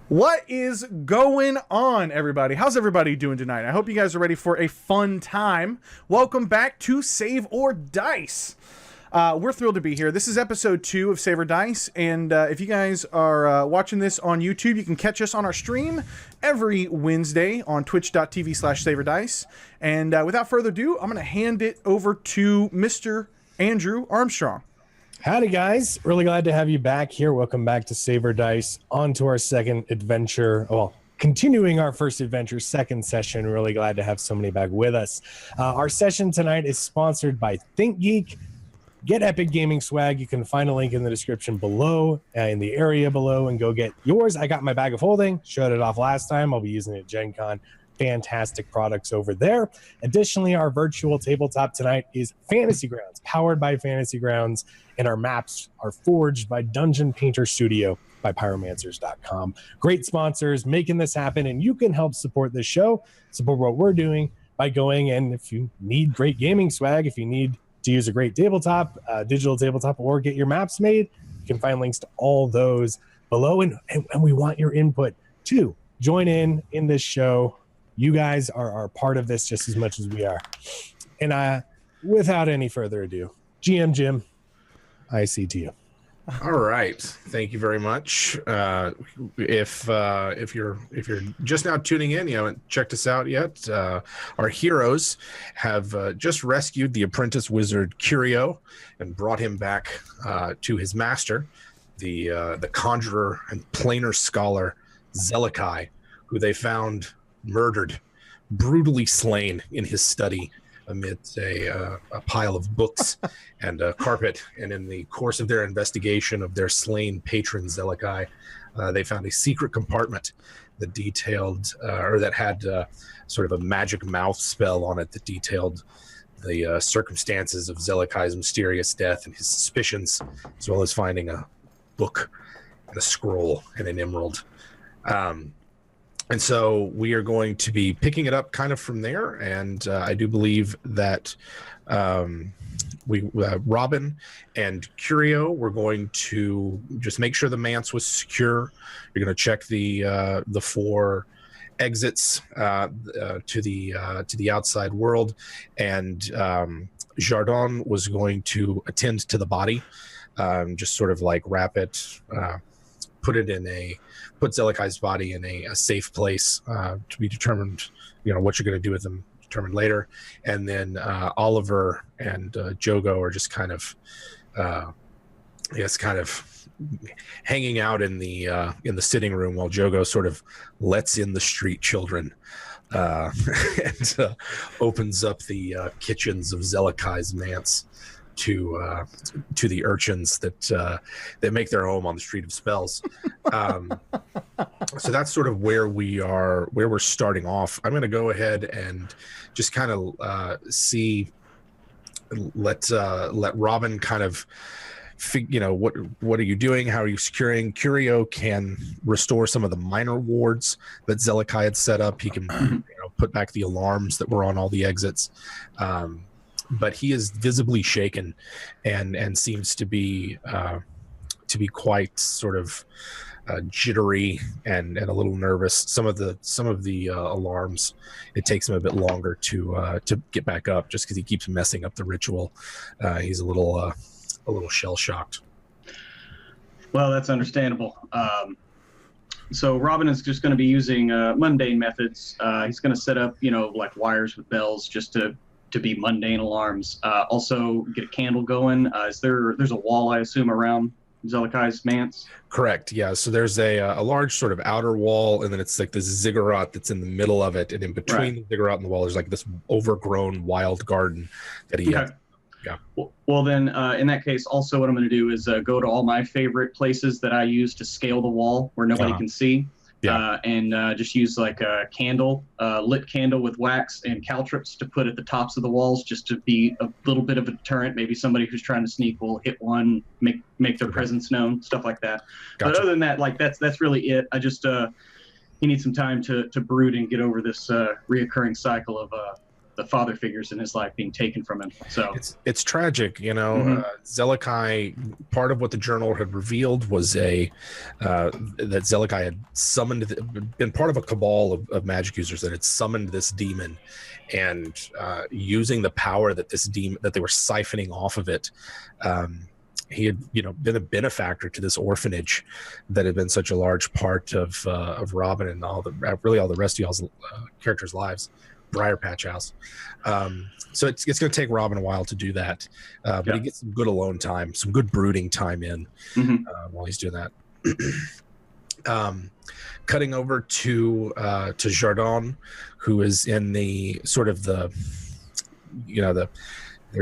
What is going on, everybody? How's everybody doing tonight? I hope you guys are ready for a fun time. Welcome back to Save or Dice. We're thrilled to be here. This is episode 2 of Save or Dice, and if you guys are watching this on YouTube, you can catch us on our stream every Wednesday on twitch.tv/SaveOrDice. And without further ado, I'm going to hand it over to Mr. Andrew Armstrong. Howdy, guys. Really glad to have you back here. Welcome back to Save or Dice. On to our second adventure. Well, continuing our first adventure, second session. Really glad to have so many back with us. Our session tonight is sponsored by ThinkGeek. Get epic gaming swag. You can find a link in the description below, in the area below, and go get yours. I got my bag of holding. Showed it off last time. I'll be using it at GenCon. Fantastic products over there. Additionally, our virtual tabletop tonight is Fantasy Grounds, powered by Fantasy Grounds, and our maps are forged by Dungeon Painter Studio by pyromancers.com. Great sponsors making this happen, and you can help support this show, support what we're doing by going, and if you need great gaming swag, if you need to use a great tabletop, digital tabletop, or get your maps made, you can find links to all those below, and we want your input too. Join in this show. You guys are part of this just as much as we are. And without any further ado, GM Jim, I see to you. All right, thank you very much. If you're just now tuning in, you haven't checked us out yet. Our heroes have just rescued the apprentice wizard Curio and brought him back to his master, the conjurer and planar scholar Zelekai, who they found murdered, brutally slain in his study amidst a pile of books and a carpet. And in the course of their investigation of their slain patron Zelekai, they found a secret compartment that detailed, or that had sort of a magic mouth spell on it that detailed the circumstances of Zelekai's mysterious death and his suspicions, as well as finding a book and a scroll and an emerald. And so we are going to be picking it up kind of from there. And I do believe that Robin and Curio, we're going to just make sure the manse was secure. You're going to check the 4 exits to the outside world. And Jardon was going to attend to the body, just sort of like wrap it, put Zelekai's body in a safe place to be determined, what you're going to do with them, determined later. And then Oliver and Joego are just kind of hanging out in the sitting room while Joego sort of lets in the street children and opens up the kitchens of Zelekai's manse to the urchins that make their home on the Street of Spells. So that's sort of where we're starting off. I'm going to go ahead and just kind of let Robin kind of what are you doing? How are you securing? Curio can restore some of the minor wards that Zelekai had set up. He can put back the alarms that were on all the exits. But he is visibly shaken and seems to be quite sort of jittery and a little nervous. Some of the alarms, it takes him a bit longer to get back up, just because he keeps messing up the ritual. He's a little shell shocked. Well, that's understandable. So Robin is just going to be using mundane methods. He's going to set up like wires with bells just to be mundane alarms. Also get a candle going. There's a wall, I assume, around Zelekai's manse? Correct, yeah. So there's a large sort of outer wall, and then it's like this ziggurat that's in the middle of it, and in between the ziggurat and the wall, there's like this overgrown wild garden that he has. Yeah. Well, then, in that case, also what I'm going to do is go to all my favorite places that I use to scale the wall where nobody can see. Yeah. And just use like a candle, lit candle with wax and caltrops to put at the tops of the walls, just to be a little bit of a deterrent. Maybe somebody who's trying to sneak will hit one, make their presence known, stuff like that. Gotcha. But other than that, like that's really it. I just he needs some time to brood and get over this reoccurring cycle of the father figures in his life being taken from him. So it's tragic, you know. Zelekai, part of what the journal had revealed was that Zelekai had been part of a cabal of magic users that had summoned this demon, and using the power that this demon that they were siphoning off of it. He had, been a benefactor to this orphanage that had been such a large part of Robin and all the rest of y'all's characters' lives, Briar Patch House. So it's going to take Robin a while to do that, but he gets some good alone time, some good brooding time in while he's doing that. Cutting over to Jardon, who is in the sort of there's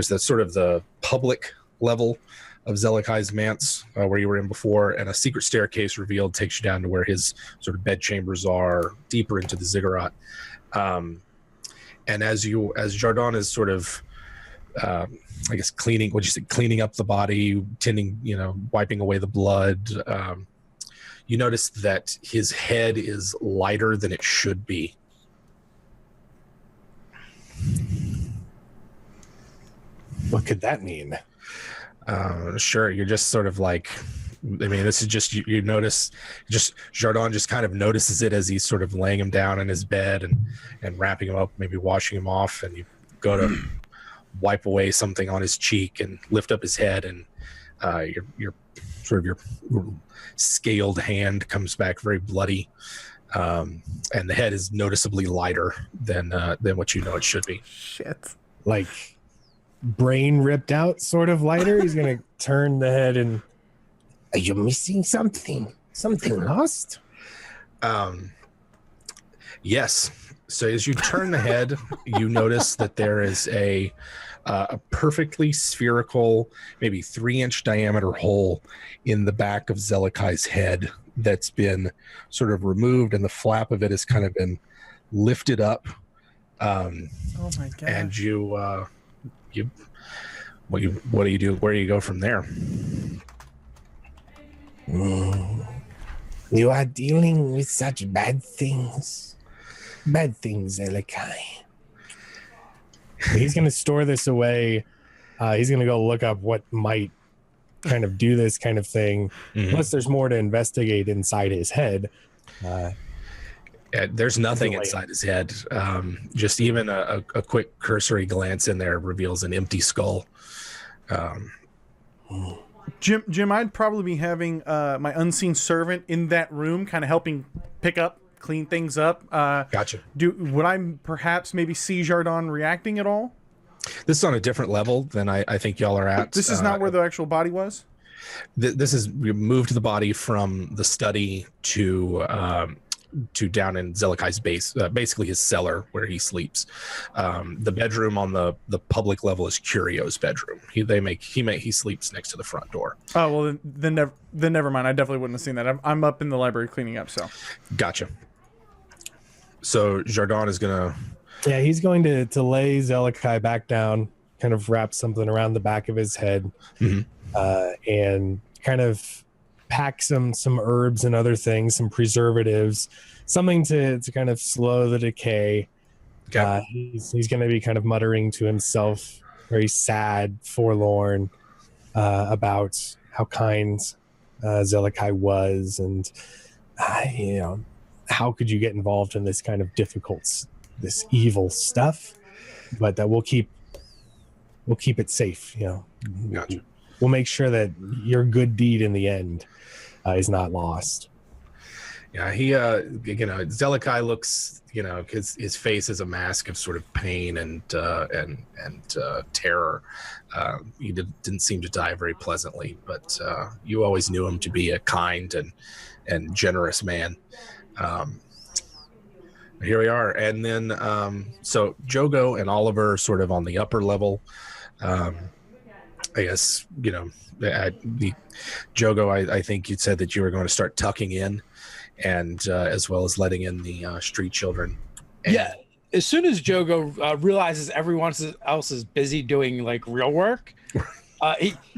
the sort of the public level of Zelekai's manse where you were in before, and a secret staircase revealed takes you down to where his sort of bed chambers are, deeper into the ziggurat. And as Jardon is sort of, I guess cleaning up the body, wiping away the blood, you notice that his head is lighter than it should be. What could that mean? Sure, you're just sort of like, this is just you notice, just Jardon just kind of notices it as he's sort of laying him down in his bed and wrapping him up, maybe washing him off, and you go to wipe away something on his cheek and lift up his head, and your scaled hand comes back very bloody, and the head is noticeably lighter than what you know it should be. Shit. Like brain ripped out, sort of lighter. He's gonna turn the head and, are you missing something? Something lost? Yes. So as you turn the head, you notice that there is a perfectly spherical, maybe 3-inch diameter hole in the back of Zelekai's head that's been sort of removed, and the flap of it has kind of been lifted up. Oh my god! And what do you do? Where do you go from there? You are dealing with such bad things, Zelekai. He's going to store this away. He's going to go look up what might kind of do this kind of thing. Plus, there's more to investigate inside his head. There's nothing inside his head. Just even a quick cursory glance in there reveals an empty skull. Jim, I'd probably be having my unseen servant in that room, kind of helping pick up, clean things up. Gotcha. Would I perhaps maybe see Jardon reacting at all? This is on a different level than I think y'all are at. This is not where the actual body was? This is, we moved the body from the study to down in Zelekai's base, basically his cellar where he sleeps. The bedroom on the public level is Curio's bedroom. He sleeps next to the front door. Oh well, then never mind. I definitely wouldn't have seen that. I'm up in the library cleaning up. So gotcha. So Jardon is gonna. Yeah, he's going to lay Zelekai back down, kind of wrap something around the back of his head, and kind of pack some herbs and other things, some preservatives, something to kind of slow the decay. Okay. He's going to be kind of muttering to himself, very sad, forlorn, about how kind Zelekai was, and how could you get involved in this kind of difficult, this evil stuff? But that we'll keep it safe. Gotcha. We'll make sure that your good deed in the end is not lost. Yeah, he, Zelekai looks, his face is a mask of sort of pain and terror. He didn't seem to die very pleasantly, but you always knew him to be a kind and generous man. Here we are, and then so Joego and Oliver sort of on the upper level. I guess, Joego, I think you said that you were going to start tucking in, and as well as letting in the street children. Yeah. As soon as Joego realizes everyone else is busy doing like real work,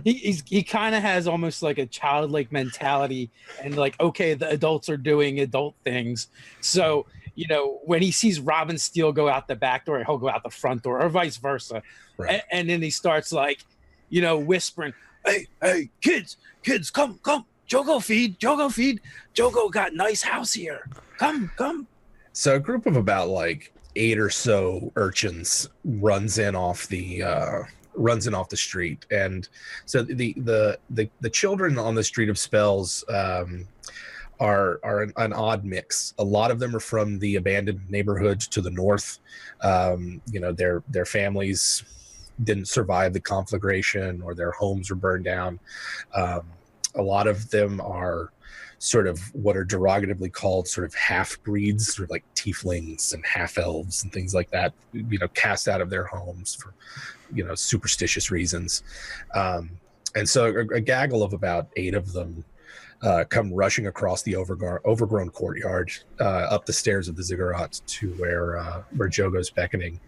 He kind of has almost like a childlike mentality, and like, okay, the adults are doing adult things. So, when he sees Robin Steele go out the back door, he'll go out the front door, or vice versa. Right. And then he starts like, whispering, hey, kids, come. Joego feed. Joego got nice house here. Come. So a group of about like 8 or so urchins runs in off the street, and so the children on the Street of Spells are an odd mix. A lot of them are from the abandoned neighborhood to the north. Their families didn't survive the conflagration, or their homes were burned down. A lot of them are sort of what are derogatively called sort of half-breeds, sort of like tieflings and half-elves and things like that, cast out of their homes for, superstitious reasons. And so a gaggle of about 8 of them come rushing across the overgrown courtyard, up the stairs of the ziggurat to where Joego's beckoning.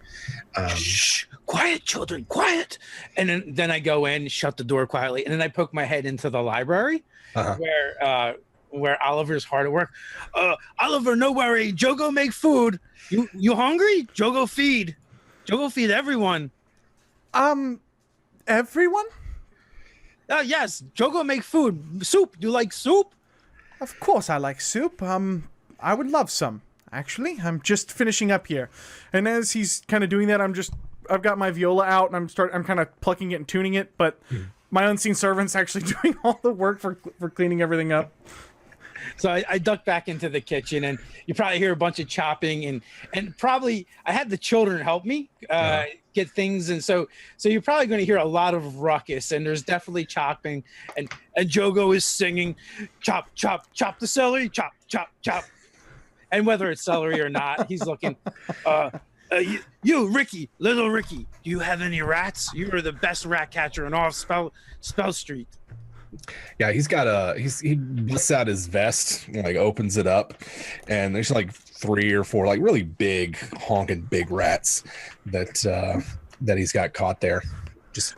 Shh! Quiet, children, quiet! And then I go in, shut the door quietly, and then I poke my head into the library, where Oliver's hard at work. Oliver, no worry. Joego make food. You hungry? Joego feed everyone. Everyone? Yes. Joego make food. Soup. You like soup? Of course I like soup. I would love some, actually. I'm just finishing up here. And as he's kind of doing that, I've got my viola out, and I'm kind of plucking it and tuning it, but my unseen servant's actually doing all the work for cleaning everything up. So I ducked back into the kitchen, and you probably hear a bunch of chopping, and probably I had the children help me get things, and so you're probably going to hear a lot of ruckus, and there's definitely chopping, and Joego is singing, chop the celery, chop, and whether it's celery or not, he's looking. You, Ricky, little Ricky, do you have any rats? You are the best rat catcher in all Spell Street. Yeah, he busts out his vest, like opens it up, and there's like 3 or 4 like really big honking big rats that he's got caught there. Just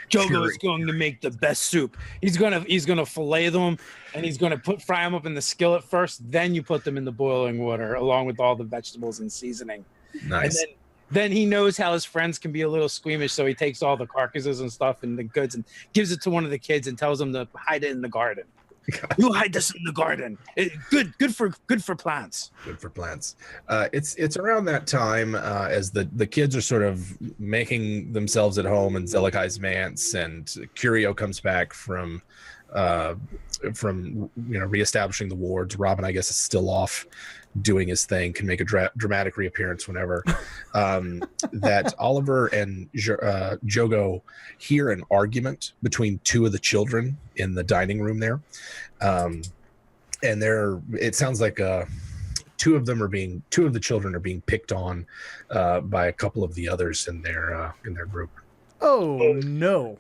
Joego is going to make the best soup. He's gonna fillet them, and he's gonna fry them up in the skillet first. Then you put them in the boiling water along with all the vegetables and seasoning. Nice. And then he knows how his friends can be a little squeamish, so he takes all the carcasses and stuff and the goods and gives it to one of the kids and tells them to hide it in the garden. You hide this in the garden. Good for plants. Good for plants. It's around that time as the kids are sort of making themselves at home in Zelekai's manse, and Curio comes back from reestablishing the wards. Robin, I guess, is still off doing his thing, can make a dramatic reappearance whenever. That Oliver and Joego hear an argument between 2 of the children in the dining room there, and it sounds like 2 of the children are being picked on by a couple of the others in their group. Oh no.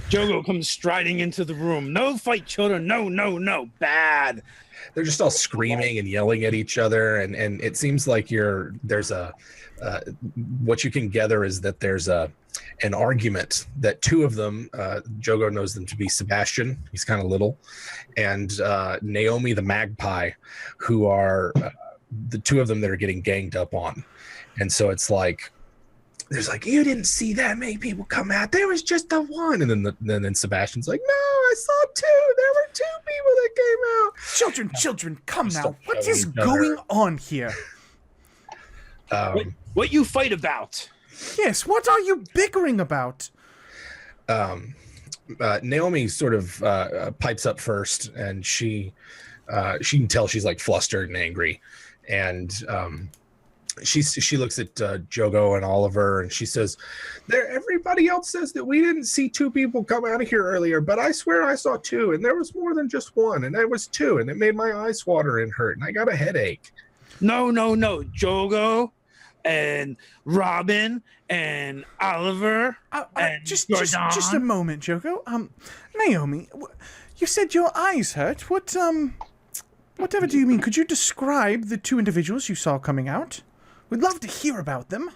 Joego comes striding into the room. No fight, children. No. Bad. They're just all screaming and yelling at each other, and it seems like what you can gather is that there's an argument that 2 of them, Joego knows them to be Sebastian, he's kind of little, and Naomi the Magpie, who are the 2 of them that are getting ganged up on. And so it's like, there's like, you didn't see that many people come out. There was just the one. And then Sebastian's like, no, I saw 2. There were 2 people that came out. Children, come now. What is going on here? What you fight about? Yes, what are you bickering about? Naomi sort of pipes up first, and she can tell she's like flustered and angry. And she looks at Joego and Oliver, and she says, everybody else says that we didn't see 2 people come out of here earlier, but I swear I saw 2, and there was more than just one, and there was 2, and it made my eyes water and hurt, and I got a headache. No. Joego and Robin and Oliver and Jardon. Just a moment, Joego. Naomi, you said your eyes hurt. Whatever do you mean? Could you describe the 2 individuals you saw coming out? We'd love to hear about them.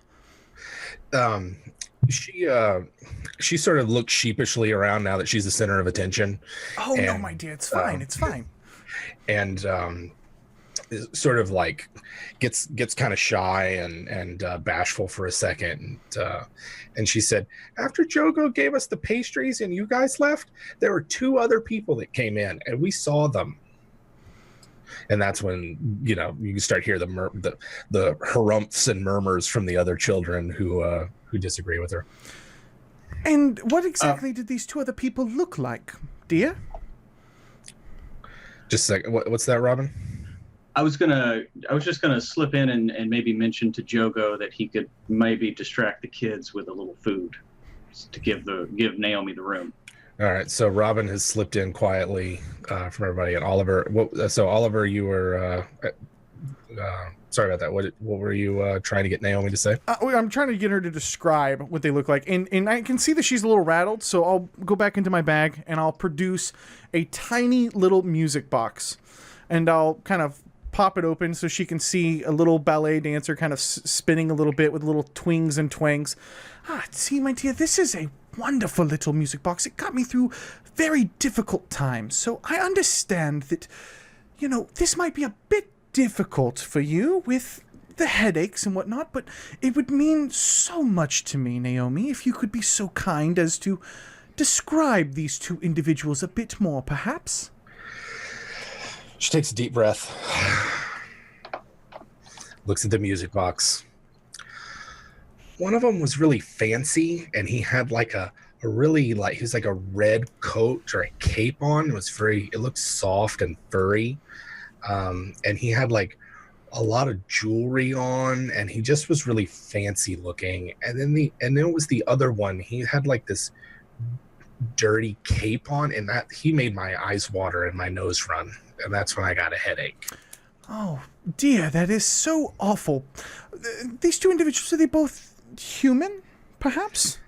She sort of looks sheepishly around now that she's the center of attention. Oh, no, my dear, it's fine. It's fine. And sort of like gets kind of shy and bashful for a second. And she said, after Joego gave us the pastries and you guys left, there were 2 other people that came in and we saw them. And that's when, you can start hear the harumphs and murmurs from the other children who disagree with her. And what exactly did these 2 other people look like, dear? Just a second. What's that, Robin? I was just gonna slip in and maybe mention to Joego that he could maybe distract the kids with a little food to give Naomi the room. All right, so Robin has slipped in quietly from everybody, and Oliver. So Oliver, you were sorry about that. What were you trying to get Naomi to say? I'm trying to get her to describe what they look like, and I can see that she's a little rattled. So I'll go back into my bag and I'll produce a tiny little music box, and I'll kind of pop it open so she can see a little ballet dancer kind of spinning a little bit with little twings and twangs. See, my dear, this is a wonderful little music box. It got me through very difficult times. So I understand that, this might be a bit difficult for you with the headaches and whatnot, but it would mean so much to me, Naomi, if you could be so kind as to describe these 2 individuals a bit more, perhaps. She takes a deep breath, looks at the music box. One of them was really fancy, and he had like a really he was like a red coat or a cape on. It looked soft and furry. And he had like a lot of jewelry on, and he just was really fancy looking. And then it was the other one. He had like this dirty cape on, and that he made my eyes water and my nose run. And that's when I got a headache. Oh, dear, that is so awful. These 2 individuals, are they both human, perhaps?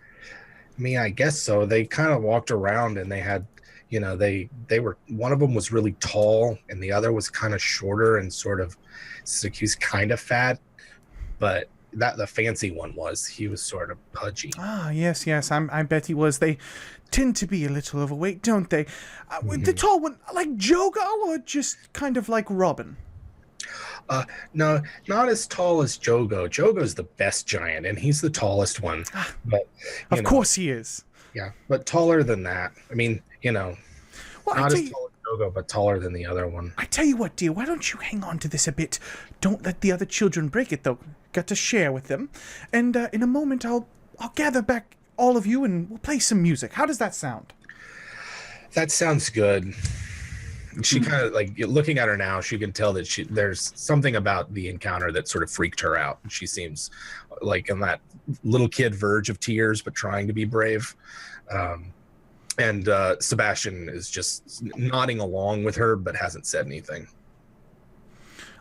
I guess so. They kind of walked around and they had, they were, one of them was really tall and the other was kind of shorter and sort of, like he was kind of fat, but the fancy one he was sort of pudgy. Ah, yes, I bet he was. They tend to be a little overweight, don't they? The tall one, like Joego, or just kind of like Robin? No, not as tall as Joego. Joego's the best giant, and he's the tallest one. But of course he is. Yeah, but taller than that. Well, not as tall as Joego, but taller than the other one. I tell you what, dear, why don't you hang on to this a bit? Don't let the other children break it, though. Got to share with them. And in a moment, I'll gather back all of you and we'll play some music. How does that sound? That sounds good. She kind of like looking at her now, she can tell that there's something about the encounter that sort of freaked her out. She seems like on that little kid verge of tears, but trying to be brave. And Sebastian is just nodding along with her, but hasn't said anything.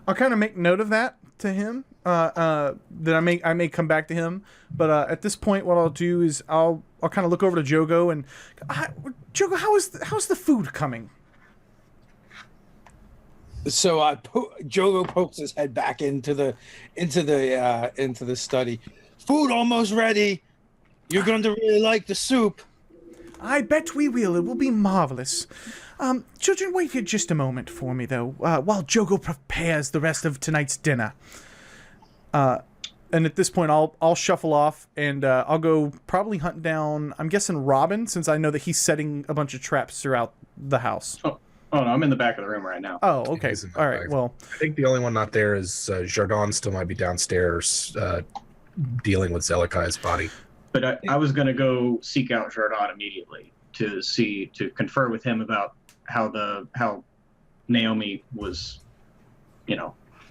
I'll kind of make note of that to him. That I may come back to him, but at this point, what I'll do is I'll kind of look over to Joego and Joego, how's the food coming? So Joego pokes his head back into the study. Food almost ready. You're going to really like the soup. I bet we will. It will be marvelous. Children, wait here just a moment for me, though, while Joego prepares the rest of tonight's dinner. And at this point, I'll shuffle off, and I'll go probably hunt down, I'm guessing Robin, since I know that he's setting a bunch of traps throughout the house. Oh, no, I'm in the back of the room right now. Oh, okay. All right, well. I think the only one not there is Jardon still might be downstairs dealing with Zelekai's body. But I was going to go seek out Jardon immediately to confer with him about how Naomi was,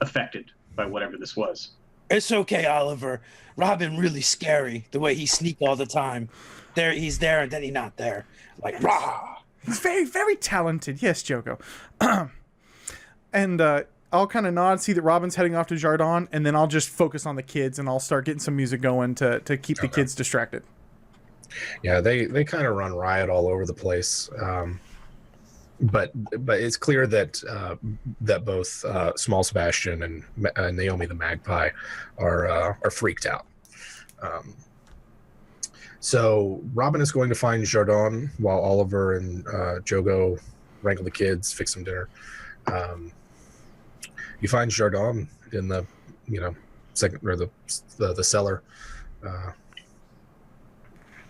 affected by whatever this was. It's okay, Oliver. Robin really scary, the way he sneak all the time. He's there and then he's not there. Like, rah! He's very, very talented. Yes, Joego. And I'll kind of nod, see that Robin's heading off to Jardon, and then I'll just focus on the kids, and I'll start getting some music going to keep the kids distracted. Yeah, they kind of run riot all over the place. But it's clear that that both Small Sebastian and Naomi the Magpie are freaked out. So Robin is going to find Jardon while Oliver and Joego wrangle the kids, fix some dinner. You find Jardon in the, second or the cellar.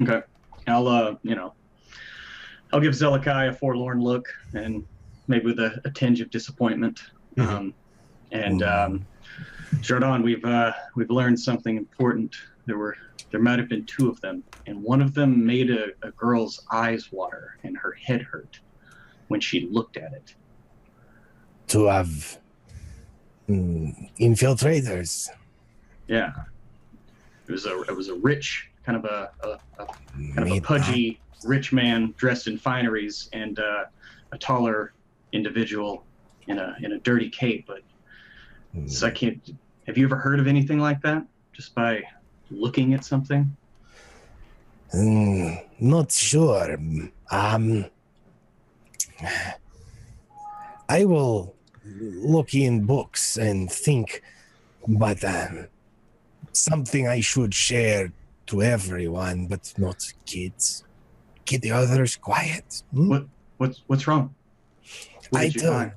Okay. I'll give Zelekai a forlorn look and maybe with a tinge of disappointment. Jardon, we've learned something important. There might have been 2 of them, and one of them made a girl's eyes water and her head hurt when she looked at it. To have infiltrators. Yeah. It was a rich, kind of a pudgy rich man dressed in fineries and a taller individual in a dirty cape. But so I can't. Have you ever heard of anything like that? Just by looking at something? Not sure. I will look in books and think, but something I should share to everyone, but not kids. Keep the others quiet. What's wrong? I don't.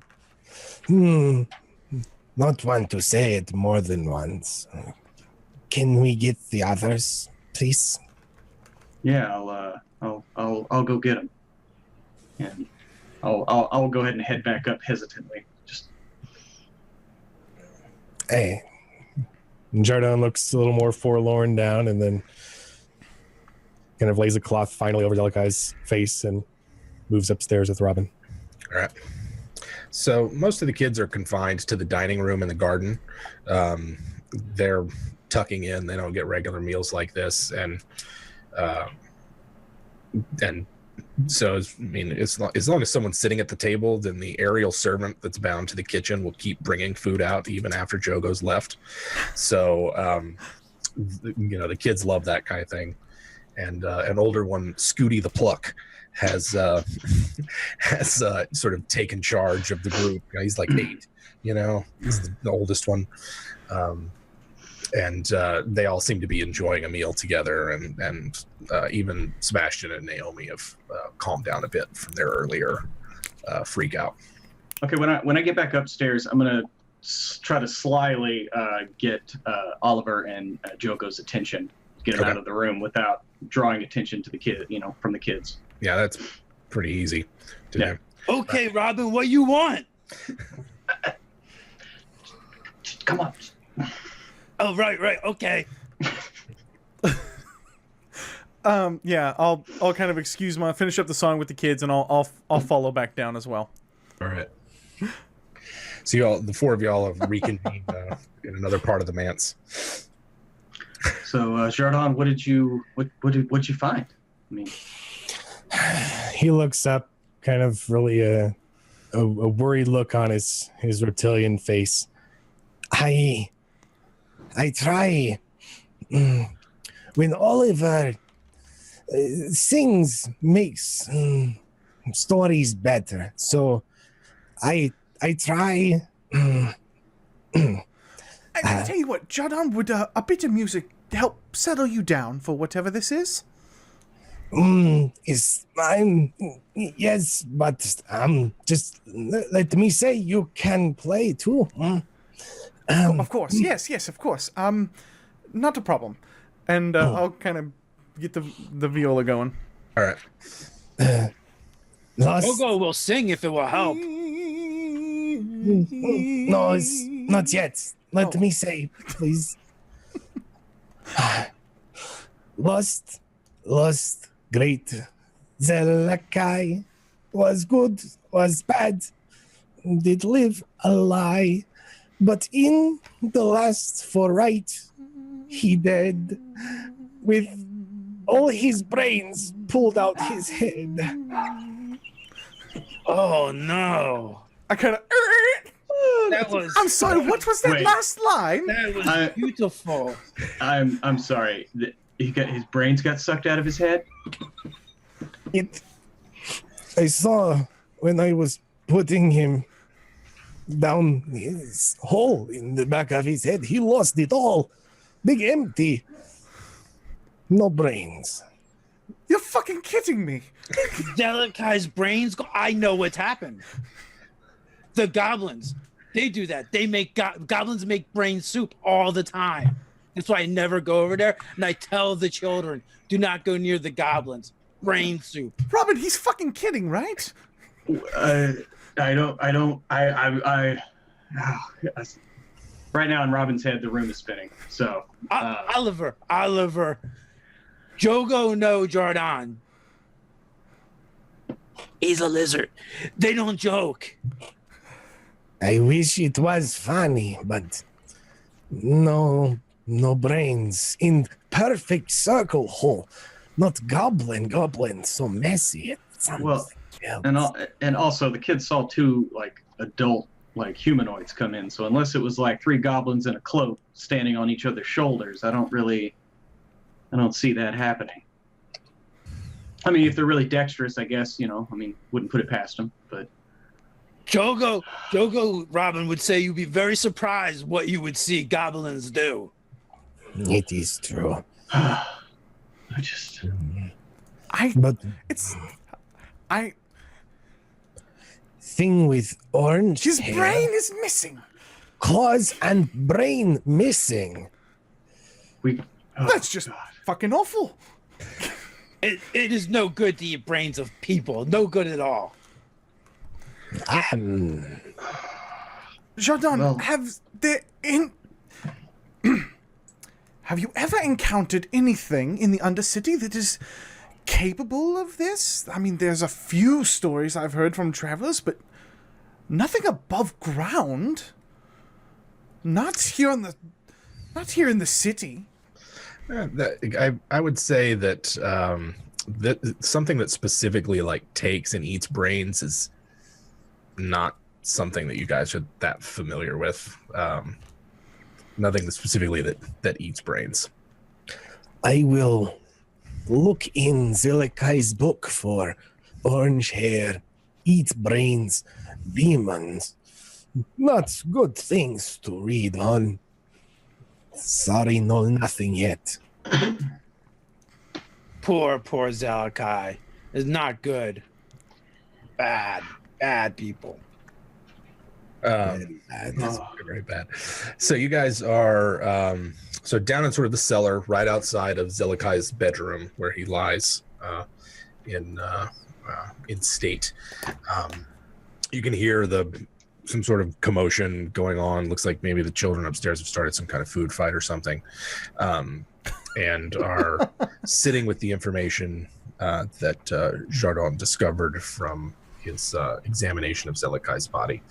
Not want to say it more than once. Can we get the others, please? Yeah, I'll go get them, and I'll go ahead and head back up hesitantly. Hey. Jardon looks a little more forlorn down and then kind of lays a cloth finally over Zelekai's face and moves upstairs with Robin. All right. So most of the kids are confined to the dining room and the garden. They're tucking in. They don't get regular meals like this. And so, as long as someone's sitting at the table, then the aerial servant that's bound to the kitchen will keep bringing food out even after Joego's left. So, the kids love that kind of thing. And an older one, Scooty the Pluck, has sort of taken charge of the group. He's like 8, he's the oldest one. And they all seem to be enjoying a meal together, and even Sebastian and Naomi have calmed down a bit from their earlier freak out. Okay, when I get back upstairs, I'm gonna try to slyly get Oliver and Joego's attention, get them out of the room without drawing attention to the kid, from the kids. Yeah, that's pretty easy to do. Okay, Robin, what you want? Come on. Oh, right, okay. Yeah, I'll kind of finish up the song with the kids, and I'll follow back down as well. All right. So the 4 of y'all have reconvened in another part of the manse. So, Jardon, what did you find? I mean, he looks up, kind of really a worried look on his reptilian face. I try when Oliver sings, makes stories better. So I try. I tell you what, Jardon, would a bit of music help settle you down for whatever this is? Yes, but just let me say you can play too. Of course, yes, of course. Not a problem. And I'll kind of get the viola going. All right. Joego will sing if it will help. No, it's not yet. Let me say, please. Lost, great. Zelekai was good, was bad, did live a lie. But in the last for right, he dead, with all his brains pulled out his head. Oh no! I kind of. I'm sorry. What was that last line? That was beautiful. I'm sorry. His brains got sucked out of his head. I saw when I was putting him down his hole in the back of his head. He lost it all. Big empty. No brains. You're fucking kidding me. Zelekai's brains go. I know what's happened. The goblins, they do that. They make goblins make brain soup all the time. That's why I never go over there. And I tell the children, do not go near the goblins. Brain soup. Robin, he's fucking kidding, right? Right now in Robin's head, the room is spinning. So Oliver, Joego no Jardon. He's a lizard. They don't joke. I wish it was funny, but no brains in perfect circle hole. Not goblin, so messy. It sounds and also the kids saw two like adult like humanoids come in. So unless it was like three goblins in a cloak standing on each other's shoulders, I don't see that happening. I mean, if they're really dexterous, I guess, wouldn't put it past them, but Joego, Robin would say you'd be very surprised what you would see goblins do. It is true. Thing with orange His hair, brain is missing. claws and brain missing. That's just fucking awful. It is no good to eat brains of people. No good at all. Jardon, have you ever encountered anything in the Undercity that is capable of this? I mean, there's a few stories I've heard from travelers, but nothing above ground. Not here in the city. I would say that that something that specifically like takes and eats brains is not something that you guys are that familiar with. Nothing that specifically that eats brains. I will look in Zelekai's book for orange hair, eat brains, demons. Not good things to read on. Sorry, no, nothing yet. Poor Zelekai. Is not good. Bad people. Very bad. Very bad. So you guys are so down in sort of the cellar right outside of Zelekai's bedroom where he lies in state. You can hear some sort of commotion going on. Looks like maybe the children upstairs have started some kind of food fight or something, and are sitting with the information that Jardon discovered from his examination of Zelekai's body.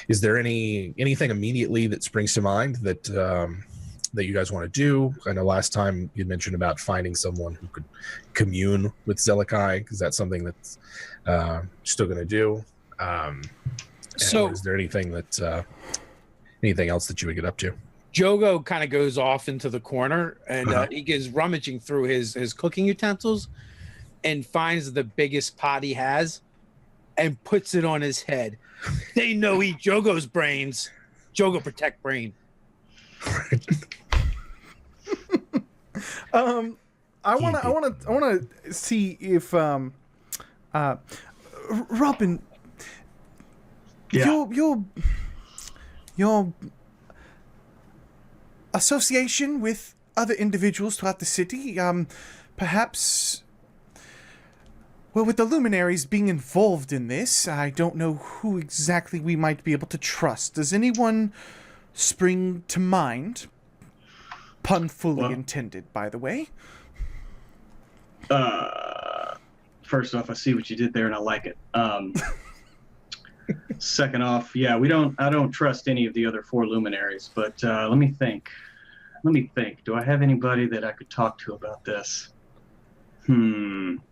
Is there anything immediately that springs to mind that you guys want to do? I know last time you mentioned about finding someone who could commune with Zelekai. Is that something that's still going to do? So is there anything else that you would get up to? Joego kind of goes off into the corner and he gets rummaging through his cooking utensils and finds the biggest pot he has and puts it on his head. They know eat Jogo's brains. Joego protect brain. I wanna see if Robin, your association with other individuals throughout the city, perhaps. Well, with the luminaries being involved in this, I don't know who exactly we might be able to trust. Does anyone spring to mind? Pun fully intended, by the way. First off, I see what you did there, and I like it. Second off, I don't trust any of the other four luminaries. But let me think. Do I have anybody that I could talk to about this?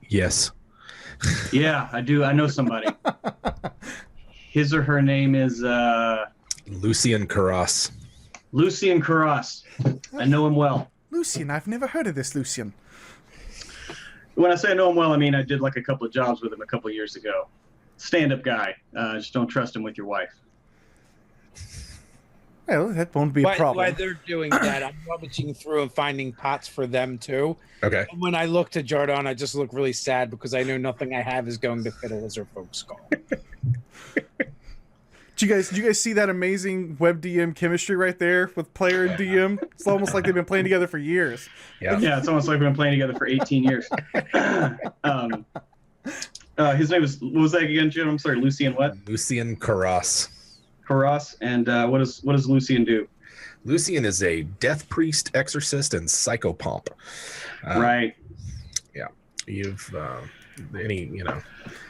Yes. Yeah, I do. I know somebody. His or her name is Lucien Carras. Lucien Carras. I know him well. Lucien, I've never heard of this Lucien. When I say I know him well, I mean I did like a couple of jobs with him a couple of years ago. Stand-up guy. Just don't trust him with your wife. Well, that won't be a problem. While they're doing that, I'm rummaging through and finding pots for them too. Okay. And when I look to Jardon, I just look really sad because I know nothing I have is going to fit a lizard folk's skull. Did you guys see that amazing web DM chemistry right there with player and DM? It's almost like they've been playing together for years. Yeah, it's almost like we've been playing together for 18 years. His name is, what was that again, Jim? I'm sorry, Lucian what? Lucian Carras. Carras, and what does Lucian do? Lucian is a death priest, exorcist, and psychopomp. Right. Yeah. You've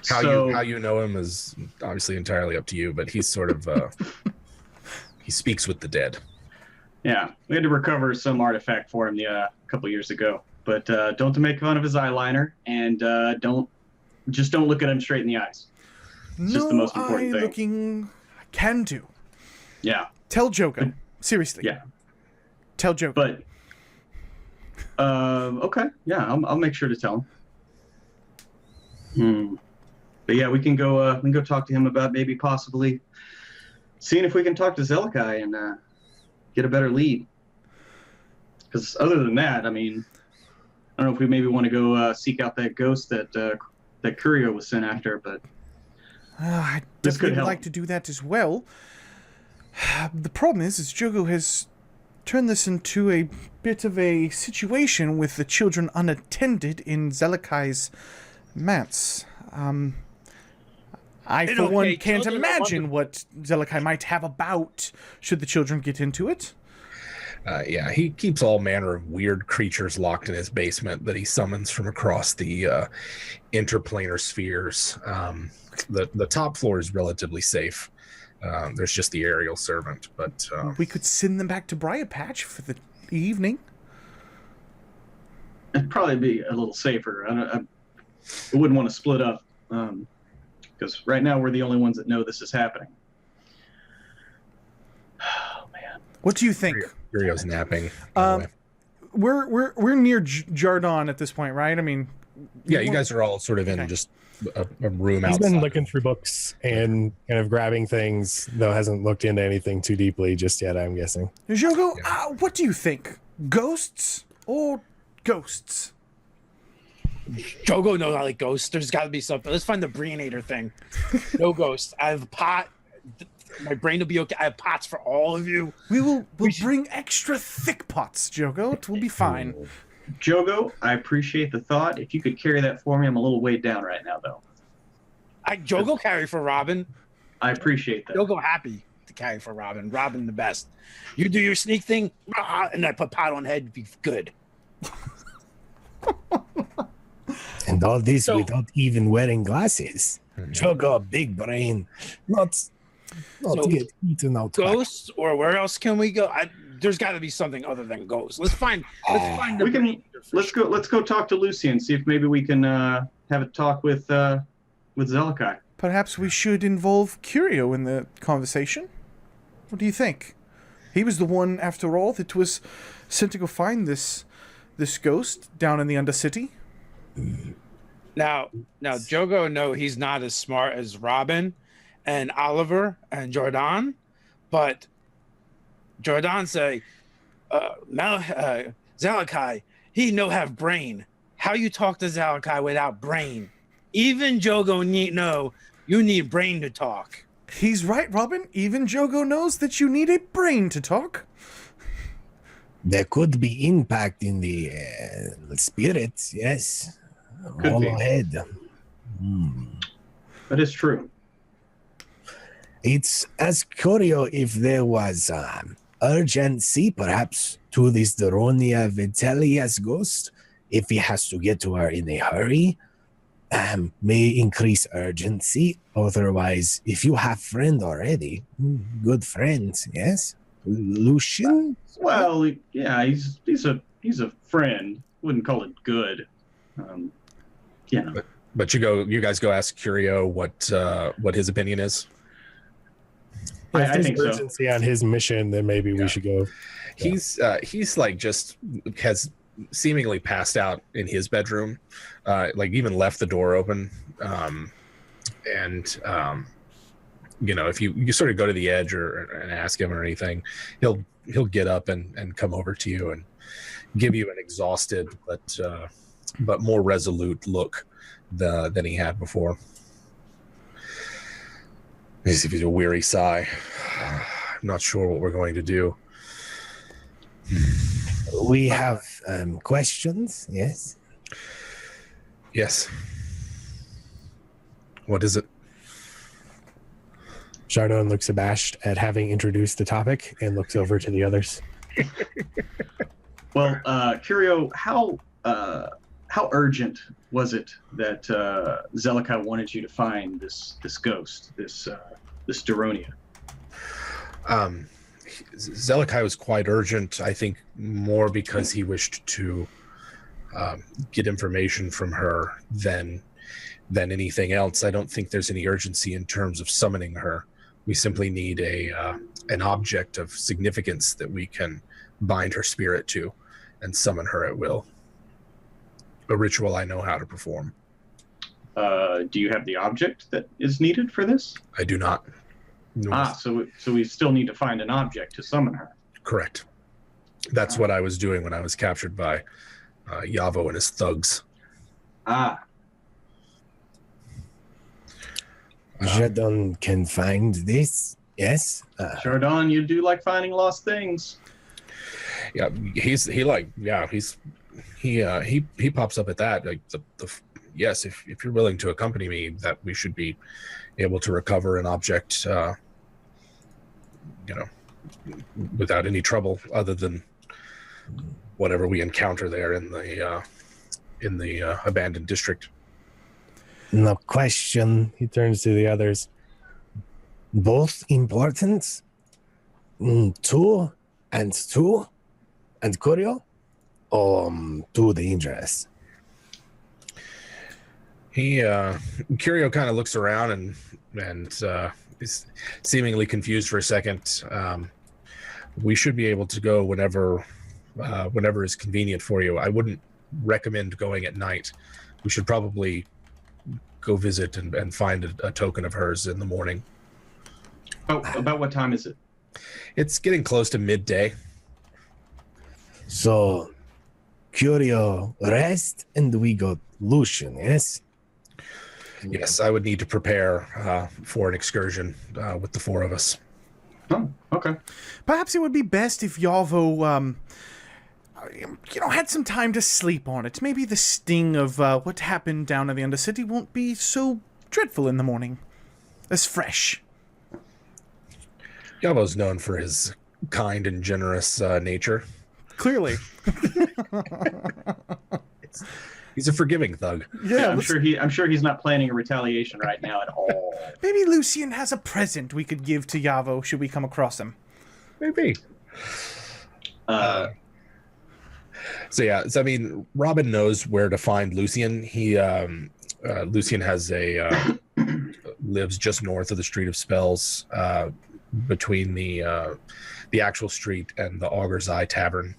how So- you know him is obviously entirely up to you, but he's sort of he speaks with the dead. Yeah, we had to recover some artifact for him a couple years ago, but don't make fun of his eyeliner, and don't look at him straight in the eyes. It's just the most important thing. Looking can do. Yeah. Tell Joego. Seriously. Yeah. Tell Joego. But okay, yeah, I'll make sure to tell him. But yeah, we can go talk to him about maybe possibly seeing if we can talk to Zelekai and get a better lead. Because other than that, I mean, I don't know if we maybe want to go seek out that ghost that Curio was sent after, but I this could definitely would help. like to do that as well. The problem is Joego has turned this into a bit of a situation with the children unattended in Zelekai's mats. I, for one, can't children are imagine what Zelekai might have about should the children get into it. Yeah, he keeps all manner of weird creatures locked in his basement that he summons from across the interplanar spheres. The top floor is relatively safe. There's just the aerial servant, but We could send them back to Briar Patch for the evening. it'd probably be a little safer. I wouldn't want to split up because right now we're the only ones that know this is happening. Oh man. What do you think? Curio's napping. by the way. We're near Jardon at this point, right? I mean, Yeah, you guys are all sort of in Okay. just a room He's outside. been looking through books and kind of grabbing things, though hasn't looked into anything too deeply just yet, I'm guessing. Joego, what do you think? Ghosts or ghosts? Joego knows I like ghosts. There's got to be something. Let's find the Brionator thing. No ghosts. I have a pot. My brain will be okay. I have pots for all of you. We'll bring extra thick pots, Joego. It will be fine. Joego, I appreciate the thought. If you could carry that for me, I'm a little weighed down right now, though. Joego carry for Robin. I appreciate that. Joego happy to carry for Robin. Robin the best. You do your sneak thing, and I put pot on head. Be good. And all this So- without even wearing glasses. Jogo, big brain. Not So, get eaten out. Ghosts, or where else can we go? There's got to be something other than ghosts. Let's find the We can- Brionator for Let's go talk to Lucy and see if maybe we can have a talk with Zelekai. Perhaps we should involve Curio in the conversation. What do you think? He was the one, after all, that was sent to go find this ghost down in the Undercity. Now, Joego, no, he's not as smart as Robin and Oliver and Jardon, but Jardon say, Zelekai, he no have brain. How you talk to Zelekai without brain? Even Joego need know you need brain to talk. He's right, Robin. Even Joego knows that you need a brain to talk. There could be impact in the spirits, yes. Could All be. ahead. That is true. It's as curious if there was urgency, perhaps, to this Daronia Vitelia's ghost. If he has to get to her in a hurry, may increase urgency. Otherwise, if you have friend already, good friends, yes. Lucian. Well, yeah, he's a friend. Wouldn't call it good. Yeah. But you guys go ask Curio what his opinion is. I If there's think so. urgency on his mission, then maybe we should go. He's like just has seemingly passed out in his bedroom, like even left the door open, and if you sort of go to the edge and ask him or anything, he'll get up and come over to you and give you an exhausted but more resolute look than he had before. He's a weary sigh. I'm not sure what we're going to do. We have questions, yes? Yes. What is it? Jardon looks abashed at having introduced the topic and looks over to the others. Well, Curio, how urgent was it that Zelekai wanted you to find this ghost, this Daronia? Zelekai was quite urgent, I think, more because he wished to get information from her than anything else. I don't think there's any urgency in terms of summoning her. We simply need an object of significance that we can bind her spirit to and summon her at will. A ritual I know how to perform. Do you have the object that is needed for this? I do not. No. So we still need to find an object to summon her. Correct. That's what I was doing when I was captured by Yavo and his thugs. Jardon can find this, yes? Jardon, you do like finding lost things. Yeah, he pops up at that. Like yes, if you're willing to accompany me, that we should be able to recover an object, without any trouble, other than whatever we encounter there in the abandoned district. No question. He turns to the others. Both important. 2 and 2 and Curio, or too dangerous. Curio kind of looks around and is seemingly confused for a second. We should be able to go whenever is convenient for you. I wouldn't recommend going at night. We should probably go visit and find a token of hers in the morning. Oh, about what time is it? It's getting close to midday. So, Curio rest and we go Lucian, yes? Yes, I would need to prepare for an excursion with the 4 of us. Oh, okay. Perhaps it would be best if Yavo, had some time to sleep on it. Maybe the sting of what happened down in the Undercity won't be so dreadful in the morning. As fresh. Yavo's known for his kind and generous nature. Clearly. He's a forgiving thug. Yeah, I'm sure he's not planning a retaliation right now at all. Maybe Lucian has a present we could give to Yavo should we come across him. Maybe. Robin knows where to find Lucian. He Lucian has lives just north of the Street of Spells, between the actual street and the Augur's Eye Tavern,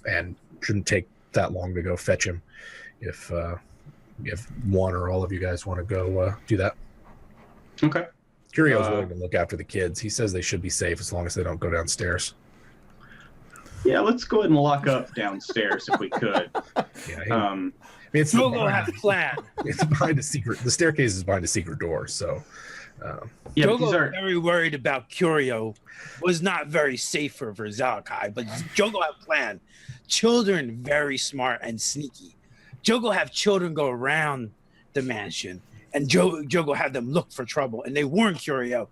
and shouldn't take that long to go fetch him if one or all of you guys want to go do that. Okay. Curio's willing to look after the kids. He says they should be safe as long as they don't go downstairs. Yeah, let's go ahead and lock up downstairs if we could. Yeah, We'll go have a plan. It's behind a secret. The staircase is behind a secret door, so. Yeah, Joego very worried about Curio. Was not very safe for Zelekai, but Joego have a plan. Children very smart and sneaky. Joego have children go around the mansion, and Joego have them look for trouble, and they warn Curio.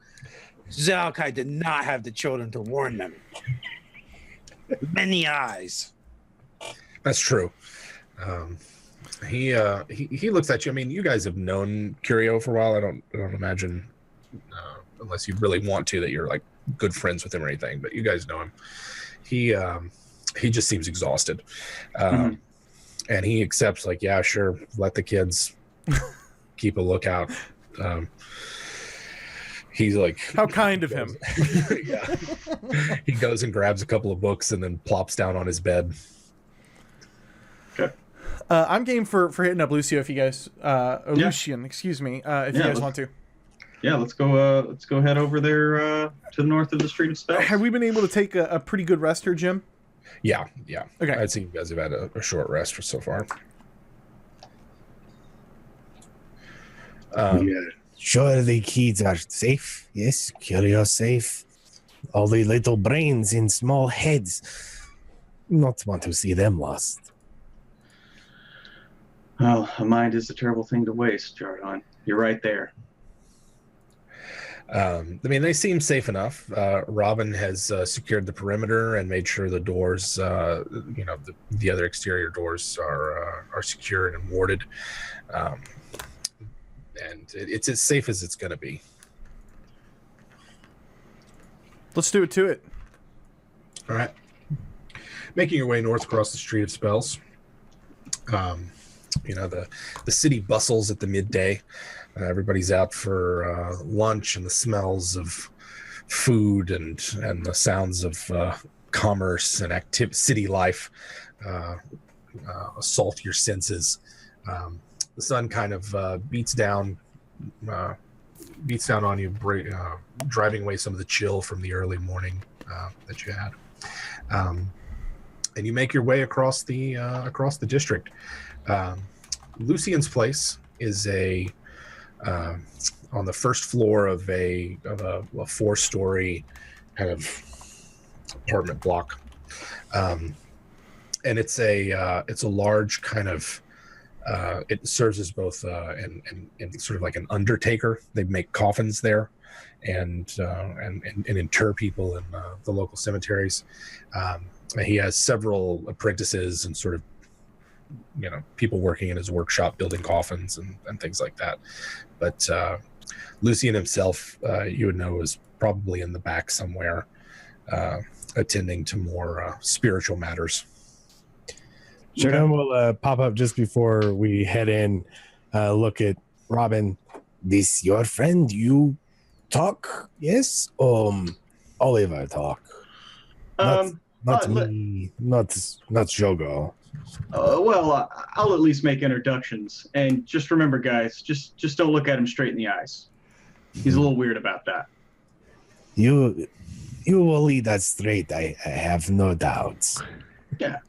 Zelekai did not have the children to warn them. Many eyes. That's true. He looks at you. I mean, you guys have known Curio for a while. I don't imagine, unless you really want to, that you're like good friends with him or anything. But you guys know him. He just seems exhausted, and he accepts. Like, yeah, sure, let the kids keep a lookout. He's like, how kind of him. Yeah. He goes and grabs a couple of books and then plops down on his bed. Okay. I'm game for hitting up Lucio if you guys, Lucian, excuse me, if you guys want to. yeah, let's go head over there to the north of the Street of Spells. Have we been able to take a pretty good rest here, Jim? Yeah. Okay. I'd say you guys have had a short rest for so far. Sure, the kids are safe. Yes, Curio safe. All the little brains in small heads. Not want to see them lost. Well, a mind is a terrible thing to waste, Jardon. You're right there. I mean, they seem safe enough. Robin has secured the perimeter and made sure the doors, the other exterior doors are secured and warded. And it's as safe as it's going to be. Let's do it to it. All right. Making your way north across the Street of Spells. The city bustles at the midday. Everybody's out for lunch, and the smells of food and the sounds of commerce and city life assault your senses. The sun kind of beats down on you, driving away some of the chill from the early morning that you had. And you make your way across the district. Lucian's place is on the first floor of a 4-story kind of apartment block, and it's a large kind of. It serves as both and sort of like an undertaker. They make coffins there, and inter people in the local cemeteries. He has several apprentices and sort of people working in his workshop building coffins and things like that. But Lucian himself, you would know, is probably in the back somewhere, attending to more spiritual matters. Jardon will pop up just before we head in. Look at Robin. This your friend? You talk? Yes. Oliver talk. Not me. Not Joego. Well, I'll at least make introductions, and just remember, guys, just don't look at him straight in the eyes. He's a little weird about that. You will lead us straight. I have no doubts. Yeah.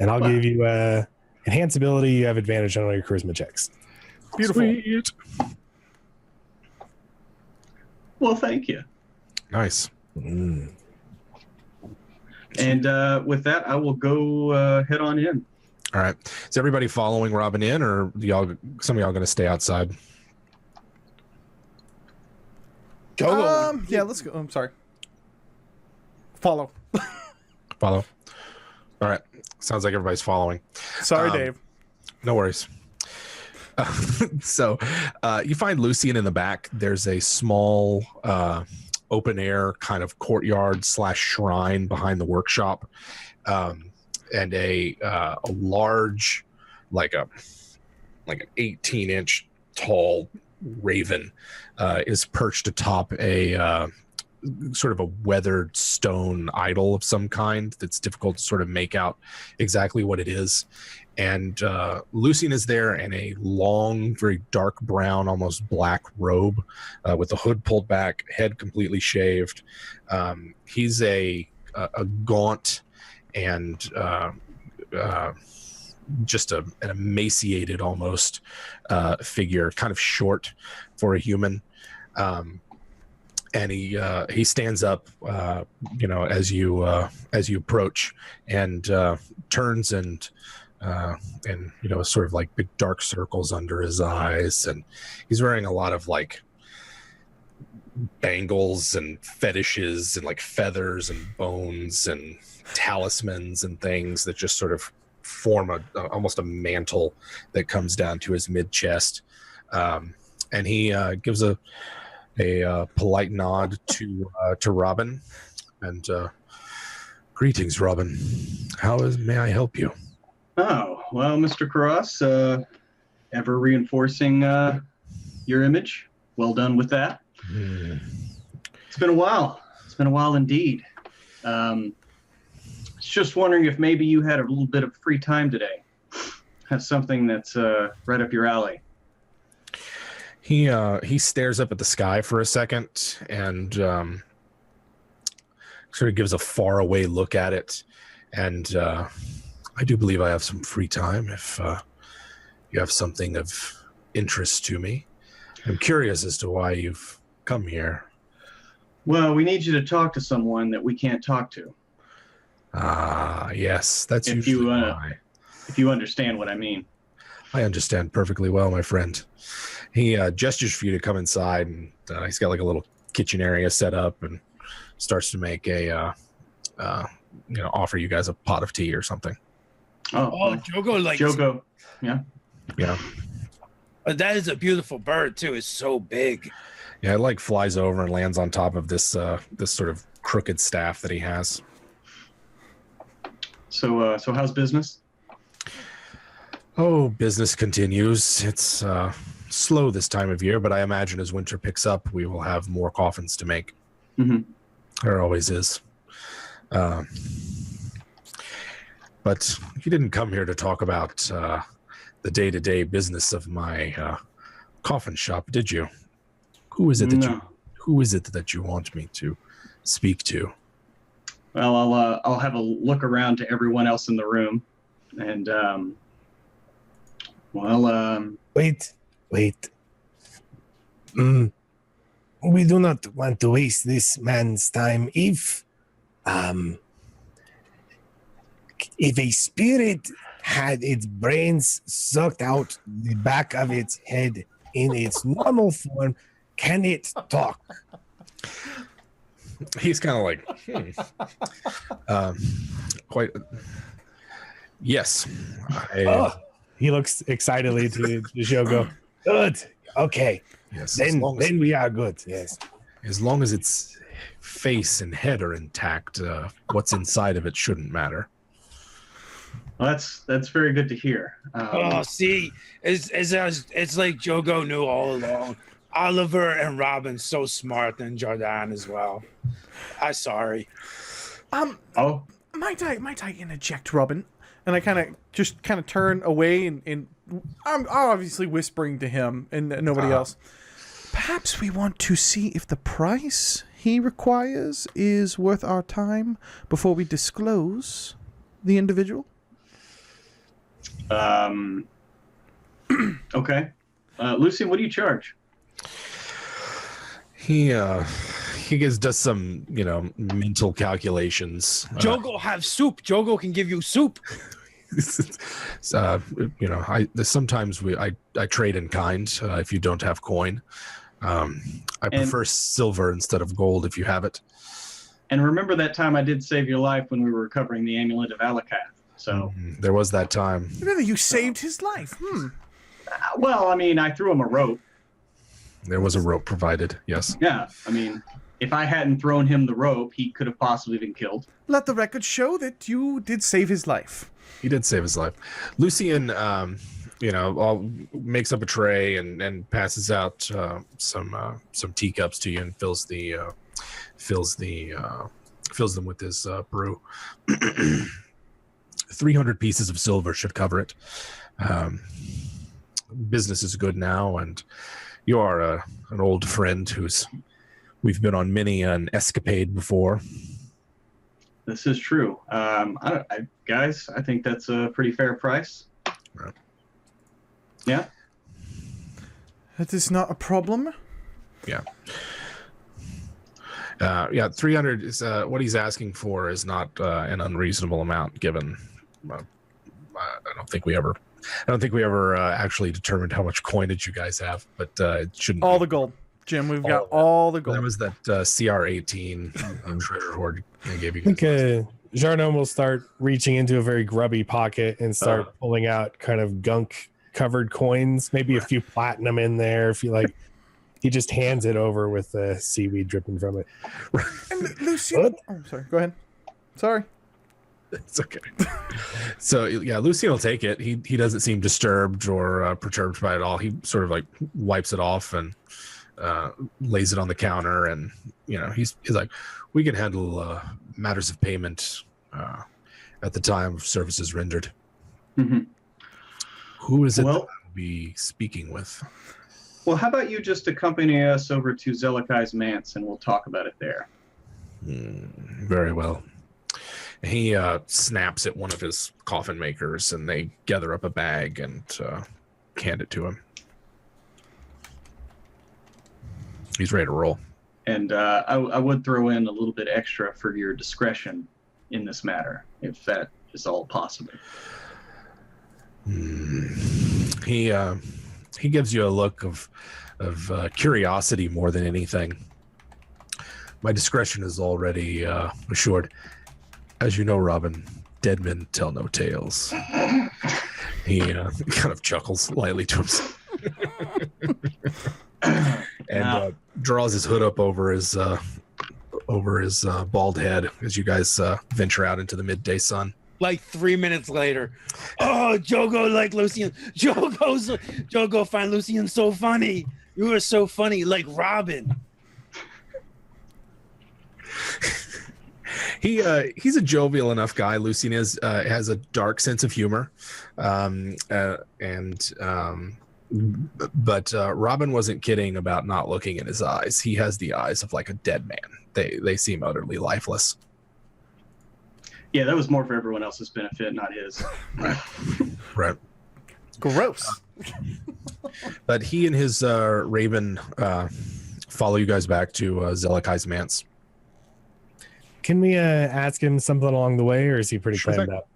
And I'll give you enhance ability. You have advantage on all your charisma checks. Beautiful. Sweet. Well, thank you. Nice. Mm. And with that, I will go head on in. All right. Is everybody following Robin in, or some of y'all going to stay outside? Yeah, let's go. I'm sorry. Follow. Follow. All right. Sounds like everybody's following. Sorry, Dave. No worries. So you find Lucian in the back. There's a small open air kind of courtyard / shrine behind the workshop, and a large, like an 18-inch tall raven is perched atop a sort of a weathered stone idol of some kind that's difficult to sort of make out exactly what it is. And Lucian is there in a long, very dark brown, almost black robe with the hood pulled back, head completely shaved. He's a gaunt and just an emaciated almost figure, kind of short for a human. And he stands up, as you approach, and turns and sort of like big dark circles under his eyes, and he's wearing a lot of like bangles and fetishes and like feathers and bones and talismans and things that just sort of form almost a mantle that comes down to his mid chest, and he gives a polite nod to Robin, and greetings, Robin. May I help you? Oh, well, Mr. Cross, ever reinforcing your image. Well done with that. It's been a while. It's been a while indeed. Just wondering if maybe you had a little bit of free time today. Have something that's right up your alley. He stares up at the sky for a second and sort of gives a faraway look at it. And I do believe I have some free time if you have something of interest to me. I'm curious as to why you've come here. Well, we need you to talk to someone that we can't talk to. Ah, yes, that's If usually you, why. If you understand what I mean. I understand perfectly well, my friend. He gestures for you to come inside, and he's got like a little kitchen area set up, and starts to make a, offer you guys a pot of tea or something. Oh, Joego likes Joego. Yeah. Yeah. That is a beautiful bird too. It's so big. Yeah, it like flies over and lands on top of this this sort of crooked staff that he has. So how's business? Oh, business continues. It's slow this time of year, but I imagine as winter picks up, we will have more coffins to make. Mm-hmm. There always is. But you didn't come here to talk about the day-to-day business of my coffin shop, did you? Who is it that you want me to speak to? Well, I'll have a look around to everyone else in the room, and Wait. We do not want to waste this man's time. If a spirit had its brains sucked out the back of its head in its normal form, can it talk? He's kind of like, quite. Yes. He looks excitedly to Joego. Good. Okay. Yes. Then we are good. Yes. As long as its face and head are intact, what's inside of it shouldn't matter. well, that's very good to hear. See, it's like Joego knew all along. Oliver and Robin so smart, and Jardon as well. I'm sorry. Might I interject, Robin? And I kind of turn away, and I'm obviously whispering to him and nobody else. Perhaps we want to see if the price he requires is worth our time before we disclose the individual. Okay. Lucian, what do you charge? He does some, mental calculations. Joego have soup. Joego can give you soup. Sometimes I trade in kind if you don't have coin. I prefer silver instead of gold if you have it. And remember that time I did save your life when we were recovering the amulet of Alakath. So there was that time. Really, you saved his life. Well, I mean, I threw him a rope. There was a rope provided. Yes. Yeah. I mean, if I hadn't thrown him the rope, he could have possibly been killed. Let the record show that you did save his life. He did save his life. Lucian, makes up a tray and passes out some teacups to you and fills them with his brew. 300 pieces of silver should cover it. Business is good now, and you are an old friend we've been on many an escapade before. This is true. Guys, I think that's a pretty fair price. Right. Yeah. That is not a problem. Yeah. 300 is what he's asking for is not an unreasonable amount given. I don't think we ever actually determined how much coinage you guys have, but it shouldn't. All the gold, Jim. We've got all the gold. There was that CR18 treasure hoard I gave you. I think Jardon will start reaching into a very grubby pocket and start pulling out kind of gunk-covered coins, maybe a few platinum in there. If you like, he just hands it over with the seaweed dripping from it. And Lucian, I'm sorry. Go ahead. Sorry. It's okay. So yeah, Lucian will take it. He doesn't seem disturbed or perturbed by it all. He sort of like wipes it off and lays it on the counter, and he's like, we can handle matters of payment at the time of services rendered. Mm-hmm. Who is it that I'll be speaking with? Well, how about you just accompany us over to Zelekai's manse, and we'll talk about it there. Very well. He snaps at one of his coffin makers, and they gather up a bag and hand it to him. He's ready to roll. And I would throw in a little bit extra for your discretion in this matter, if that is all possible. He gives you a look of curiosity more than anything. My discretion is already assured. As you know, Robin, dead men tell no tales. He kind of chuckles lightly to himself. And draws his hood up over his bald head as you guys venture out into the midday sun. Like 3 minutes later, oh, Joego like Lucian. Joego find Lucian so funny. You are so funny, like Robin. He's a jovial enough guy. Lucian has a dark sense of humor, but Robin wasn't kidding about not looking in his eyes. He has the eyes of like a dead man. They seem utterly lifeless. Yeah, that was more for everyone else's benefit, not his. Right. Gross. But he and his raven follow you guys back to Zelekai's manse. Can we ask him something along the way, or is he pretty Sure planned thing. out?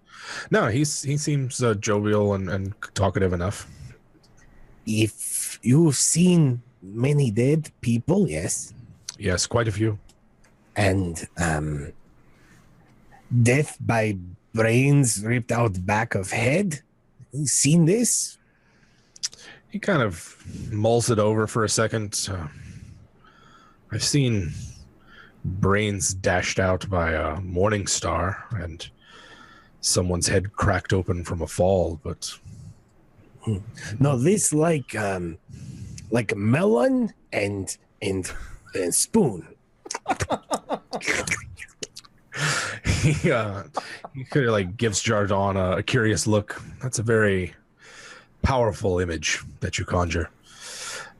No, he seems jovial and talkative enough. If you've seen many dead people, yes, Yes, quite a few. and death by brains ripped out back of head, you seen this? He kind of mulls it over for a second. I've seen brains dashed out by a morning star and someone's head cracked open from a fall, but No, this like melon and spoon. he kind of like gives Jardon a curious look. That's a very powerful image that you conjure.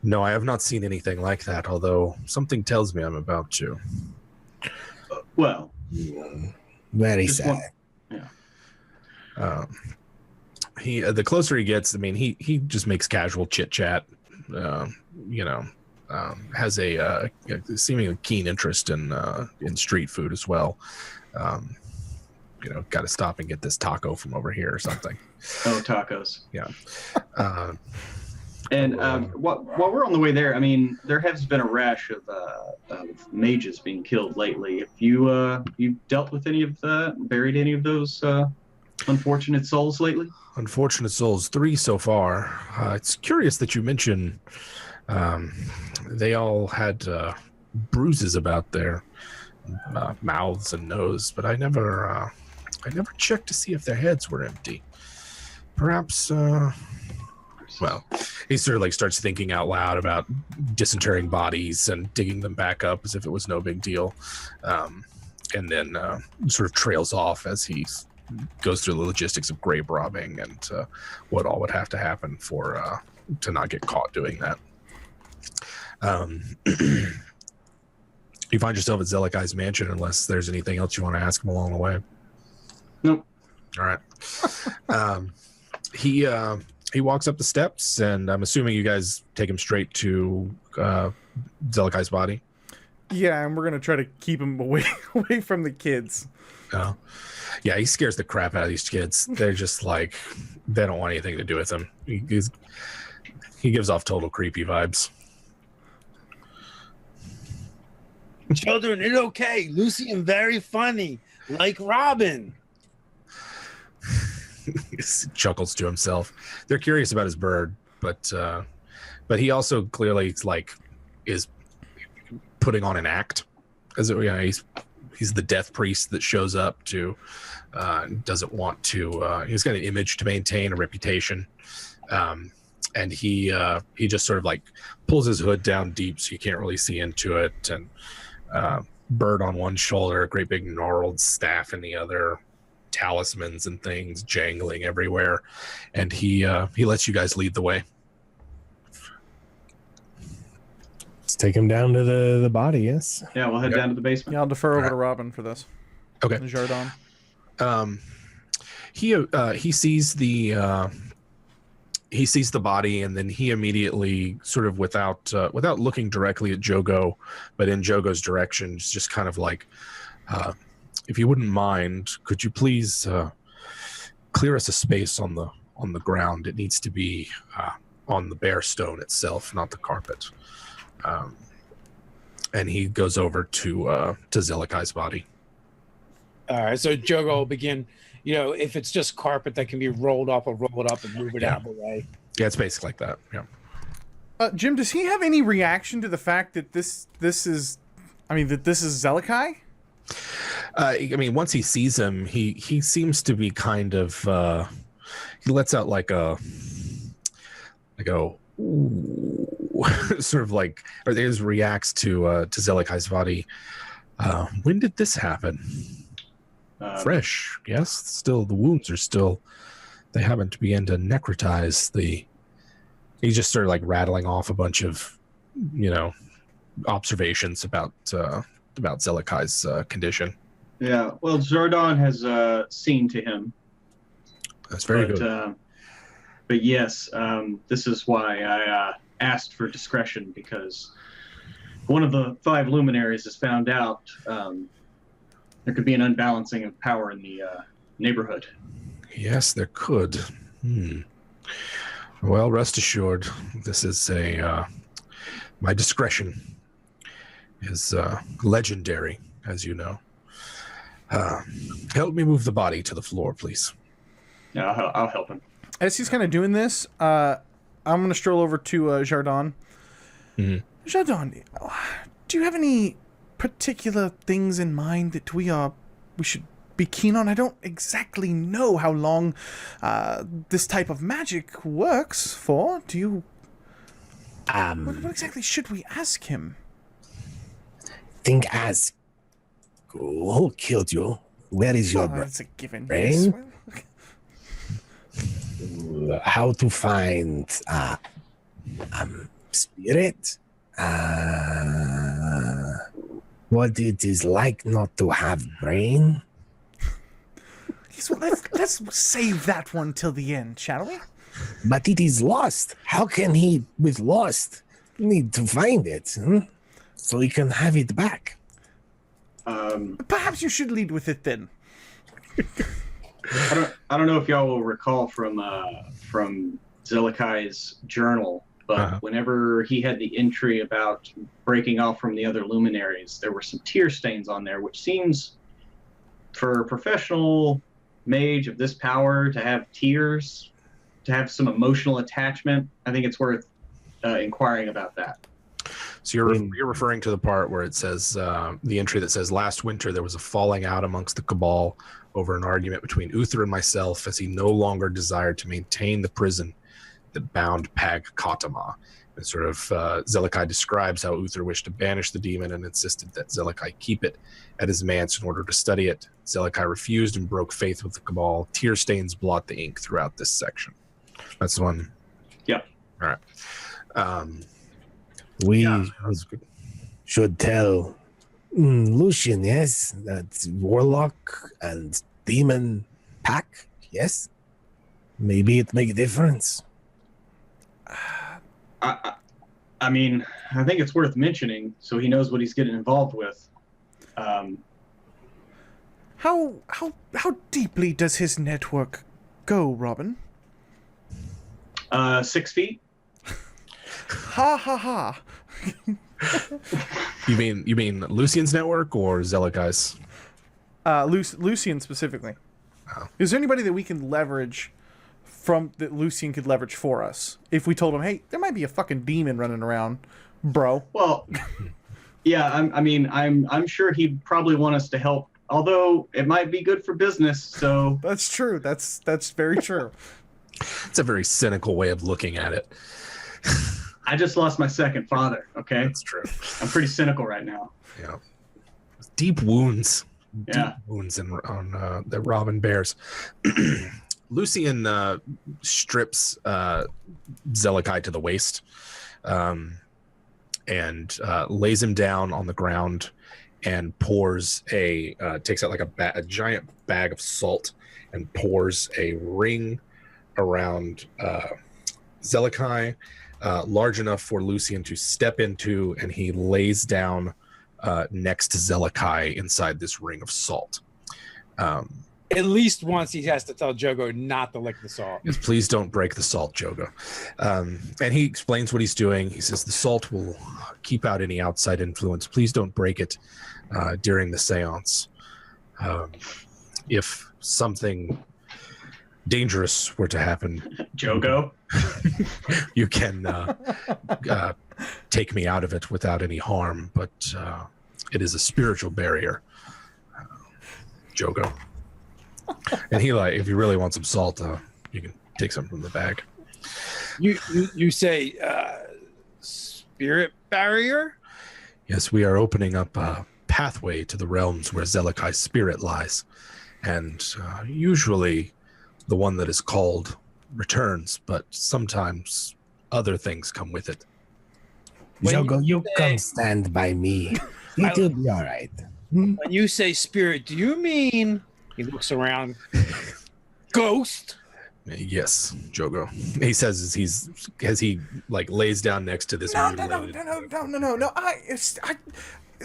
No, I have not seen anything like that, although something tells me I'm about to. Well, Very just sad. The closer he gets, I mean, he just makes casual chit chat. Has a seemingly keen interest in street food as well. Got to stop and get this taco from over here or something. oh, tacos. Yeah. And while we're on the way there, I mean, there has been a rash of mages being killed lately. If you dealt with any of buried any of those unfortunate souls lately? Unfortunate souls, 3 so far. It's curious that you mention they all had bruises about their mouths and nose, but I never checked to see if their heads were empty. Perhaps. Well, he sort of like starts thinking out loud about disinterring bodies and digging them back up as if it was no big deal, and then sort of trails off as he goes through the logistics of grave robbing and what all would have to happen for to not get caught doing that. You find yourself at Zelekai's mansion unless there's anything else you want to ask him along the way. Nope. All right. He walks up the steps, and I'm assuming you guys take him straight to Zelekai's body. Yeah, and we're gonna try to keep him away from the kids. Oh. Yeah, he scares the crap out of these kids. They're just like, they don't want anything to do with him. He gives off total creepy vibes. Children, it's okay. Lucian very funny, like Robin. He chuckles to himself. They're curious about his bird, but he also clearly is putting on an act. He's the death priest that shows up to doesn't want to. He's got an image to maintain, a reputation, and he just sort of like pulls his hood down deep so you can't really see into it, and bird on one shoulder, a great big gnarled staff in the other, talismans and things jangling everywhere, and he lets you guys lead the way. Let's take him down to the body. Yes. Yeah, we'll head down to the basement. Yeah, I'll defer over to Robin for this. Okay. And Jardon. He sees the body, and then he immediately, sort of without looking directly at Joego, but in Joego's direction, just kind of like, if you wouldn't mind, could you please clear us a space on the ground? It needs to be on the bare stone itself, not the carpet. And he goes over to Zelekai's body. All right, so Joego will begin. If it's just carpet that can be rolled up, or roll it up and move it out of the way. Yeah, it's basically like that. Yeah. Jim, does he have any reaction to the fact that this is Zelekai? Once he sees him, he seems to be kind of he lets out like a ooh, sort of like, or he reacts to Zelekai's body. When did this happen? Fresh, yes. Still, the wounds are still. They haven't begun to necrotize the. He's just sort of like rattling off a bunch of, observations about Zelekai's condition. Yeah, well, Jardon has seen to him. That's very good. But yes, this is why I asked for discretion, because one of the 5 luminaries has found out there could be an unbalancing of power in the neighborhood. Yes, there could. Well, rest assured, this is my discretion is legendary, as you know. Help me move the body to the floor, please. Yeah, I'll help him. As he's kind of doing this, I'm going to stroll over to Jardon. Mm-hmm. Jardon, do you have any particular things in mind that we should be keen on? I don't exactly know how long this type of magic works for. Do you? What exactly should we ask him? Ask who killed you? Where is your That's a given. brain? How to find spirit? What it is like not to have brain? Yes, well, let's save that one till the end, shall we? But it is lost. How can he, with lost, need to find it so he can have it back? Perhaps you should lead with it then. I don't know if y'all will recall from Zelekai's journal, but whenever he had the entry about breaking off from the other luminaries, there were some tear stains on there, which seems, for a professional mage of this power to have tears, to have some emotional attachment, I think it's worth inquiring about that. So you're referring to the part where it says, the entry that says, last winter there was a falling out amongst the Cabal over an argument between Uther and myself, as he no longer desired to maintain the prison that bound Pag Katama. And sort of Zelekai describes how Uther wished to banish the demon and insisted that Zelekai keep it at his manse in order to study it. Zelekai refused and broke faith with the Cabal. Tear stains blot the ink throughout this section. That's the one. Yep. All right. We should tell Lucian, yes, that warlock and demon pack, yes. Maybe it make a difference. I mean, I think it's worth mentioning so he knows what he's getting involved with. How deeply does his network go, Robin? 6 feet. Ha ha ha. You mean Lucian's network or Zelekai's? Lucian specifically. Oh. Is there anybody that we can leverage that Lucian could leverage for us if we told him, hey, there might be a fucking demon running around, bro? Well, yeah, I'm sure he'd probably want us to help, although it might be good for business. So that's true. That's very true. It's a very cynical way of looking at it. I just lost my second father. Okay, That's true. I'm pretty cynical right now. Yeah, deep wounds. Yeah, deep wounds on that Robin bears. Lucian strips Zelekai to the waist, and lays him down on the ground and pours takes out like a giant bag of salt and pours a ring around Zelekai, large enough for Lucian to step into, and he lays down next to Zelekai inside this ring of salt. At least once he has to tell Joego not to lick the salt. Yes, please don't break the salt, Joego. And he explains what he's doing. He says the salt will keep out any outside influence. Please don't break it during the seance. If something dangerous were to happen, Joego, you can take me out of it without any harm, but it is a spiritual barrier, Joego. And he, like, if you really want some salt, you can take some from the bag. You say spirit barrier? Yes, we are opening up a pathway to the realms where Zelekai's spirit lies, and usually the one that is called returns, but sometimes other things come with it. Joego, you come stand by me. It'll be all right. When you say spirit, do you mean... He looks around. Ghost? Yes, Joego. He says as he like lays down next to this. No.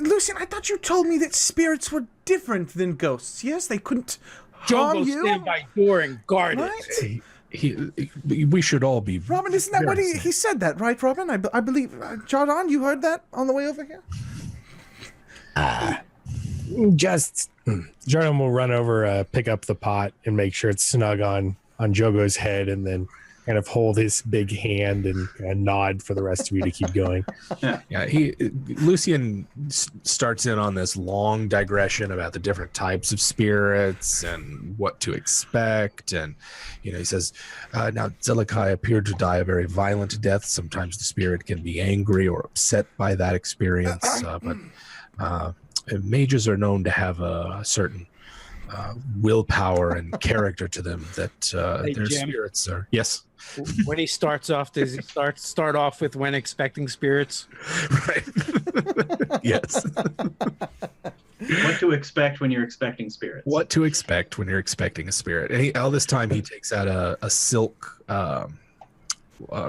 Lucian, I thought you told me that spirits were different than ghosts. Yes, they couldn't harm Joego you. stand by door and guard Right? it. We should all be. Robin, isn't that what he said that, right, Robin? I believe. Jardon, you heard that on the way over here? Jardon will run over, pick up the pot and make sure it's snug on Jogo's head, and then kind of hold his big hand and nod for the rest of you to keep going. Yeah, Lucian starts in on this long digression about the different types of spirits and what to expect, and he says, now Zelekai appeared to die a very violent death. Sometimes the spirit can be angry or upset by that experience, but mages are known to have a certain willpower and character to them that their Jim, spirits are. Yes. When he starts off, does he start off with when expecting spirits? Right. Yes. What to expect when you're expecting spirits? What to expect when you're expecting a spirit? And all this time he takes out a silk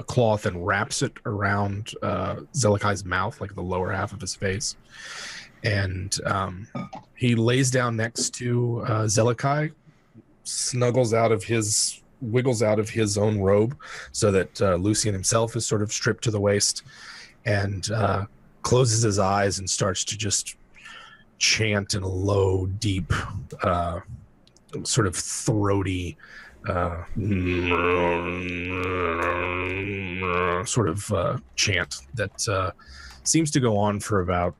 cloth and wraps it around Zelekai's mouth, like the lower half of his face. And he lays down next to Zelekai, wiggles out of his own robe so that Lucian himself is sort of stripped to the waist, and closes his eyes and starts to just chant in a low, deep, sort of throaty, sort of chant that seems to go on for about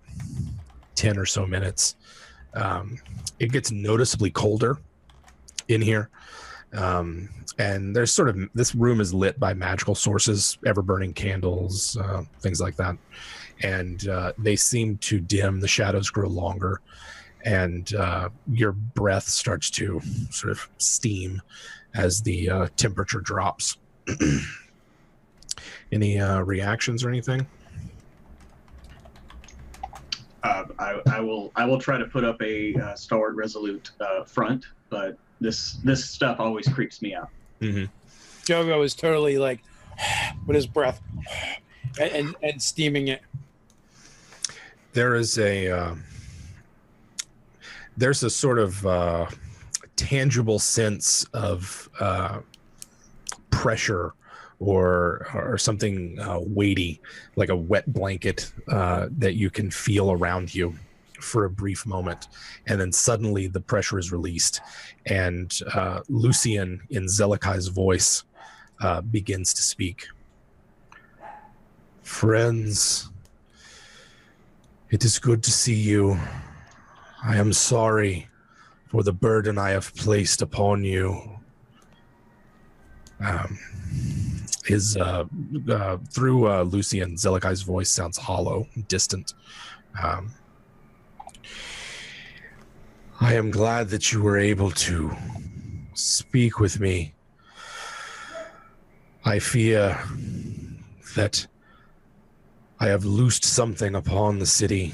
10 or so minutes. It gets noticeably colder in here, and there's sort of, this room is lit by magical sources, ever burning candles, things like that, and they seem to dim. The shadows grow longer, and your breath starts to sort of steam as the temperature drops. Any reactions or anything? I will try to put up a stalwart, resolute front, but this stuff always creeps me out. Mm-hmm. Joego is totally like with his breath and steaming it. There is there's a sort of tangible sense of pressure or something weighty, like a wet blanket that you can feel around you for a brief moment, and then suddenly the pressure is released, and Lucian, in Zelekai's voice, begins to speak. Friends, it is good to see you. I am sorry for the burden I have placed upon you. Through Lucian, Zelekai's voice sounds hollow, distant. I am glad that you were able to speak with me. I fear that I have loosed something upon the city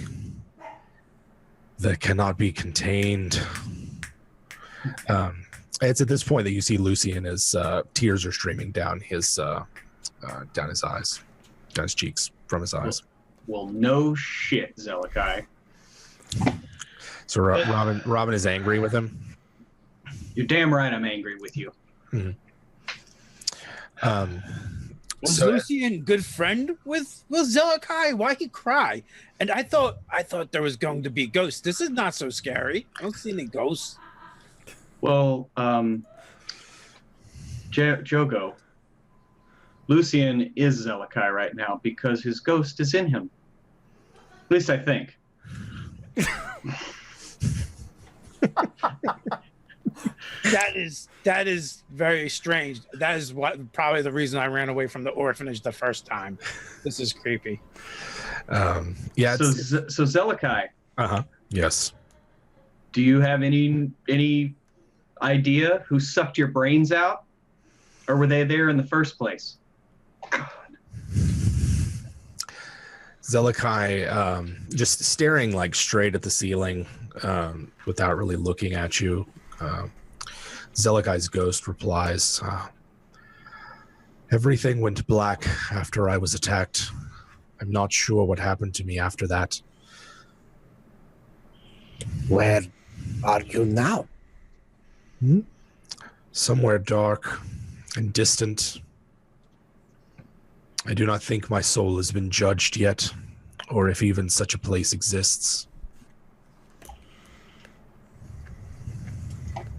that cannot be contained. It's at this point that you see Lucian as tears are streaming down his eyes, down his cheeks, from his eyes. Well, no shit, Zelekai. So Robin is angry with him. You're damn right I'm angry with you. Mm-hmm. Was Lucian good friend with Zelekai? Why he cry? And I thought there was going to be ghosts. This is not so scary. I don't see any ghosts. Well, Joego, Lucian is Zelekai right now because his ghost is in him. At least I think. That is very strange. That is probably the reason I ran away from the orphanage the first time. This is creepy. Yeah. So Zelekai. Yes. Do you have any idea who sucked your brains out, or were they there in the first place? Zelekai, just staring like straight at the ceiling, without really looking at you. Zelekai's ghost replies, everything went black after I was attacked. I'm not sure what happened to me after that. Where are you now? Somewhere dark and distant. I do not think my soul has been judged yet, or if even such a place exists.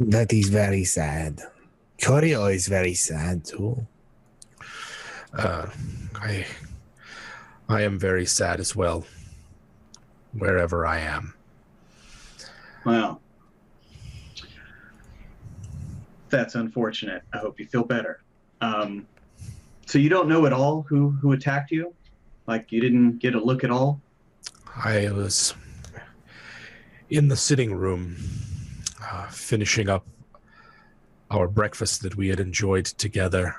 That is very sad. Corio is very sad too. I am very sad as well, wherever I am. Well, that's unfortunate. I hope you feel better. So you don't know at all who attacked you? Like you didn't get a look at all? I was in the sitting room, finishing up our breakfast that we had enjoyed together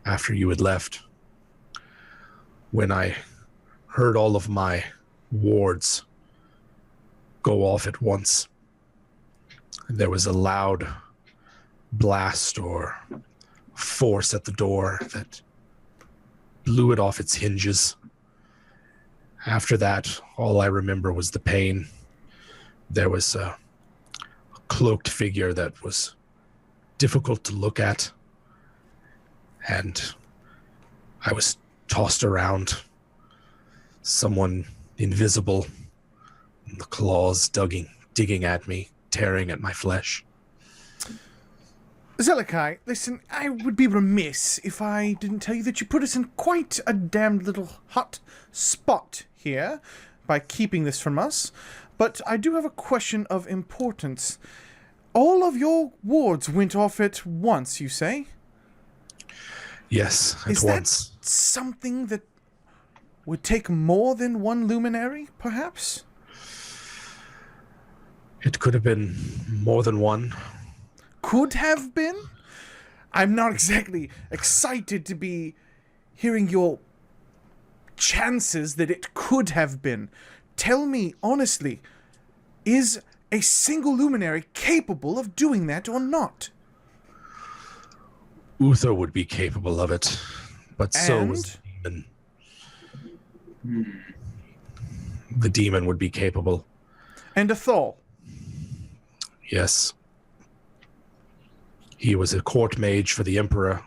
after you had left, when I heard all of my wards go off at once. There was a loud blast or force at the door that blew it off its hinges. After that, all I remember was the pain. There was a cloaked figure that was difficult to look at, and I was tossed around. Someone invisible, the claws digging at me, tearing at my flesh. Zelekai, listen, I would be remiss if I didn't tell you that you put us in quite a damned little hot spot here by keeping this from us. But I do have a question of importance. All of your wards went off at once, you say? Yes, at once. Is that something that would take more than one luminary, perhaps? It could have been more than one. Could have been? I'm not exactly excited to be hearing your chances that it could have been. Tell me honestly, is a single luminary capable of doing that or not? Uther would be capable of it, but so was the demon. The demon would be capable. And Athol? Yes. He was a court mage for the Emperor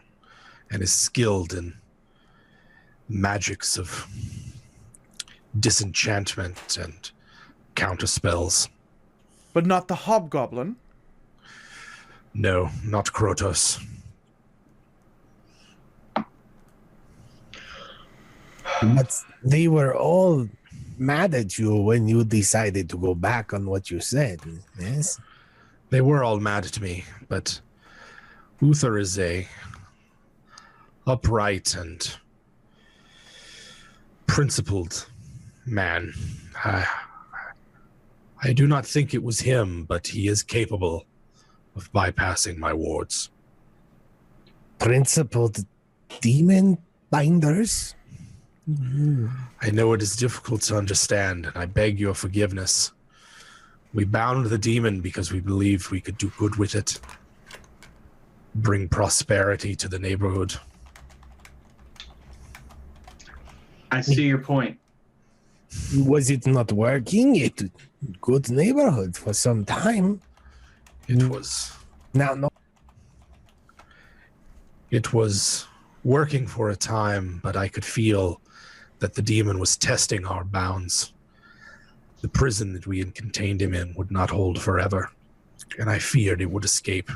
and is skilled in magics of disenchantment and counterspells. But not the hobgoblin? No, not Krotos. But they were all mad at you when you decided to go back on what you said, yes? They were all mad at me, but Uther is a upright and principled man. I do not think it was him, but he is capable of bypassing my wards. Principled demon binders? I know it is difficult to understand, and I beg your forgiveness. We bound the demon because we believed we could do good with it. Bring prosperity to the neighborhood. I see your point. Was it not working? It good neighborhood for some time. It was No. It was working for a time, but I could feel that the demon was testing our bounds. The prison that we had contained him in would not hold forever, and I feared he would escape.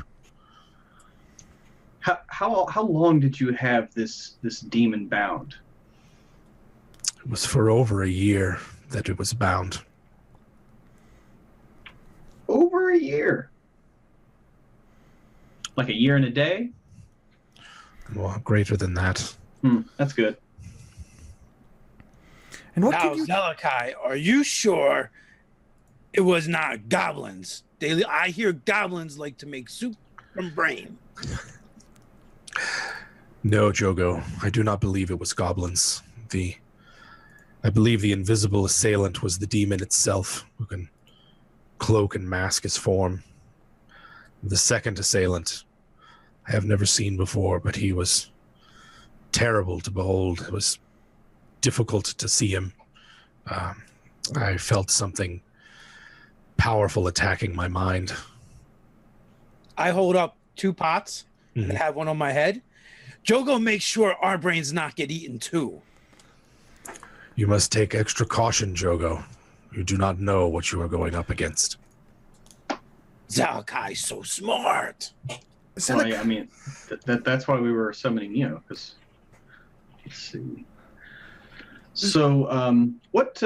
How long did you have this demon bound? It was for over a year that it was bound. Over a year? Like a year and a day? Well, greater than that. That's good. And what Now, can you... Zelekai, are you sure it was not goblins? I hear goblins like to make soup from brain. No, Joego, I do not believe it was goblins. I believe the invisible assailant was the demon itself, who can cloak and mask his form. The second assailant I have never seen before, but he was terrible to behold. It was difficult to see him. I felt something powerful attacking my mind. I hold up 2 pots and have one on my head. Joego makes sure our brains not get eaten too. You must take extra caution, Joego. You do not know what you are going up against. Zalakai's so smart. Well, yeah, I mean, that's why we were summoning you, because... Let's see. So, what...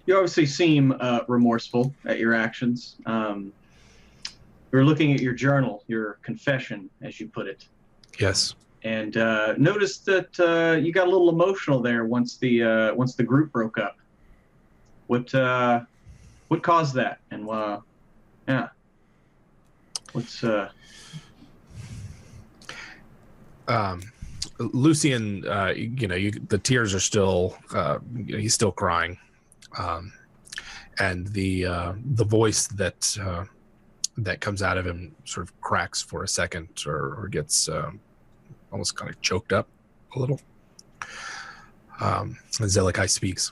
you obviously seem remorseful at your actions. We were looking at your journal, your confession, as you put it. Yes. And noticed that you got a little emotional there once the group broke up. What caused that? And yeah, what's Lucian? The tears are still. He's still crying, and the voice that comes out of him sort of cracks for a second, or gets almost kind of choked up a little. Zelekai speaks.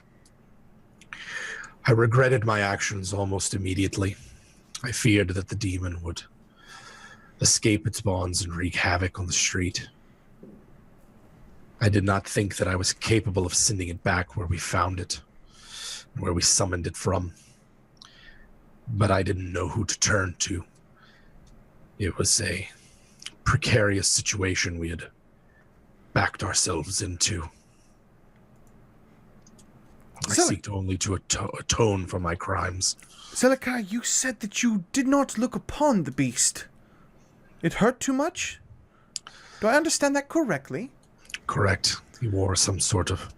I regretted my actions almost immediately. I feared that the demon would escape its bonds and wreak havoc on the street. I did not think that I was capable of sending it back where we found it, where we summoned it from. But I didn't know who to turn to. It was a precarious situation we had backed ourselves into. I seek only to atone for my crimes. Zelekai, you said that you did not look upon the beast. It hurt too much? Do I understand that correctly? Correct. He wore some sort of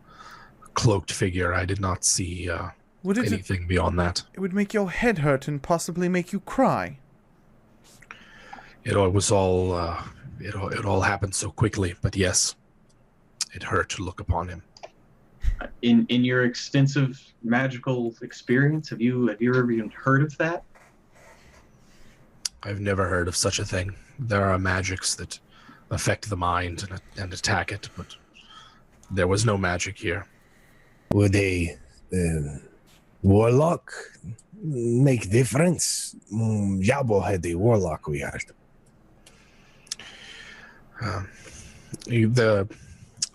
cloaked figure. I did not see anything beyond that. It would make your head hurt and possibly make you cry. It was all it all happened so quickly, but yes, it hurt to look upon him. In your extensive magical experience, have you ever even heard of that? I've never heard of such a thing. There are magics that affect the mind and attack it, but there was no magic here. Would a warlock make difference? Jabo had a warlock, we heard. The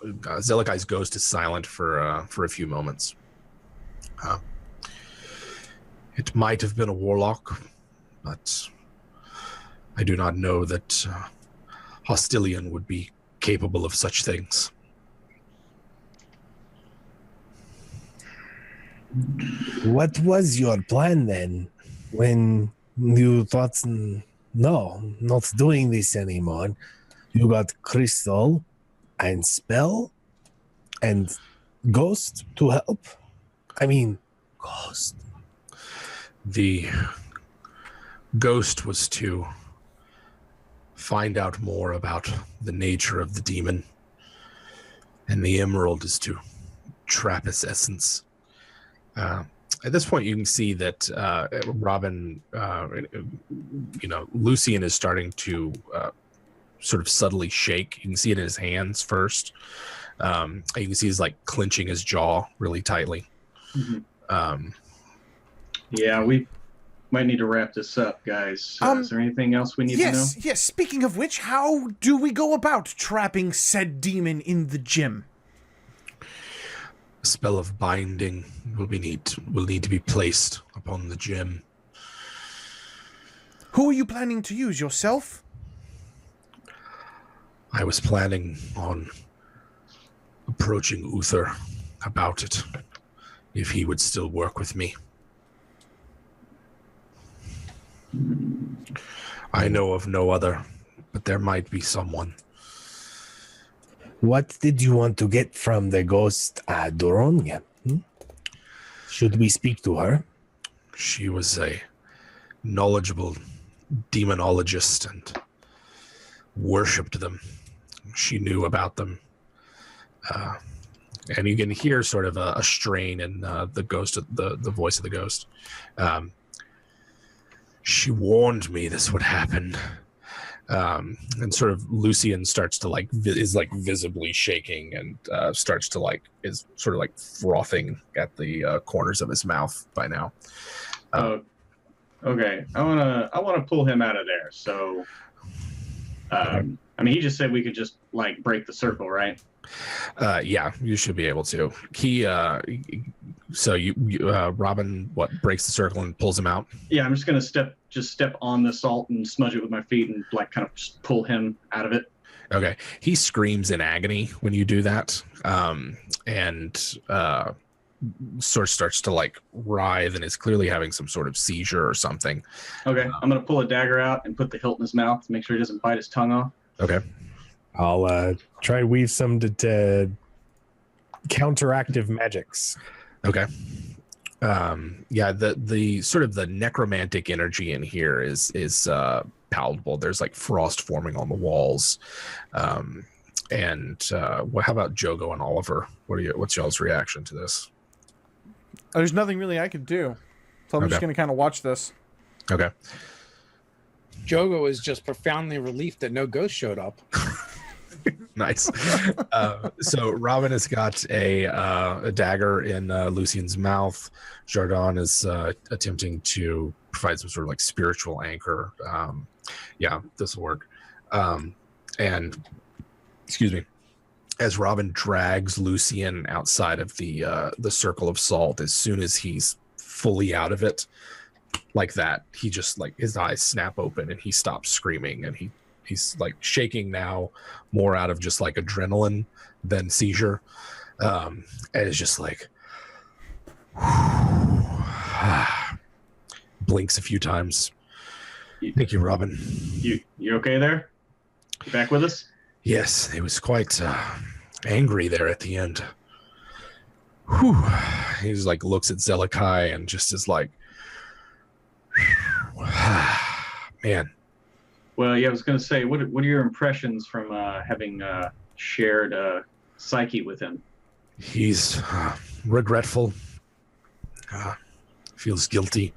Zelekai's ghost is silent for a few moments. It might have been a warlock, but I do not know that Hostilian would be capable of such things. What was your plan then when you thought, no, not doing this anymore? You got crystal and spell and ghost to help? I mean, ghost. The ghost was to find out more about the nature of the demon And the emerald is to trap its essence. At this point, you can see that Robin, Lucian is starting to sort of subtly shake. You can see it in his hands first. You can see he's like clenching his jaw really tightly. Mm-hmm. Yeah, we might need to wrap this up, guys. Is there anything else we need to know? Yes. Speaking of which, how do we go about trapping said demon in the gym? A spell of binding will need to be placed upon the gem. Who are you planning to use, yourself? I was planning on approaching Uther about it, if he would still work with me. I know of no other, but there might be someone. What did you want to get from the ghost Doronia? Should we speak to her? She was a knowledgeable demonologist and worshipped them. She knew about them. And you can hear sort of a strain in the ghost, the voice of the ghost. She warned me this would happen. And sort of Lucian starts to is visibly shaking and starts to is sort of frothing at the corners of his mouth by now. Okay, I wanna pull him out of there. So, he just said we could just break the circle, right? Yeah, you should be able to. Robin, breaks the circle and pulls him out? Yeah, I'm just gonna step on the salt and smudge it with my feet and kind of just pull him out of it. Okay. He screams in agony when you do that, and sort of starts to writhe and is clearly having some sort of seizure or something. Okay, I'm gonna pull a dagger out and put the hilt in his mouth to make sure he doesn't bite his tongue off. Okay. I'll try and weave some to counteractive magics. Okay. The sort of the necromantic energy in here is palatable. There's frost forming on the walls. How about Joego and Oliver? What's y'all's reaction to this? There's nothing really I could do. So I'm just going to kind of watch this. Okay. Joego is just profoundly relieved that no ghost showed up. Nice. So Robin has got a dagger in Lucian's mouth. Jardon is attempting to provide some sort of spiritual anchor. This will work. And excuse me, as Robin drags Lucian outside of the circle of salt, as soon as he's fully out of it, like that, he just his eyes snap open and he stops screaming, and he's shaking now more out of just adrenaline than seizure. And it's just blinks a few times. Thank you, Robin. You okay there? You back with us? Yes, it was quite angry there at the end. Whew. He's looks at Zelekai and just is man. Well, yeah, I was going to say, what are your impressions from having shared psyche with him? He's regretful. Feels guilty.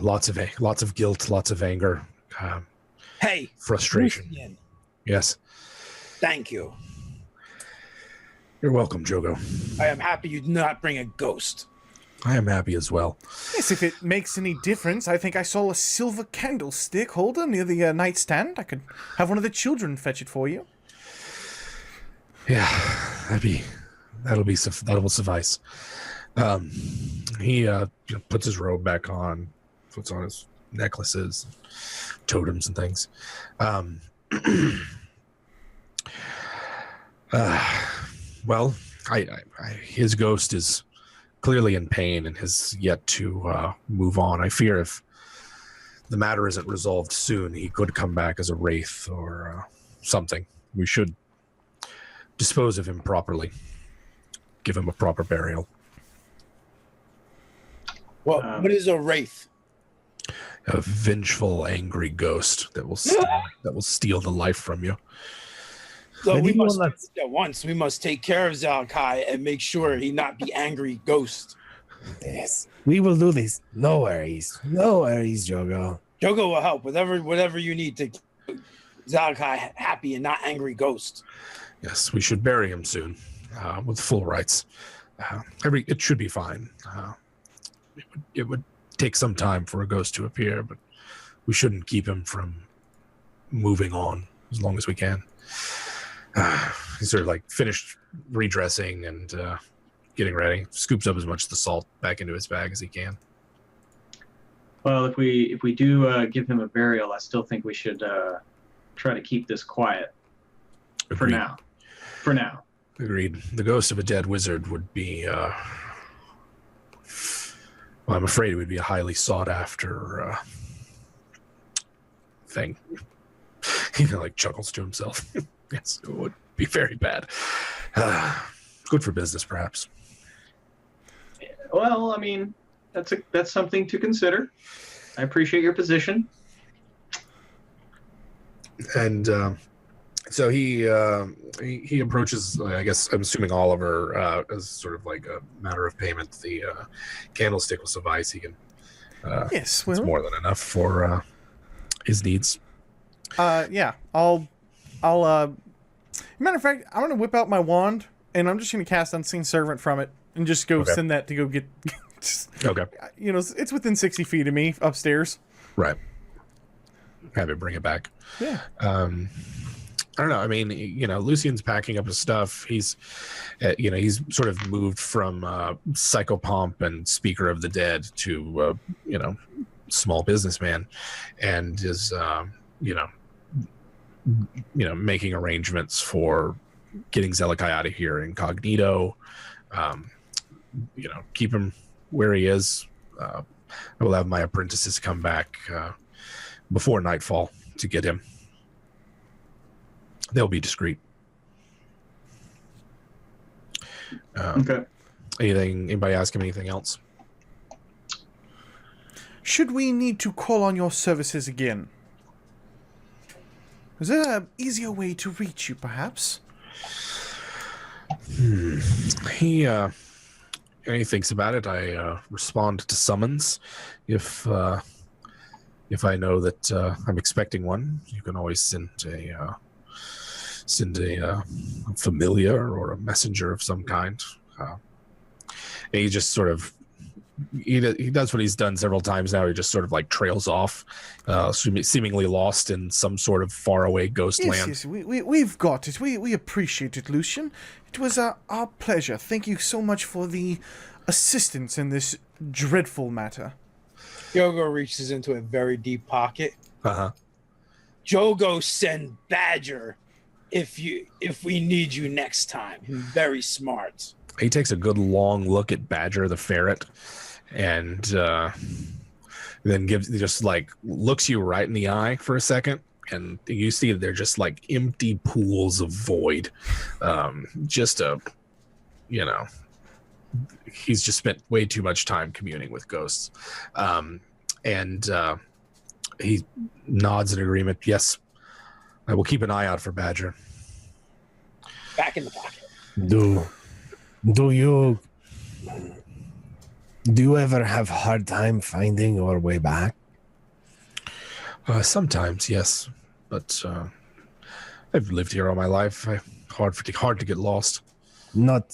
Lots of guilt, lots of anger. Hey, frustration. Lucian. Yes. Thank you. You're welcome, Joego. I am happy you did not bring a ghost. I am happy as well. Yes, if it makes any difference, I think I saw a silver candlestick holder near the nightstand. I could have one of the children fetch it for you. Yeah, that'll suffice. He puts his robe back on, puts on his necklaces, totems, and things. Well, his ghost is clearly in pain and has yet to move on. I fear if the matter isn't resolved soon, he could come back as a wraith or something. We should dispose of him properly, give him a proper burial. Well, what is a wraith? A vengeful, angry ghost that will steal the life from you. So But we even must when do that's- this at once. We must take care of Zelekai and make sure he not be angry ghost. Yes, we will do this. No worries. No worries, Joego. Joego will help whatever you need to keep Zelekai happy and not angry ghost. Yes, we should bury him soon, with full rights. It should be fine. It would take some time for a ghost to appear, but we shouldn't keep him from moving on as long as we can. He's sort of like finished redressing and getting ready. Scoops up as much of the salt back into his bag as he can. Well, if we do give him a burial, I still think we should try to keep this quiet for now. For now. Agreed. The ghost of a dead wizard would be, well, I'm afraid it would be a highly sought after thing. He like chuckles to himself. Yes, it would be very bad. Good for business, perhaps. Well, I mean, that's something to consider. I appreciate your position. And so he approaches, I guess, I'm assuming Oliver, as sort of like a matter of payment. The candlestick will suffice. He can. Yes, it's well, more than enough for his needs. yeah, I'll. Matter of fact, I'm gonna whip out my wand and I'm just gonna cast Unseen Servant from it and just go send that to go get. Okay. You know, it's within 60 feet of me upstairs. Right. Have it bring it back. Yeah. I don't know. I mean, you know, Lucian's packing up his stuff. He's, you know, he's sort of moved from psychopomp and speaker of the dead to, you know, small businessman, and is, you know, making arrangements for getting Zelekai out of here incognito. You know, keep him where he is. I will have my apprentices come back before nightfall to get him. They'll be discreet. Okay. Anybody ask him anything else? Should we need to call on your services again? Is there an easier way to reach you, perhaps? He thinks about it. I respond to summons. If I know that I'm expecting one, you can always send a familiar or a messenger of some kind. And he just sort of he does what he's done several times now. He just sort of like trails off, seemingly lost in some sort of faraway ghost land. Yes, we've got it. We appreciate it, Lucian. It was our pleasure. Thank you so much for the assistance in this dreadful matter. Joego reaches into a very deep pocket. Uh-huh. Joego, send Badger if we need you next time. He's very smart. He takes a good long look at Badger the ferret, and then just like looks you right in the eye for a second, and you see they're just like empty pools of void. Just he's just spent way too much time communing with ghosts. And he nods in agreement. Yes, I will keep an eye out for Badger. Back in the pocket. Do you ever have hard time finding your way back? Sometimes, yes, but I've lived here all my life. Hard to get lost. Not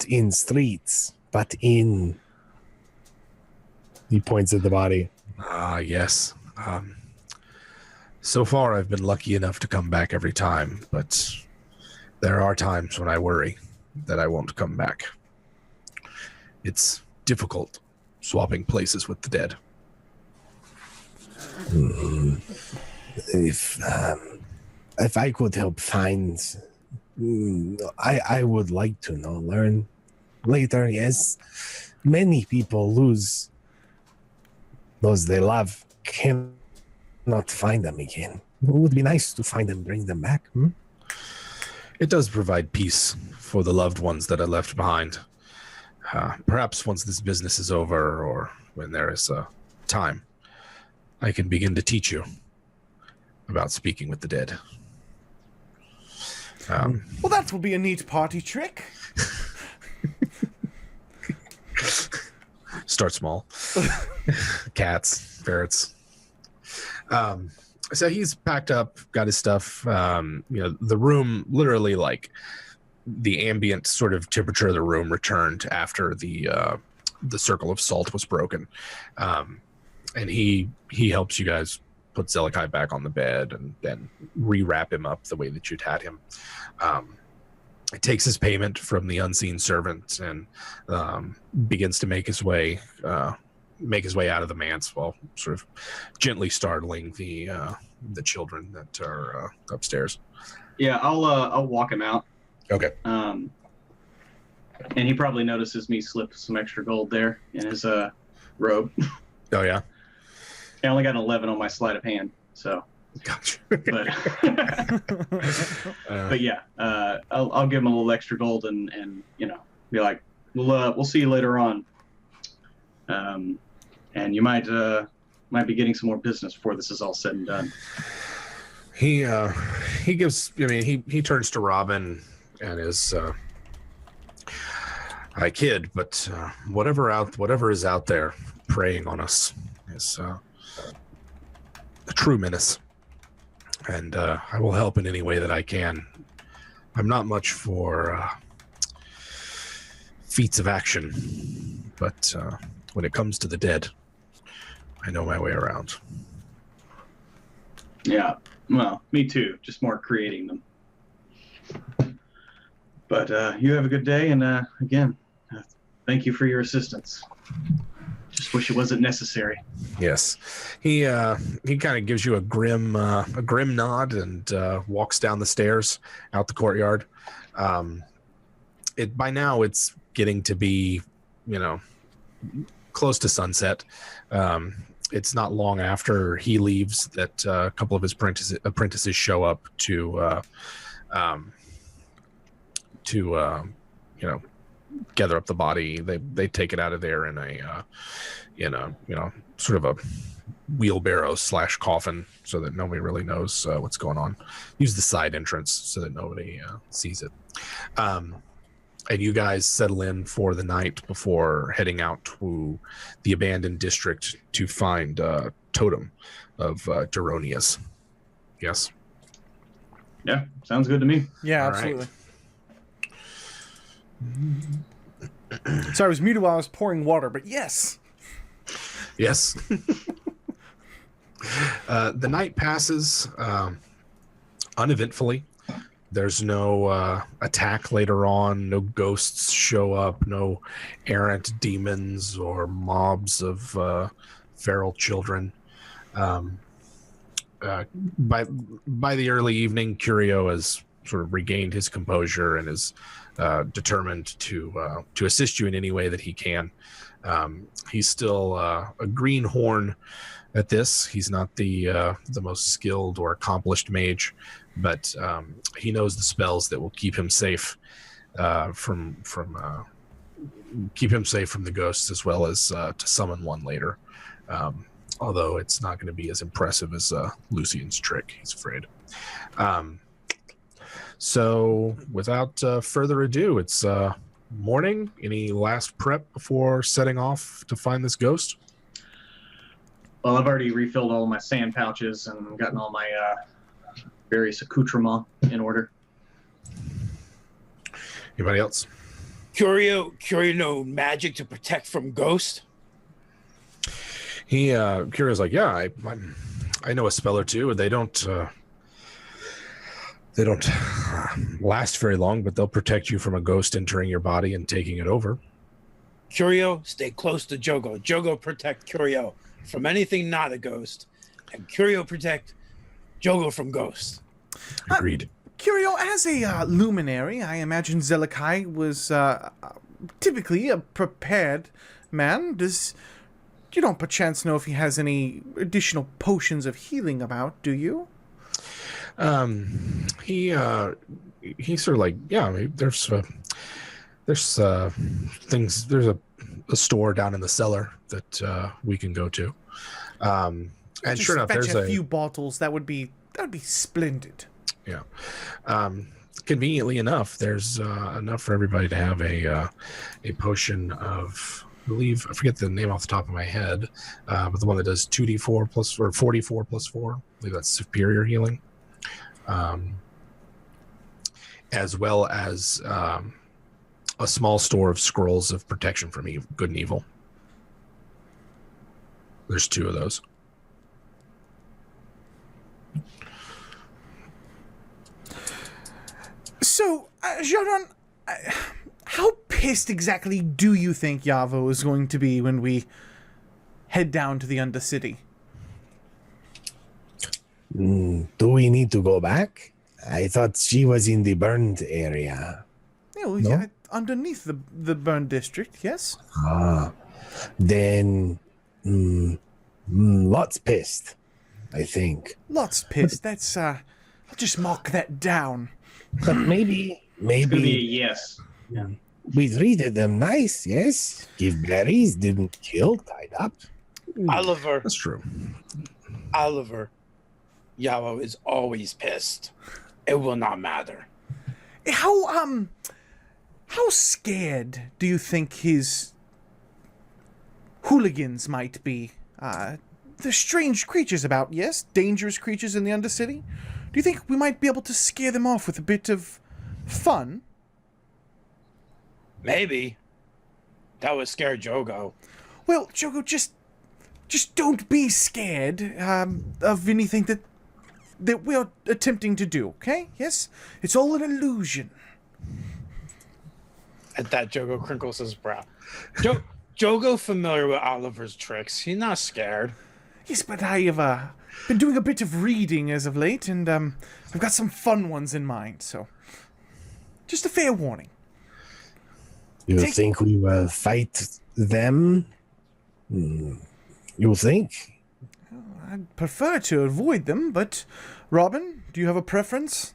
in streets, but in. He points at the body. Yes. So far, I've been lucky enough to come back every time, but there are times when I worry that I won't come back. It's difficult swapping places with the dead. If I could help find, I would like to learn later. Yes, many people lose those they love, cannot find them again. It would be nice to find them, bring them back. It does provide peace for the loved ones that are left behind. Perhaps once this business is over, or when there is time, I can begin to teach you about speaking with the dead. Well, that will be a neat party trick. Start small. Cats, ferrets. So he's packed up, got his stuff. The room, literally, like the ambient sort of temperature of the room returned after the circle of salt was broken, and he helps you guys put Zelekai back on the bed and then rewrap him up the way that you'd had him. It takes his payment from the unseen servant and begins to make his way out of the manse while sort of gently startling the children that are upstairs. Yeah, I'll walk him out. Okay. And he probably notices me slip some extra gold there in his robe. Oh yeah. I only got an 11 on my sleight of hand, so. Gotcha. But but yeah, I'll give him a little extra gold and be like, we'll see you later on. And you might be getting some more business before this is all said and done. He gives. I mean, he turns to Robin and is. I kid, but whatever is out there preying on us is a true menace. And I will help in any way that I can. I'm not much for feats of action, but when it comes to the dead, I know my way around. Yeah, well, me too. Just more creating them. But you have a good day, and again, thank you for your assistance. Just wish it wasn't necessary. Yes, he kind of gives you a grim nod and walks down the stairs out the courtyard. By now it's getting to be, close to sunset. It's not long after he leaves that a couple of his apprentices show up to gather up the body. They take it out of there in a sort of a wheelbarrow / coffin so that nobody really knows what's going on. Use the side entrance so that nobody sees it. And you guys settle in for the night before heading out to the abandoned district to find totem of Geronia's. Yes? Yeah, sounds good to me. Yeah, All absolutely. Right. Sorry, I was muted while I was pouring water, but yes. Yes. The night passes uneventfully. There's no attack later on. No ghosts show up. No errant demons or mobs of feral children. By the early evening, Curio has sort of regained his composure and is determined to assist you in any way that he can. He's still a greenhorn at this. He's not the most skilled or accomplished mage, but he knows the spells that will keep him safe from the ghosts, as well as to summon one later. Although it's not going to be as impressive as Lucian's trick, he's afraid. So without further ado, it's morning. Any last prep before setting off to find this ghost? Well, I've already refilled all my sand pouches and gotten all my various accoutrements in order. Anybody else? Curio know magic to protect from ghosts? Curio's like, yeah, I know a spell or two. They don't last very long, but they'll protect you from a ghost entering your body and taking it over. Curio, stay close to Joego. Joego protect Curio from anything not a ghost, and Curio protect Joego from ghosts. Agreed. Curio, as a luminary, I imagine Zelekai was typically a prepared man. You don't perchance know if he has any additional potions of healing about, do you? He's sort of like, yeah, I mean, there's things. There's a store down in the cellar that we can go to. And just sure enough, fetch there's a few bottles. That would be splendid. Yeah. conveniently enough, there's enough for everybody to have a potion of, I believe, I forget the name off the top of my head, but the one that does 2d4 plus, or 44 plus 4. I believe that's superior healing. As well as a small store of scrolls of protection from good and evil. There's 2 of those. So, Jardon, how pissed exactly do you think Yavo is going to be when we head down to the Undercity? Do we need to go back? I thought she was in the burned area. No? Yeah, underneath the burned district, yes? Then lots pissed, I think. Lots pissed. That's, I'll just mark that down. But maybe It's gonna be a yes. Yeah. We treated them nice, yes? Give berries, didn't kill, tied up. Oliver. That's true. Oliver. Yavo is always pissed. It will not matter. How scared do you think his hooligans might be? There's strange creatures about, yes? Dangerous creatures in the Undercity? Do you think we might be able to scare them off with a bit of fun? Maybe. That would scare Joego. Well, Joego, just don't be scared of anything that we're attempting to do, okay? Yes? It's all an illusion. At that, Joego crinkles his brow. Joego familiar with Oliver's tricks. He's not scared. Yes, but I have been doing a bit of reading as of late, and I've got some fun ones in mind, so just a fair warning. You think we will fight them? You think? I'd prefer to avoid them, but Robin, do you have a preference?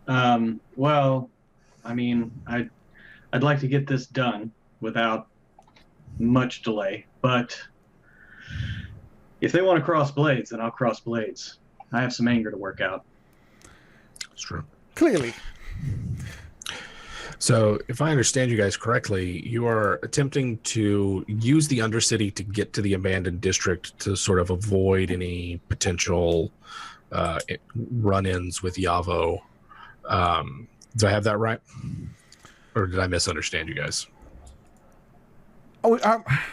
Well, I mean, I'd like to get this done without much delay, but if they want to cross blades, then I'll cross blades. I have some anger to work out. That's true. Clearly. So, if I understand you guys correctly, you are attempting to use the Undercity to get to the abandoned district to sort of avoid any potential run-ins with Yavo. Do I have that right? Or did I misunderstand you guys? Oh,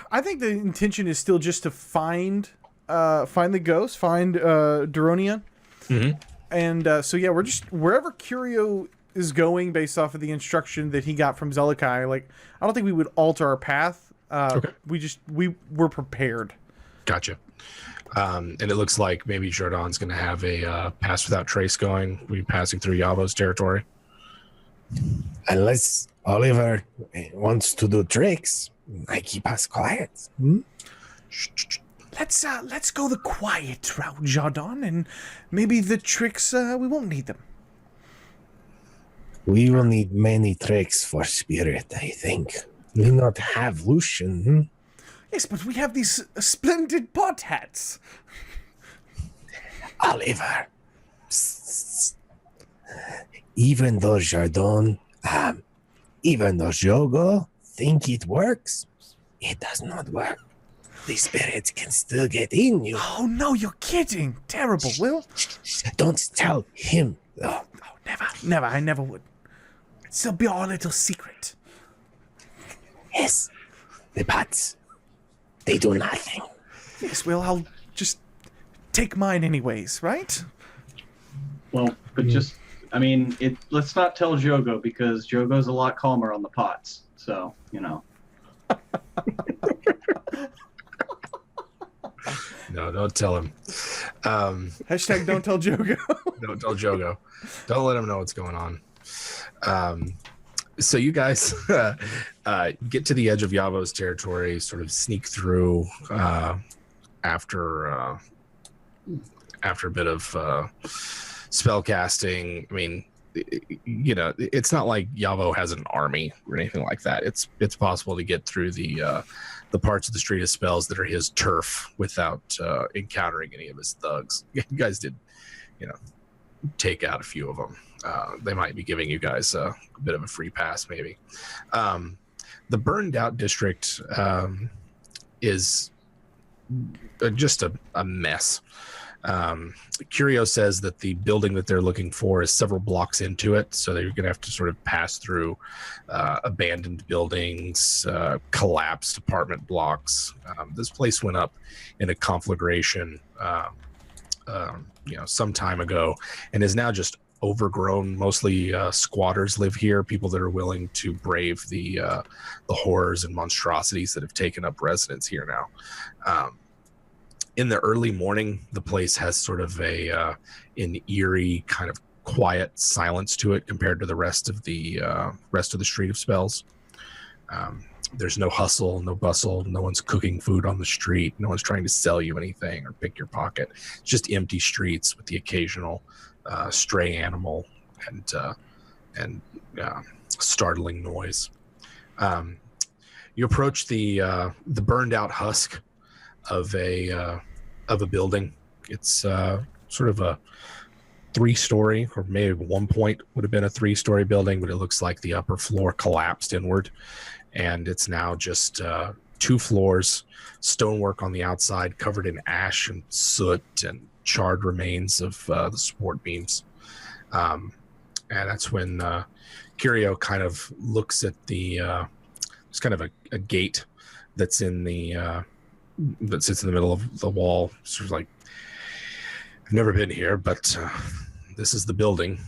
I think the intention is still just to find the ghost, find Duronian. Mm-hmm. And so, yeah, we're just wherever Curio is going based off of the instruction that he got from Zelekai. Like, I don't think we would alter our path. Okay. We were prepared. Gotcha. And it looks like maybe Jardon's going to have a pass without trace going. We're passing through Yavo's territory. Unless Oliver wants to do tricks, I keep us quiet. Let's go the quiet route, Jardon, and maybe the tricks we won't need them. We will need many tricks for Spirit, I think. We not have Lucian. Yes, but we have these splendid pot hats. Oliver. Even though Jardon, even though Joego think it works, it does not work. The spirits can still get in you. Oh, no, you're kidding. Terrible, Will. Don't tell him, though. Oh, never. I never would. It'll be our little secret. Yes, the pots, they do nothing. Yes, well, I'll just take mine anyways, right? Well, but let's not tell Joego, because Joego's a lot calmer on the pots. So, No, don't tell him. Hashtag don't tell Joego. Don't tell Joego. Don't let him know what's going on. So you guys get to the edge of Yavo's territory, sort of sneak through after a bit of spell casting. I mean, it's not like Yavo has an army or anything like that. It's possible to get through the parts of the Street of Spells that are his turf without encountering any of his thugs. You guys did, take out a few of them. They might be giving you guys a bit of a free pass, maybe. The burned out district is just a mess. Curio says that the building that they're looking for is several blocks into it, so they're going to have to sort of pass through abandoned buildings, collapsed apartment blocks. This place went up in a conflagration some time ago, and is now just overgrown. Mostly squatters live here, people that are willing to brave the horrors and monstrosities that have taken up residence here now. In the early morning, the place has sort of an eerie kind of quiet silence to it compared to the rest of the Street of Spells. There's no hustle, no bustle. No one's cooking food on the street. No one's trying to sell you anything or pick your pocket. It's just empty streets with the occasional stray animal and startling noise. You approach the burned out husk of a building. It's sort of a 3-story, or maybe at one point would have been a 3-story building, but it looks like the upper floor collapsed inward, and it's now just 2 floors, stonework on the outside covered in ash and soot and charred remains of the support beams. And that's when Curio kind of looks at it's kind of a gate that's in the that sits in the middle of the wall. Sort of like, I've never been here, but this is the building.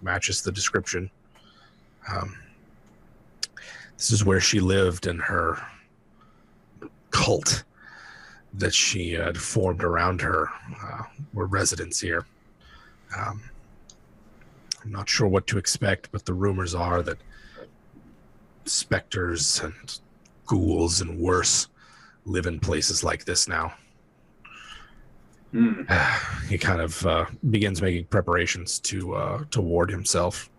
Matches the description. This is where she lived, and her cult that she had formed around her were residents here. I'm not sure what to expect, but the rumors are that specters and ghouls and worse live in places like this now. He kind of begins making preparations to ward himself.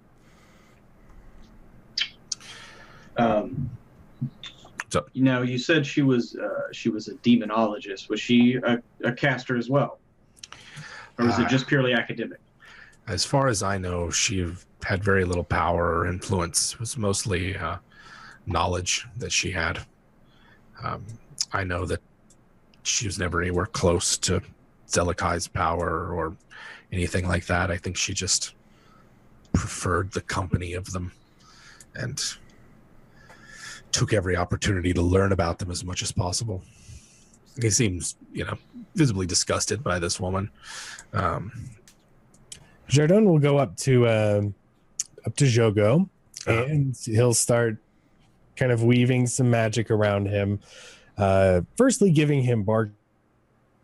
So, you said she was a demonologist. Was she a caster as well, or was it just purely academic? As far as I know, she had very little power or influence. It was mostly knowledge that she had. I know that she was never anywhere close to Zelekai's power or anything like that. I think she just preferred the company of them and took every opportunity to learn about them as much as possible. He seems, visibly disgusted by this woman. Jardon will go up to Joego, and he'll start kind of weaving some magic around him. Firstly, giving him bark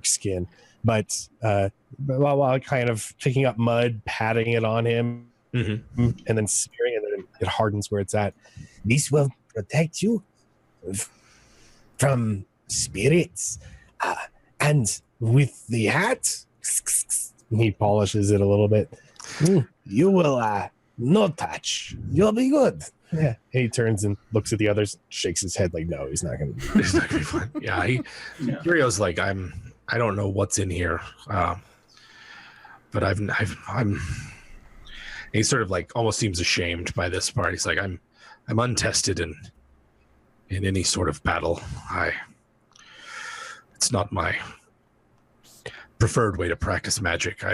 skin, but while kind of picking up mud, patting it on him, and then smearing it, and it hardens where it's at. This will protect you from spirits. And with the hat, He polishes it a little bit. you will no touch. You'll be good. Yeah. He turns and looks at the others, shakes his head like, no, he's not going to do He's not going to be fine. Yeah, Curio's like, I don't know what's in here, but I'm. He sort of like almost seems ashamed by this part. He's like, I'm untested in any sort of battle. It's not my preferred way to practice magic.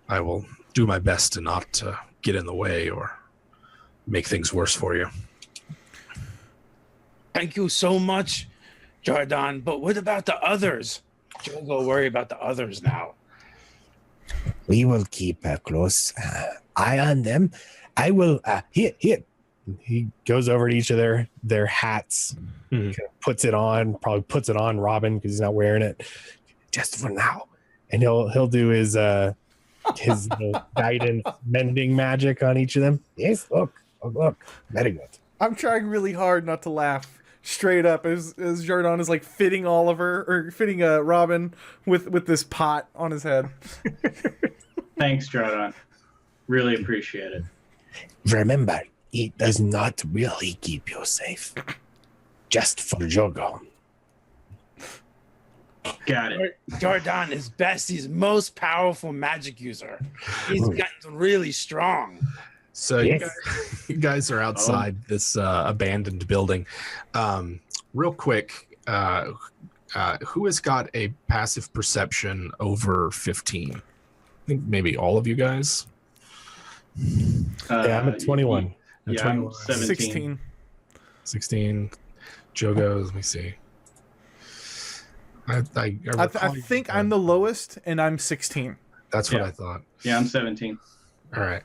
I will do my best to not get in the way or make things worse for you. Thank you so much, Jardon. But what about the others? Don't go worry about the others now. We will keep a close eye on them. I will here. He goes over to each of their hats, kind of puts it on, probably puts it on Robin because he's not wearing it, just for now. And he'll do his guidance mending magic on each of them. Yes, look, very good. I'm trying really hard not to laugh straight up as Jardon is like fitting Robin with this pot on his head. Thanks, Jardon. Really appreciate it. Remember, it does not really keep you safe. Just for Joego. Got it. Jardon is Bestie's most powerful magic user. He's gotten really strong. So you guys are outside this abandoned building. Real quick, who has got a passive perception over 15? I think maybe all of you guys. Yeah, I'm at 21. Yeah, I'm 17. 16. Joego, let me see. I think I'm the lowest, and I'm 16. That's what I thought. Yeah, I'm 17. All right.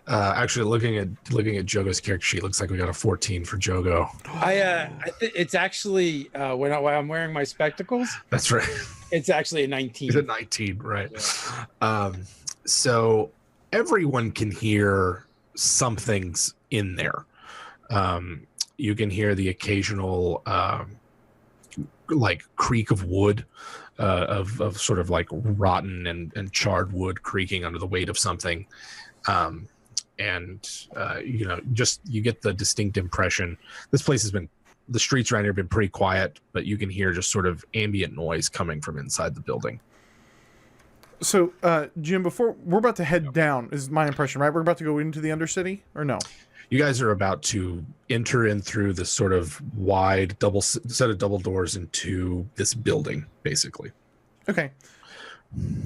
Actually, looking at Jogo's character sheet, looks like we got a 14 for Joego. It's actually when I'm wearing my spectacles. That's right. It's actually a 19. It's a 19, right? Yeah. So everyone can hear something's in there. You can hear the occasional like creak of wood, of sort of like rotten and charred wood creaking under the weight of something. Just you get the distinct impression this place the streets around here have been pretty quiet, but you can hear just sort of ambient noise coming from inside the building. So, Jim, before we're about to head down, is my impression, right? We're about to go into the Undercity, or no? You guys are about to enter in through this sort of wide set of double doors into this building, basically. Okay.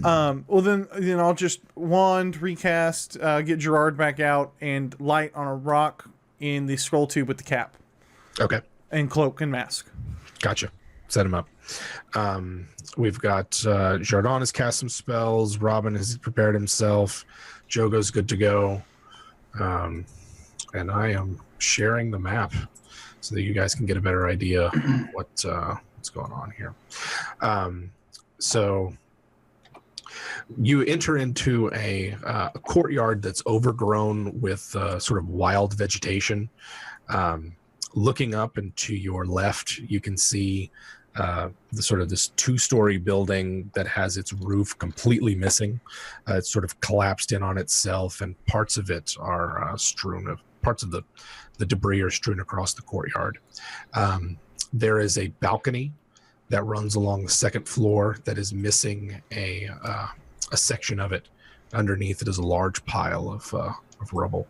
Well, then I'll just wand, recast, get Gerard back out, and light on a rock in the scroll tube with the cap. Okay. And cloak and mask. Gotcha. Set him up. We've got Jardon has cast some spells. Robin has prepared himself. Jogo's good to go. And I am sharing the map so that you guys can get a better idea what's going on here. So you enter into a courtyard that's overgrown with sort of wild vegetation. Looking up and to your left, you can see this two-story building that has its roof completely missing. It's sort of collapsed in on itself, and parts of it are strewn. Parts of the debris are strewn across the courtyard. There is a balcony that runs along the second floor that is missing a section of it. Underneath it is a large pile of rubble.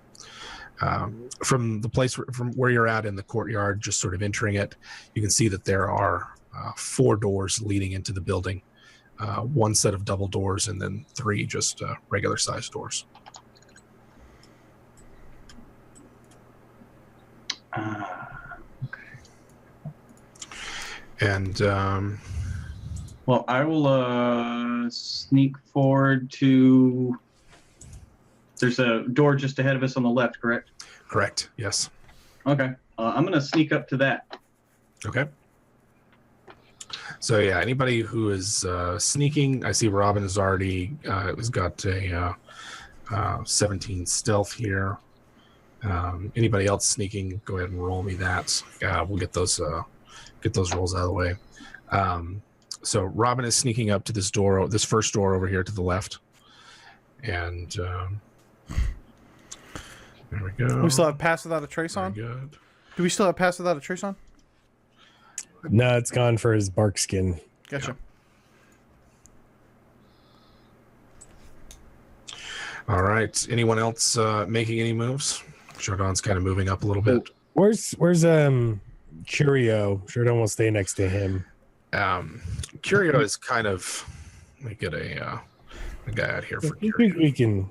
From the place from where you're at in the courtyard, just sort of entering it, you can see that there are 4 doors leading into the building. 1 set of double doors, and then 3 just regular sized doors. Okay. And well, I will sneak forward to. There's a door just ahead of us on the left, correct? Correct. Yes. Okay. I'm going to sneak up to that. Okay. So yeah, anybody who is sneaking, I see Robin has already has got a 17 stealth here. Anybody else sneaking, go ahead and roll me that. We'll get those rolls out of the way. So Robin is sneaking up to this door, this first door over here to the left, and there we go. We still have pass without a trace on. Very good. Do we still have pass without a trace on? No, it's gone for his bark skin. Gotcha. Yeah. All right. Anyone else making any moves? Jardon's kind of moving up a little bit. Where's Curio? Jardon will stay next to him. Curio is kind of. Let me get a guy out here for Curio. We can,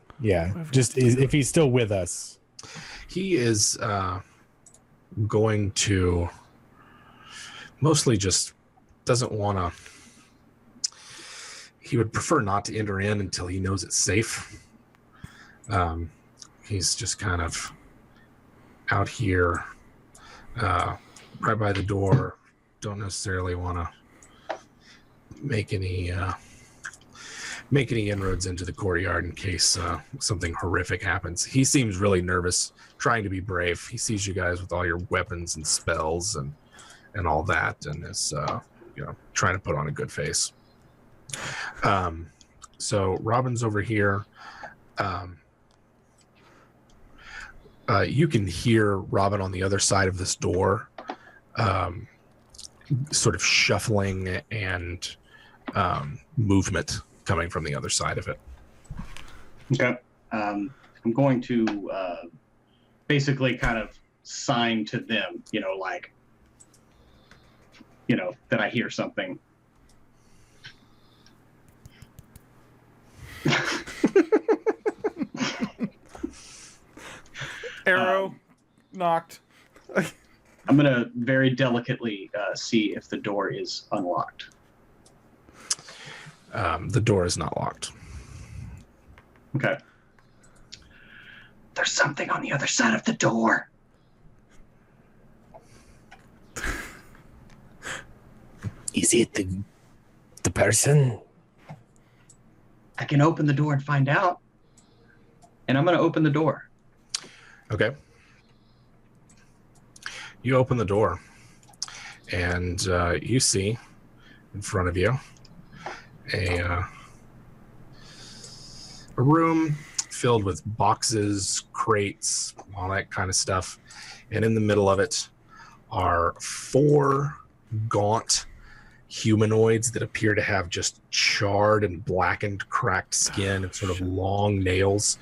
just if he's still with us. He is going to mostly just doesn't want to. He would prefer not to enter in until he knows it's safe. He's just kind of out here, right by the door. Don't necessarily want to make any inroads into the courtyard in case something horrific happens. He seems really nervous, trying to be brave. He sees you guys with all your weapons and spells and all that, and is trying to put on a good face. So Robin's over here. You can hear Robin on the other side of this door, sort of shuffling and movement coming from the other side of it. Okay. I'm going to basically kind of sign to them, that I hear something. Arrow knocked. I'm going to very delicately see if the door is unlocked. The door is not locked. Okay. There's something on the other side of the door. Is it the person? I can open the door and find out. And I'm going to open the door. Okay. You open the door, and you see in front of you a room filled with boxes, crates, all that kind of stuff. And in the middle of it are 4 gaunt humanoids that appear to have just charred and blackened, cracked skin and sort of long nails.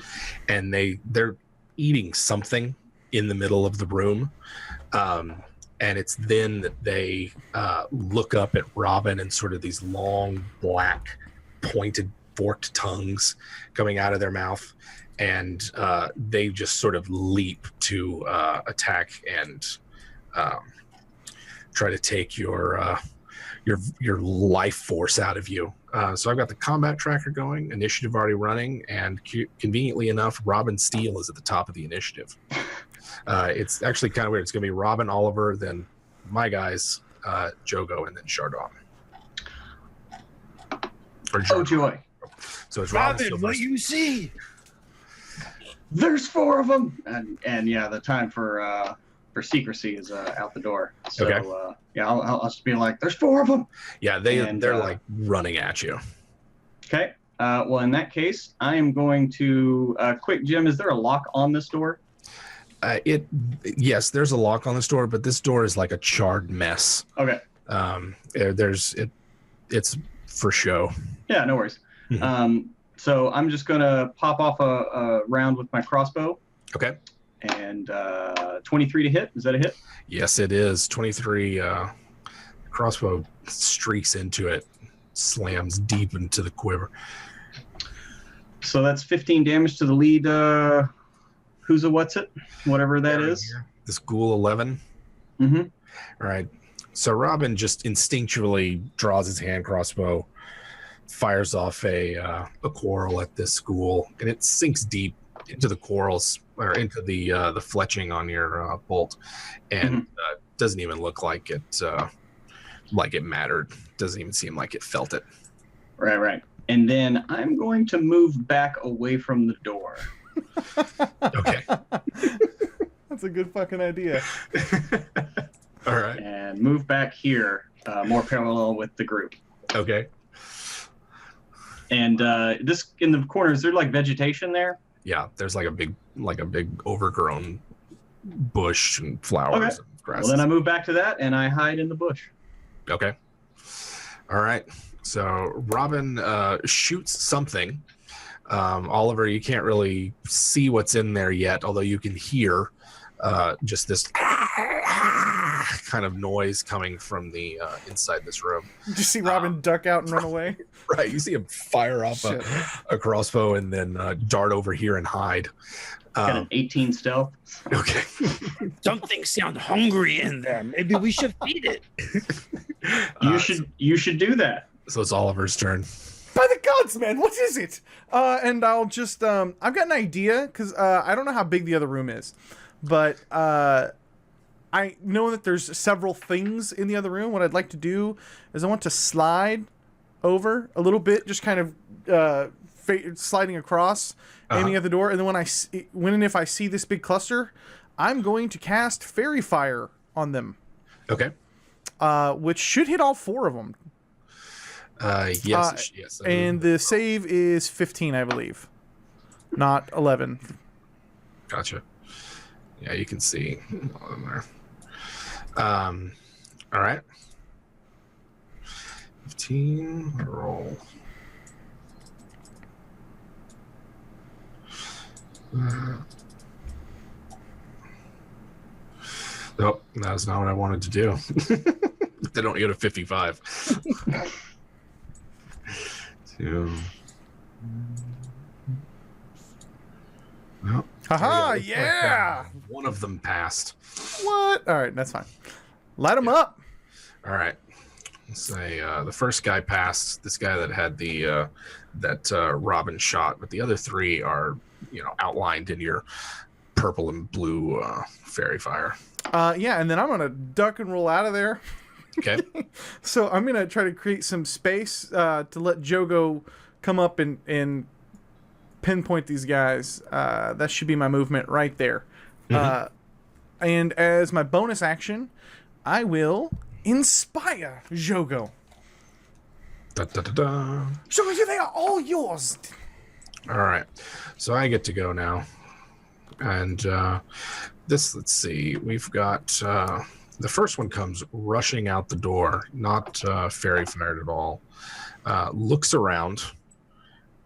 And they're eating something in the middle of the room. And it's then that they look up at Robin and sort of these long, black, pointed, forked tongues coming out of their mouth. And they just sort of leap to attack and try to take your life force out of you. So I've got the combat tracker going, initiative already running, and conveniently enough, Robin Steele is at the top of the initiative. It's actually kind of weird. It's going to be Robin, Oliver, then my guys, Joego, and then Jardon. Oh, joy. So it's Robin, Robin, what you see? There's 4 of them. And yeah, the time for secrecy is out the door. So, Okay. Yeah, I'll just be like, there's 4 of them. Yeah, they're like running at you. Okay. Well, in that case, I am going to quick, Jim, is there a lock on this door? Yes, there's a lock on this door, but this door is like a charred mess. Okay. It's for show. Yeah, no worries. Mhm. So I'm just gonna pop off a round with my crossbow. Okay. And 23 to hit. Is that a hit? Yes, it is. 23 crossbow streaks into it, slams deep into the quiver. So that's 15 damage to the lead. Who's a what's it? Whatever that is. This ghoul 11. Mm-hmm. All right. So Robin just instinctually draws his hand crossbow, fires off a quarrel at this ghoul, and it sinks deep into the quarrels or into the fletching on your bolt, and doesn't even look like it mattered. Doesn't even seem like it felt it. Right. And then I'm going to move back away from the door. Okay. That's a good fucking idea. All right. And move back here, more parallel with the group. Okay. And this in the corner, is there like vegetation there? Yeah, there's like a big overgrown bush and flowers and grass. Well, then I move back to that and I hide in the bush. Okay. All right. So Robin shoots something. Oliver, you can't really see what's in there yet, although you can hear just this kind of noise coming from the inside this room. You just see Robin duck out and run away. Right. You see him fire off a crossbow and then dart over here and hide. Got an 18 stealth. Okay. Something sound hungry in there. Maybe we should feed it. You should do that. So it's Oliver's turn. By the gods, man, what is it? And I'll just, I've got an idea, because I don't know how big the other room is, but I know that there's several things in the other room. What I'd like to do is I want to slide over a little bit, just kind of sliding across, aiming at the door, and then when and if I see this big cluster, I'm going to cast Fairy Fire on them. Okay. Which should hit all 4 of them. Yes. Yes. And the save is 15, I believe, not 11. Gotcha. Yeah, you can see all in there. All right. 15. Roll. Nope, that's not what I wanted to do. They don't get a 55. 2. Well, Haha, yeah! One of them passed. What? All right, that's fine. Light them up. All right. Let's say the first guy passed. This guy that had the Robin shot, but the other 3 are, outlined in your purple and blue fairy fire. Yeah, and then I'm gonna duck and roll out of there. Okay. So I'm gonna try to create some space to let Joego come up and pinpoint these guys. That should be my movement right there. Mm-hmm. And as my bonus action, I will inspire Joego. Da, da, da, da. Joego, they are all yours. All right. So I get to go now. And let's see. We've got the first one comes rushing out the door, not fairy fired at all. Looks around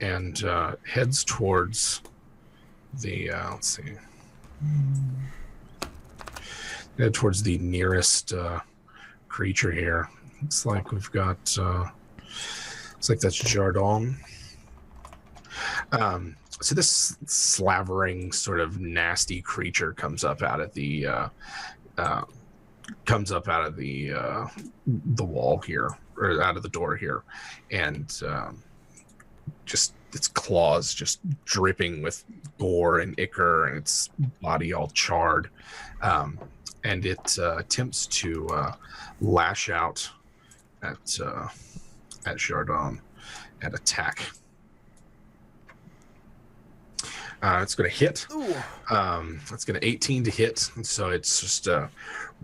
and heads towards the let's see. Head towards the nearest creature here. Looks like we've got looks like that's Jardon. So this slavering sort of nasty creature comes up out of the wall here, or out of the door here, and just its claws just dripping with gore and ichor, and its body all charred, and it attempts to lash out at Jardon and attack. It's going to hit. It's going to 18 to hit, and so it's just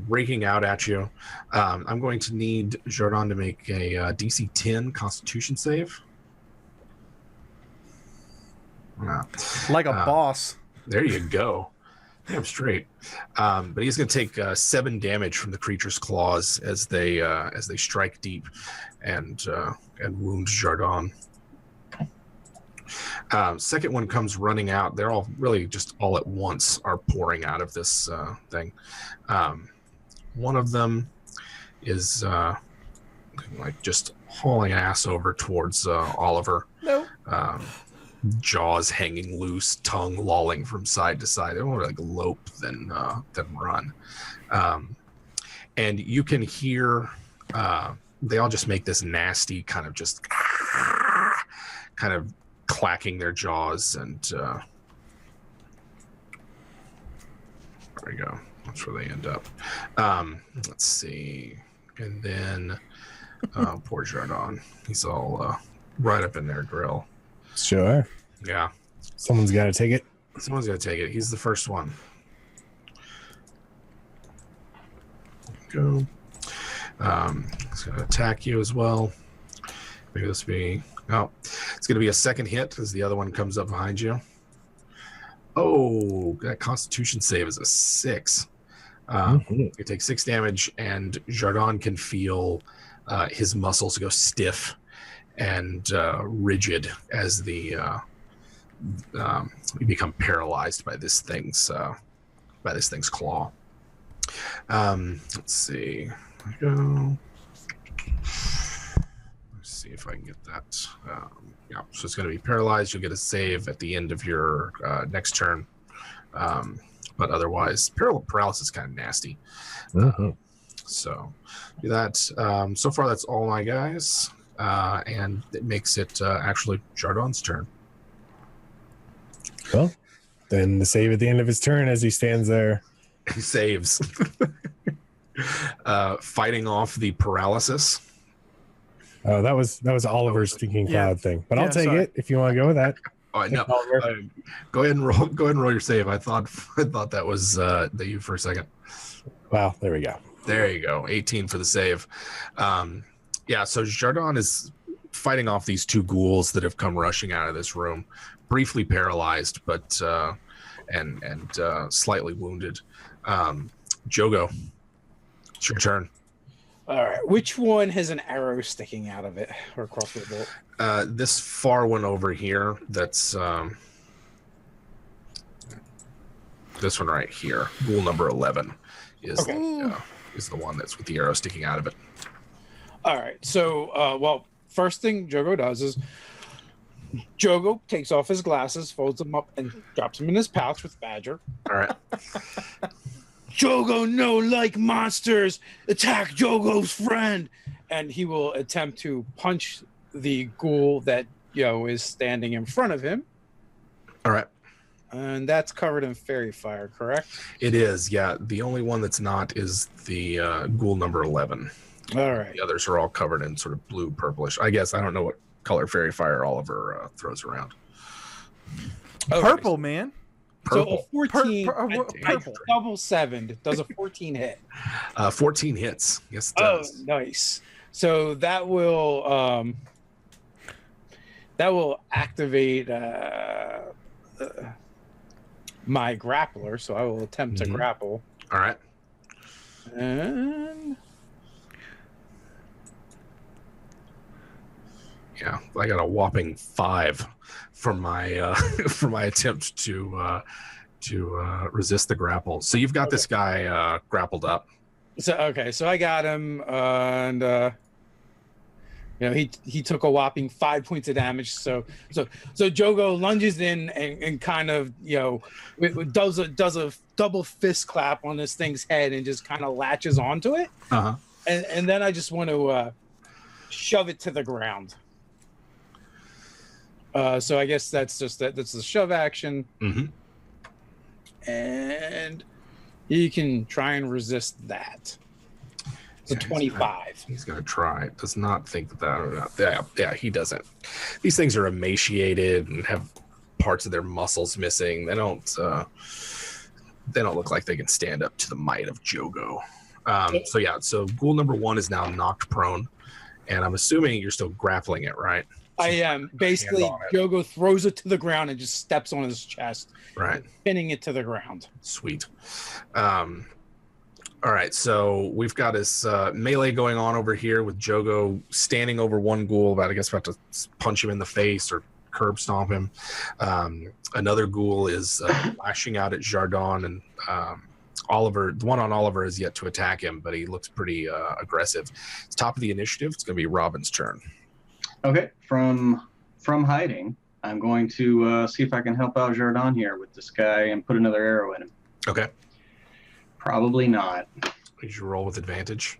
raking out at you. I'm going to need Jardon to make a DC 10 Constitution save. Like a boss. There you go. Damn straight. But he's going to take 7 damage from the creature's claws as they strike deep and wound Jardon. Second one comes running out. They're all really just all at once are pouring out of this thing. One of them is like just hauling ass over towards Oliver. No. Jaws hanging loose, tongue lolling from side to side. They more like lope than run. And you can hear they all just make this nasty kind of just kind of clacking their jaws, and there we go. That's where they end up. Let's see. And then poor Jardon. He's all right up in their grill. Sure. Yeah. Someone's got to take it. Someone's got to take it. He's the first one. Go. He's going to attack you as well. Maybe this will be... Oh, it's going to be a second hit as the other one comes up behind you. Oh, that Constitution save is a 6. You take 6 damage, and Jardon can feel his muscles go stiff and rigid as you become paralyzed by this thing's claw. Let's see. Go. See if I can get that. Yeah, so it's going to be paralyzed. You'll get a save at the end of your next turn, but otherwise, paralysis is kind of nasty. So do that. So far, that's all my guys, and it makes it actually Jardon's turn. Well, then the save at the end of his turn as he stands there. He saves, fighting off the paralysis. Oh, that was Oliver's thinking cloud thing, but I'll take it if you want to go with that. Oh no! Go ahead and roll. Go ahead and roll your save. I thought that was you for a second. Wow, there we go. There you go. 18 for the save. Yeah. So Jardon is fighting off these 2 ghouls that have come rushing out of this room, briefly paralyzed, but and slightly wounded. Joego, it's your turn. All right. Which one has an arrow sticking out of it or a crossbow bolt? This far one over here. That's this one right here. Rule number 11 is is the one that's with the arrow sticking out of it. All right. So, well, first thing Joego does is Joego takes off his glasses, folds them up, and drops them in his pouch with Badger. All right. Joego, no like monsters, attack Jogo's friend, and he will attempt to punch the ghoul that is standing in front of him. All right. And that's covered in fairy fire, correct? It is, yeah. The only one that's not is the ghoul number 11. All right. The others are all covered in sort of blue, purplish. I guess I don't know what color fairy fire Oliver throws around. Purple, man. So a 14, purple. double 7 does a 14 hit. 14 hits. Yes, it does. Oh, nice. So that will activate my grappler. So I will attempt to grapple. All right. And yeah, I got a whopping 5 for my for my attempt to resist the grapple. So you've got this guy grappled up. so I got him, and he took a whopping 5 points of damage. So Joego lunges in and kind of does a double fist clap on this thing's head and just kind of latches onto it. Uh-huh. And then I just want to shove it to the ground. So I guess that's the shove action. Mm-hmm. And you can try and resist that. It's a 25. He's going to try. Does not think that. Yeah, he doesn't. These things are emaciated and have parts of their muscles missing. They don't look like they can stand up to the might of Joego. So ghoul number 1 is now knocked prone, and I'm assuming you're still grappling it, right? I am. Basically, Joego throws it to the ground and just steps on his chest, right, pinning it to the ground. Sweet. All right, so we've got this melee going on over here with Joego standing over one ghoul, about to punch him in the face or curb stomp him. Another ghoul is lashing out at Jardon, and Oliver. The one on Oliver is yet to attack him, but he looks pretty aggressive. It's top of the initiative. It's going to be Robin's turn. Okay, from hiding, I'm going to see if I can help out Jardon here with this guy and put another arrow in him. Okay. Probably not. Did you roll with advantage?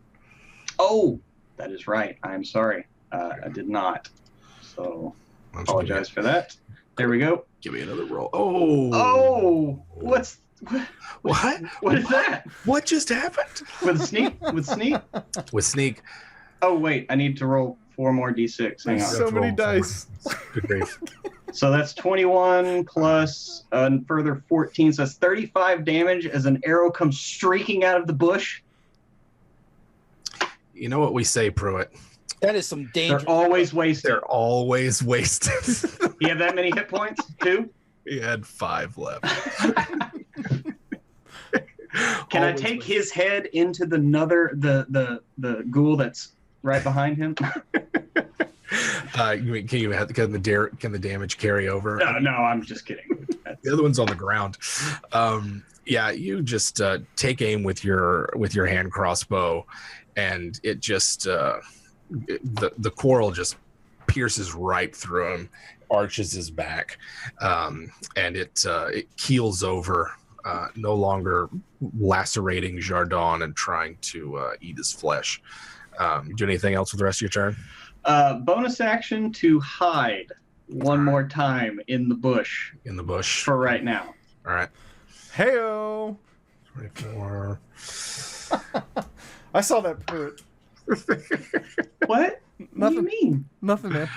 Oh, that is right. I'm sorry. I did not. So, apologize for that. There we go. Give me another roll. Oh. Oh, what is that? What just happened? With sneak? With sneak. Oh, wait. I need to roll 4 more d6. Hang on. So many dice. Good grief. So that's 21 plus a further 14. So that's 35 damage as an arrow comes streaking out of the bush. You know what we say, Pruitt? That is some danger. They're always wasted. They're always wasted. You have that many hit points, too? He had 5 left. Can I take his head into the ghoul that's right behind him? Can the damage carry over? No, I'm just kidding. The other one's on the ground. Yeah, you just take aim with your hand crossbow, and it just the quarrel just pierces right through him, arches his back, and it keels over, no longer lacerating Jardon and trying to eat his flesh. Do anything else with the rest of your turn? Bonus action to hide one more time in the bush. In the bush. For right now. All right. Heyo. 24. I saw that Pruitt. What? What do you mean? Nothing, man.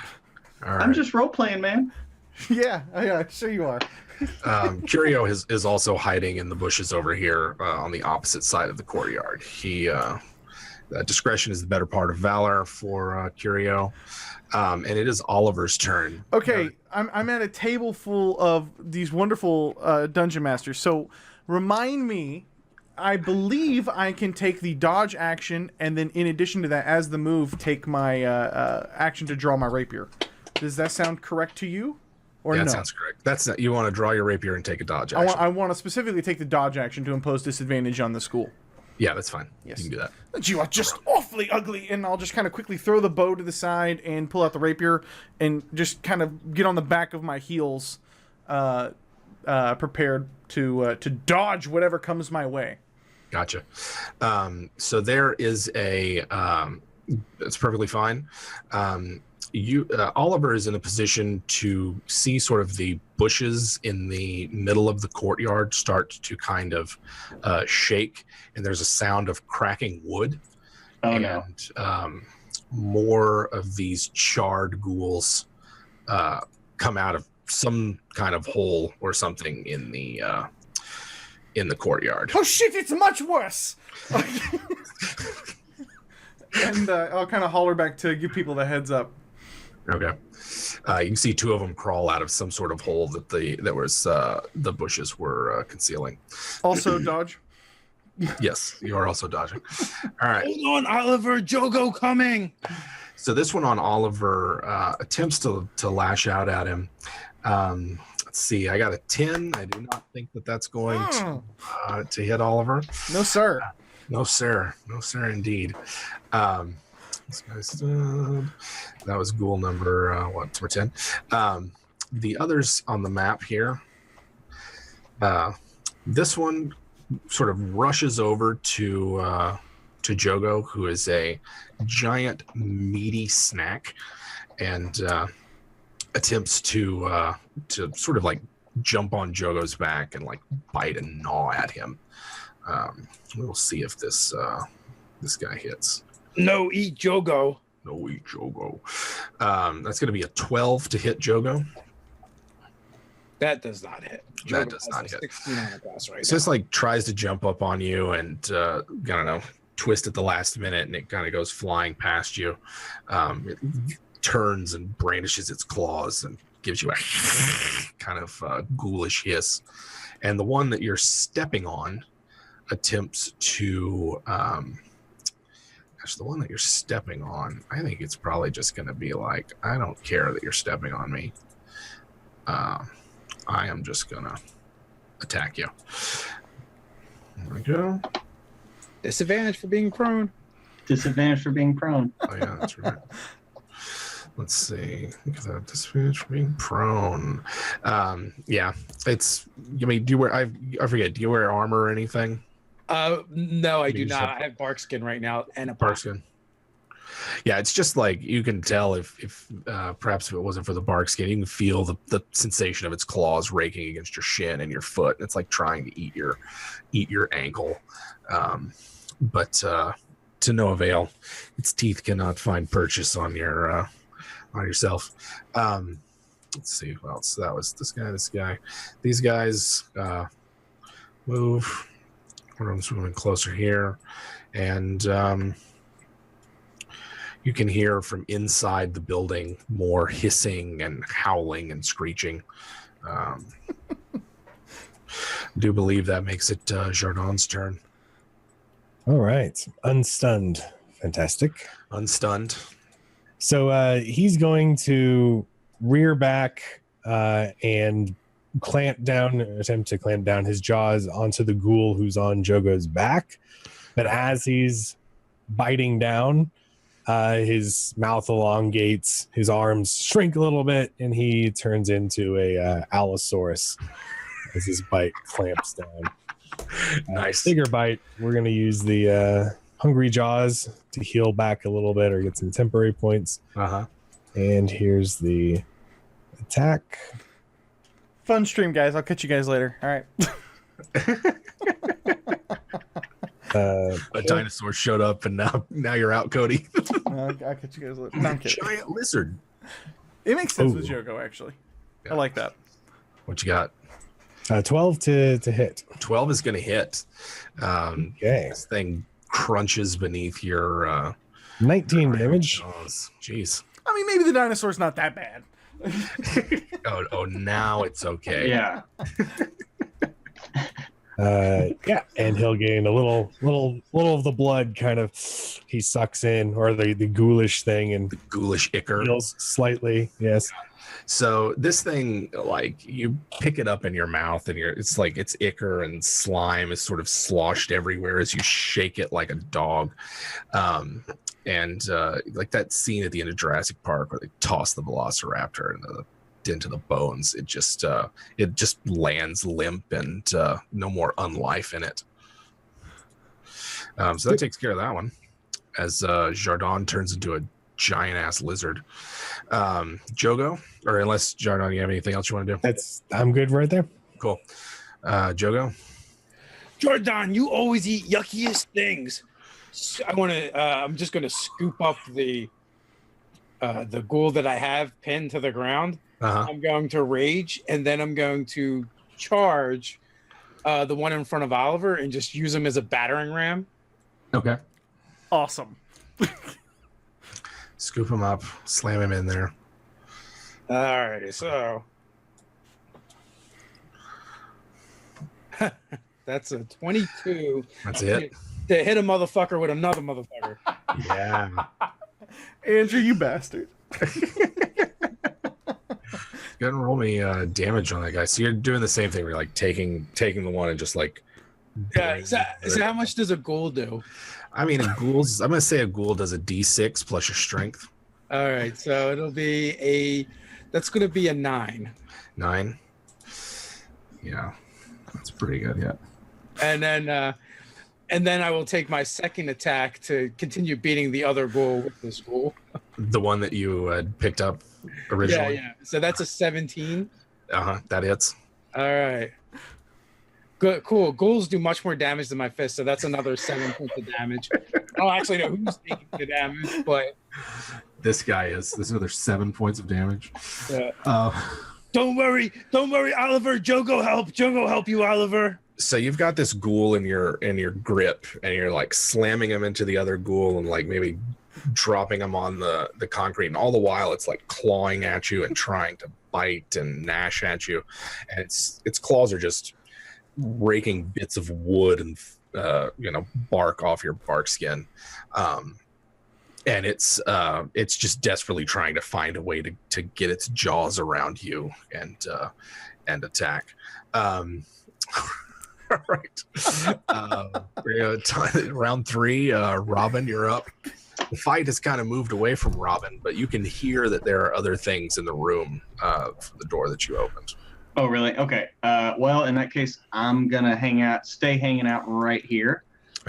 All right. I'm just role playing, man. Yeah, sure you are. Curio is also hiding in the bushes over here on the opposite side of the courtyard. He discretion is the better part of valor for Curio, and it is Oliver's turn. Okay, I'm at a table full of these wonderful dungeon masters. So remind me, I believe I can take the dodge action, and then in addition to that, as the move, take my action to draw my rapier. Does that sound correct to you? Or Yeah, no? that sounds correct. That's not, you want to draw your rapier and take a dodge action. I want to specifically take the dodge action to impose disadvantage on the school. Yeah, that's fine. Yes. You can do that. But you are just awfully ugly, and I'll just kind of quickly throw the bow to the side and pull out the rapier and just kind of get on the back of my heels, prepared to dodge whatever comes my way. Gotcha. So there is a. It's perfectly fine. Oliver is in a position to see sort of the bushes in the middle of the courtyard start to kind of shake, and there's a sound of cracking wood. Oh, no. More of these charred ghouls come out of some kind of hole or something in the courtyard. Oh shit! It's much worse. And I'll kind of holler back to give people the heads up. Okay. You can see two of them crawl out of some sort of hole that the bushes were concealing. Also dodge. Yes, you are also dodging. All right. Hold on, Oliver. Joego coming. So this one on Oliver attempts to lash out at him. Let's see. I got a 10. I do not think that's going to hit Oliver. No, sir. No, sir. No, sir, indeed. This guy's that was ghoul number number 10. The others on the map here. This one sort of rushes over to Joego, who is a giant meaty snack, and attempts to sort of like jump on Jogo's back and like bite and gnaw at him. We'll see if this guy hits. No, eat Joego. No, eat Joego. That's going to be a 12 to hit Joego. That does not hit. That Joego does has not a hit. 16 on the glass right It now. just like tries to jump up on you and I don't know, twist at the last minute, and it kind of goes flying past you. It turns and brandishes its claws and gives you a kind of ghoulish hiss. And the one that you're stepping on attempts to the one that you're stepping on, I think it's probably just going to be like, I don't care that you're stepping on me. I am just going to attack you. There we go. Disadvantage for being prone. Disadvantage for being prone. Oh, yeah, that's right. Let's see. Look at that. Disadvantage for being prone. Yeah, it's, I mean, do you wear, I forget, do you wear armor or anything? No, I do not. I have bark skin right now and a Bark skin. Yeah, it's just like you can tell if perhaps if it wasn't for the bark skin, you can feel the sensation of its claws raking against your shin and your foot. It's like trying to eat your ankle, but to no avail. Its teeth cannot find purchase on yourself. Let's see who else. That was this guy. These guys move. We're moving closer here, and you can hear from inside the building more hissing and howling and screeching. Do believe that makes it Jardon's turn. All right. Unstunned. Fantastic. Unstunned. So he's going to rear back and attempt to clamp down his jaws onto the ghoul who's on Jogo's back. But as he's biting down, his mouth elongates, his arms shrink a little bit, and he turns into a Allosaurus as his bite clamps down. Nice. Bigger bite. We're going to use the Hungry Jaws to heal back a little bit or get some temporary points. Uh-huh. And here's the attack. Fun stream, guys. I'll catch you guys later. All right. A dinosaur showed up, and now you're out, Cody. I'll catch you guys later. No, I'm kidding. Giant lizard. It makes sense Ooh. with Joego, actually. Yeah. I like that. What you got? 12 to hit. 12 is going to hit. Okay. This thing crunches beneath your 19 damage. jaws. Jeez. I mean, maybe the dinosaur's not that bad. Oh, now it's okay. Yeah. Yeah, and he'll gain a little of the blood kind of he sucks in, or the ghoulish thing, and The ghoulish ichor. heals slightly. Yes. So this thing, like, you pick it up in your mouth, and it's like its ichor and slime is sort of sloshed everywhere as you shake it like a dog. Like that scene at the end of Jurassic Park where they toss the Velociraptor into the bones, it just lands limp and no more unlife in it. So that takes care of that one. As Jardon turns into a giant ass lizard. Joego, or unless Jardon, you have anything else you want to do? I'm good right there. Cool. Joego. Jardon, you always eat yuckiest things. I'm just gonna scoop up the ghoul that I have pinned to the ground. I'm going to rage, and then I'm going to charge the one in front of Oliver and just use him as a battering ram. Okay. Awesome. Scoop him up, slam him in there. All right, so that's a 22. That's it. To hit a motherfucker with another motherfucker. Yeah. Andrew, you bastard. Go ahead and roll me damage on that guy. So you're doing the same thing. Where you're like taking the one and just like. Yeah. So how much does a ghoul do? I mean, I'm gonna say a ghoul does a D6 plus your strength. All right, so it'll be that's gonna be a 9. 9. Yeah, that's pretty good. Yeah. And then I will take my second attack to continue beating the other ghoul with this ghoul. The one that you had picked up originally. Yeah. So that's a 17. That hits. All right. Good, cool. Ghouls do much more damage than my fist, so that's another 7 points of damage. I don't actually know who's taking the damage, but This guy is. This is another 7 points of damage. don't worry, Oliver. Joego help you, Oliver. So you've got this ghoul in your grip, and you're like slamming him into the other ghoul, and like maybe dropping him on the concrete, and all the while it's like clawing at you and trying to bite and gnash at you, and its claws are just raking bits of wood and bark off your bark skin, and it's just desperately trying to find a way to get its jaws around you and attack. All right. Round 3, Robin, you're up. The fight has kind of moved away from Robin, but you can hear that there are other things in the room from the door that you opened. Oh, really? Okay. Well, in that case, I'm gonna stay hanging out right here,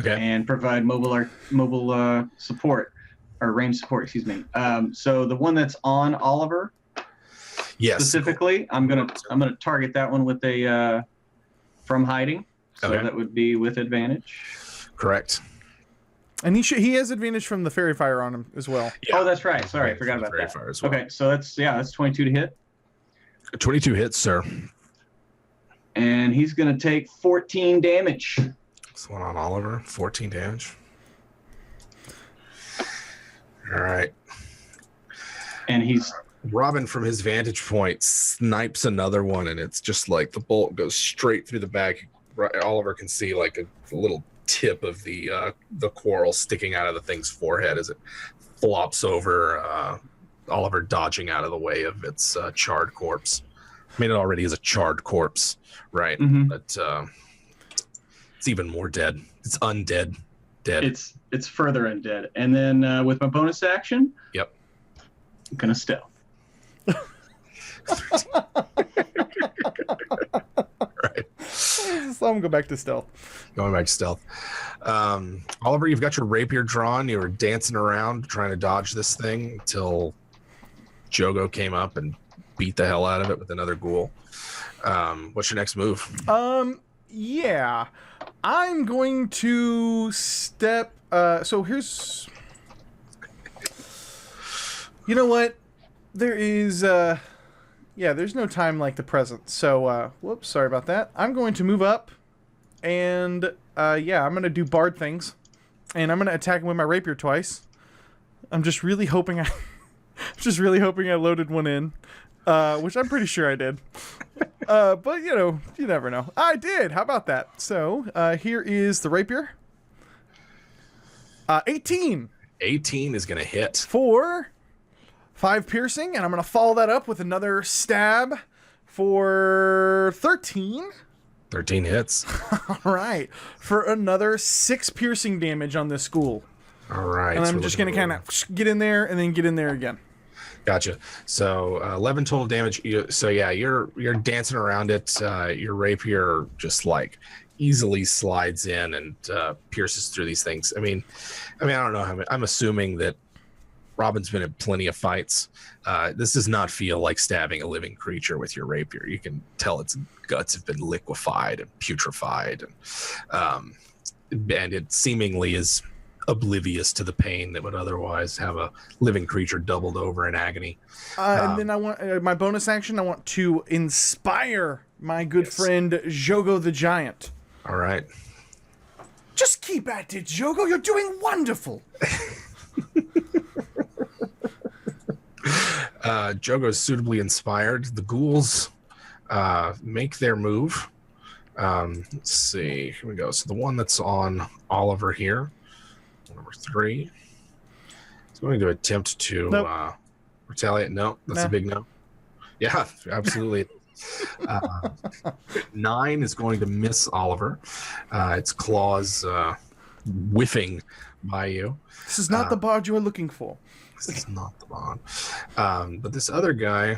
and provide mobile support or range support. Excuse me. So the one that's on Oliver, yes, specifically, I'm gonna target that one with a from hiding. So that would be with advantage. Correct. And he has advantage from the fairy fire on him as well. Yeah. Oh, that's right. Sorry, I forgot about that. Fire as well. Okay, so that's 22 to hit. 22 hits, sir. And he's going to take 14 damage. This one on Oliver, 14 damage. All right. And he's... Robin, from his vantage point, snipes another one, and it's just like the bolt goes straight through the back. Oliver can see like a little tip of the quarrel sticking out of the thing's forehead as it flops over, Oliver dodging out of the way of its charred corpse. I mean, it already is a charred corpse, right? Mm-hmm. But it's even more dead. It's undead. Dead. It's further undead. And then with my bonus action, yep, I'm gonna stealth. Right. So I'm gonna go back to stealth. Going back to stealth. Oliver, you've got your rapier drawn. You were dancing around trying to dodge this thing until Joego came up and beat the hell out of it with another ghoul. What's your next move? Yeah. I'm going to step so here's, you know what? There is there's no time like the present. So whoops, sorry about that. I'm going to move up and I'm going to do bard things, and I'm going to attack him with my rapier twice. I'm just really hoping I loaded one in, which I'm pretty sure I did. But you never know. I did. How about that? So here is the rapier. 18. 18 is going to hit. For 5 piercing, and I'm going to follow that up with another stab for 13. 13 hits. All right. For another 6 piercing damage on this ghoul. All right. And I'm just going to kind of get in there and then get in there again. Gotcha. So 11 total damage. So yeah, you're dancing around it. Your rapier just like easily slides in and pierces through these things. I mean, I don't know. I'm assuming that Robin's been in plenty of fights. This does not feel like stabbing a living creature with your rapier. You can tell its guts have been liquefied and putrefied, and it seemingly is oblivious to the pain that would otherwise have a living creature doubled over in agony. And then I want my bonus action. I want to inspire my good friend Joego the Giant. All right. Just keep at it, Joego. You're doing wonderful. Jogo's suitably inspired. The ghouls make their move. Let's see. Here we go. So the one that's on Oliver here, number 3, is going to attempt to retaliate. No, that's a big no. Yeah, absolutely. 9 is going to miss Oliver. Its claws whiffing by you. This is not the bard you are looking for. This is not the bond. But this other guy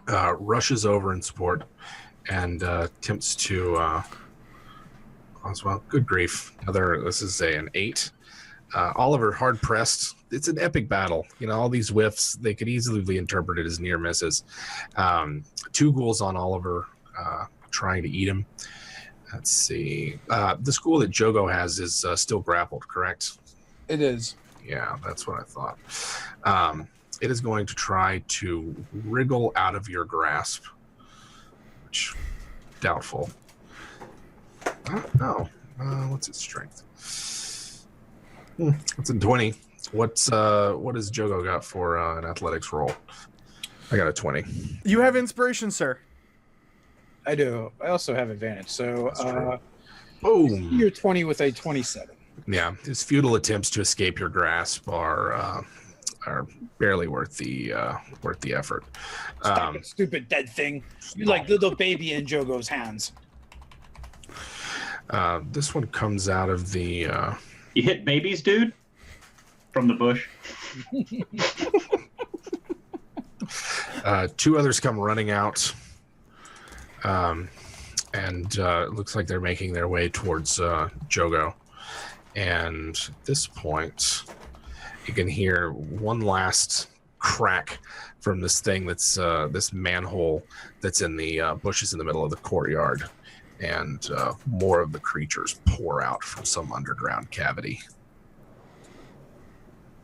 rushes over in support and attempts to as well. Good grief. This is an 8. Oliver hard pressed. It's an epic battle. All these whiffs, they could easily be interpreted as near misses. 2 ghouls on Oliver trying to eat him. Let's see. The ghoul that Joego has is still grappled, correct? It is. Yeah, that's what I thought. It is going to try to wriggle out of your grasp, which doubtful. No. What's its strength? It's a 20. What has Joego got for an athletics roll? I got a 20. You have inspiration, sir. I do. I also have advantage. So, boom. You're 20 with a 27. Yeah, his futile attempts to escape your grasp are barely worth the effort. Stop it, stupid dead thing! You're like little baby in Jogo's hands. This one comes out of the. You hit babies, dude, from the bush. 2 others come running out, and it looks like they're making their way towards Joego. And at this point, you can hear one last crack from this thing that's this manhole that's in the bushes in the middle of the courtyard, and more of the creatures pour out from some underground cavity.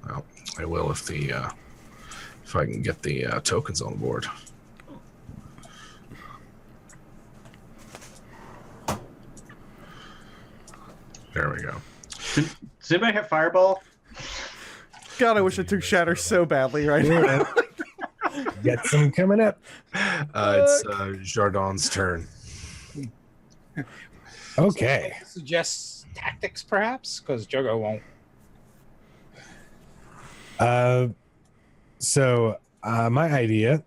Well, I will if I can get the tokens on board. There we go. Does anybody have Fireball? God, I wish I took Shatter so badly right now. Get some coming up. It's Jardon's turn. Okay. Suggest tactics, perhaps, because Joego won't. So my idea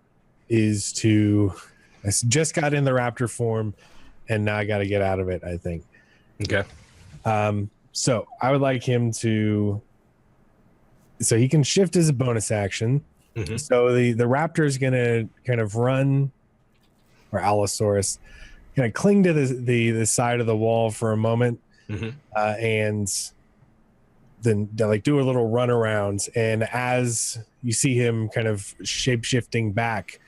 is I just got in the raptor form, and now I got to get out of it, I think. Okay. So I would like him to. So he can shift as a bonus action. Mm-hmm. So the raptor is going to kind of run, or Allosaurus, kind of cling to the side of the wall for a moment, and then like do a little run around. And as you see him kind of shape shifting back,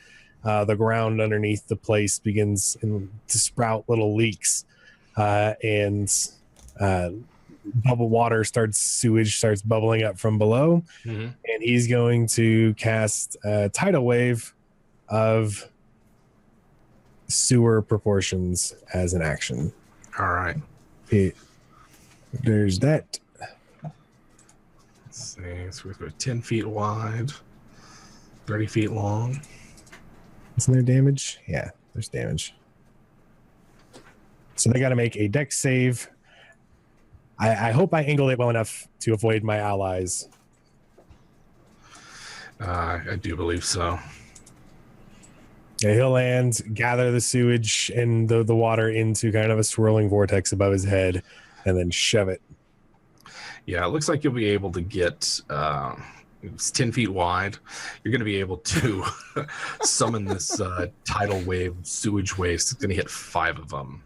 the ground underneath the place begins to sprout little leaks, and sewage starts bubbling up from below, and he's going to cast a tidal wave of sewer proportions as an action. All right. There's that. Let's see. So we've got 10 feet wide, 30 feet long. Isn't there damage? Yeah. there's damage. So they got to make a dex save. I hope I angled it well enough to avoid my allies. I do believe so. Yeah, he'll land, gather the sewage and the water into kind of a swirling vortex above his head, and then shove it. Yeah, it looks like you'll be able to get... it's 10 feet wide. You're going to be able to summon this tidal wave, sewage waste. It's going to hit 5 of them.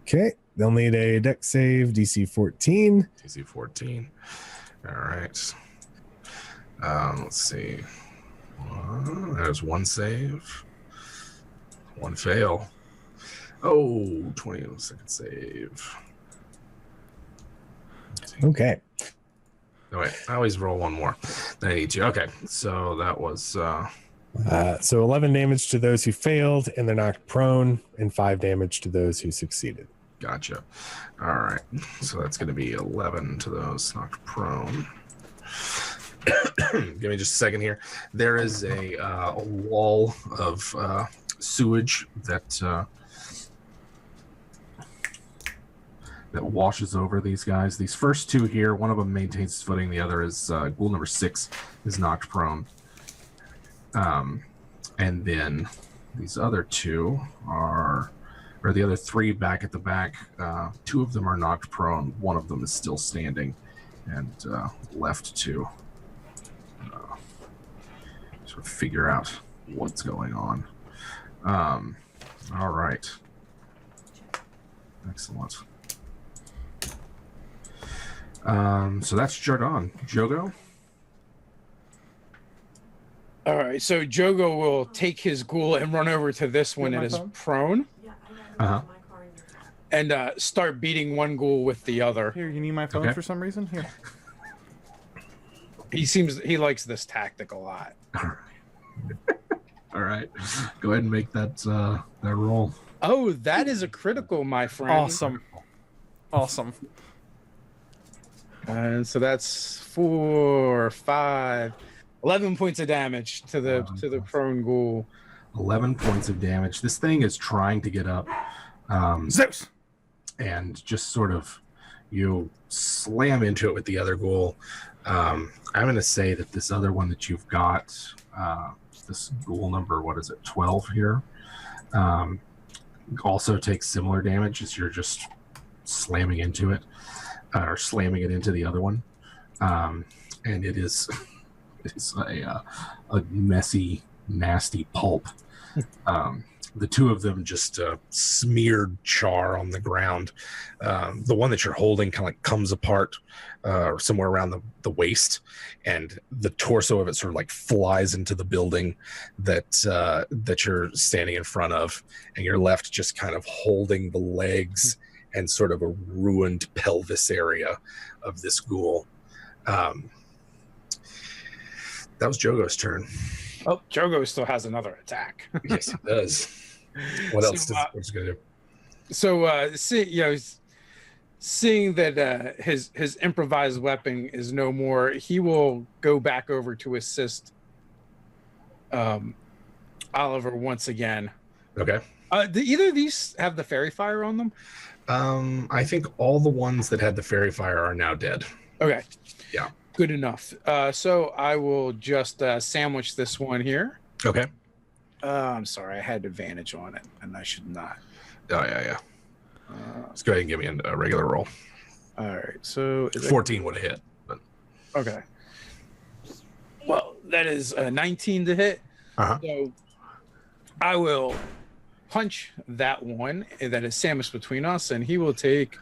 Okay, they'll need a dex save, DC 14. DC 14. All right. Let's see. There's 1 save. 1 fail. Oh, 20-second save. Okay. Oh, wait, I always roll 1 more than I need to. Okay, so that was... So 11 damage to those who failed and they're knocked prone, and 5 damage to those who succeeded. Gotcha. All right, so that's going to be 11 to those knocked prone. Give me just a second here. There is a wall of sewage that washes over these guys. These first 2 here, one of them maintains his footing. The other is ghoul number 6 is knocked prone. And then these other 2 are, or the other 3 back at the back. 2 of them are knocked prone. 1 of them is still standing, and left 2. Sort of figure out what's going on. All right. Excellent. So that's Jardon. Joego? All right, so Joego will take his ghoul and run over to this one that is prone. Uh-huh. And start beating one ghoul with the other. Here, you need my phone for some reason? Here. He likes this tactic a lot. All right. All right. Go ahead and make that roll. Oh, that is a critical, my friend. Awesome. And so that's 4, 5, 11 points of damage to the prone ghoul. 11 points of damage. This thing is trying to get up. Zeus! And just sort of you slam into it with the other ghoul. I'm going to say that this other one that you've got, this ghoul number, 12 here, also takes similar damage as you're just slamming into it, or slamming it into the other one. And it's a messy, nasty pulp. The 2 of them just smeared char on the ground. The one that you're holding kind of like comes apart somewhere around the waist, and the torso of it sort of like flies into the building that you're standing in front of, and you're left just kind of holding the legs and sort of a ruined pelvis area of this ghoul. That was Jogo's turn. Oh, Joego still has another attack. Yes, he does. What else what's he gonna do? So, seeing that his improvised weapon is no more, he will go back over to assist Oliver once again. Okay. Do either of these have the fairy fire on them? I think all the ones that had the fairy fire are now dead. Okay. Yeah. Good enough. So I will just sandwich this one here. Okay. I'm sorry, I had advantage on it, and I should not. Oh, yeah. Let's go ahead and give me a regular roll. All right, so 14 would have hit. But... Okay. Well, that is 19 to hit. Uh-huh. So I will punch that one that is sandwiched between us, and he will take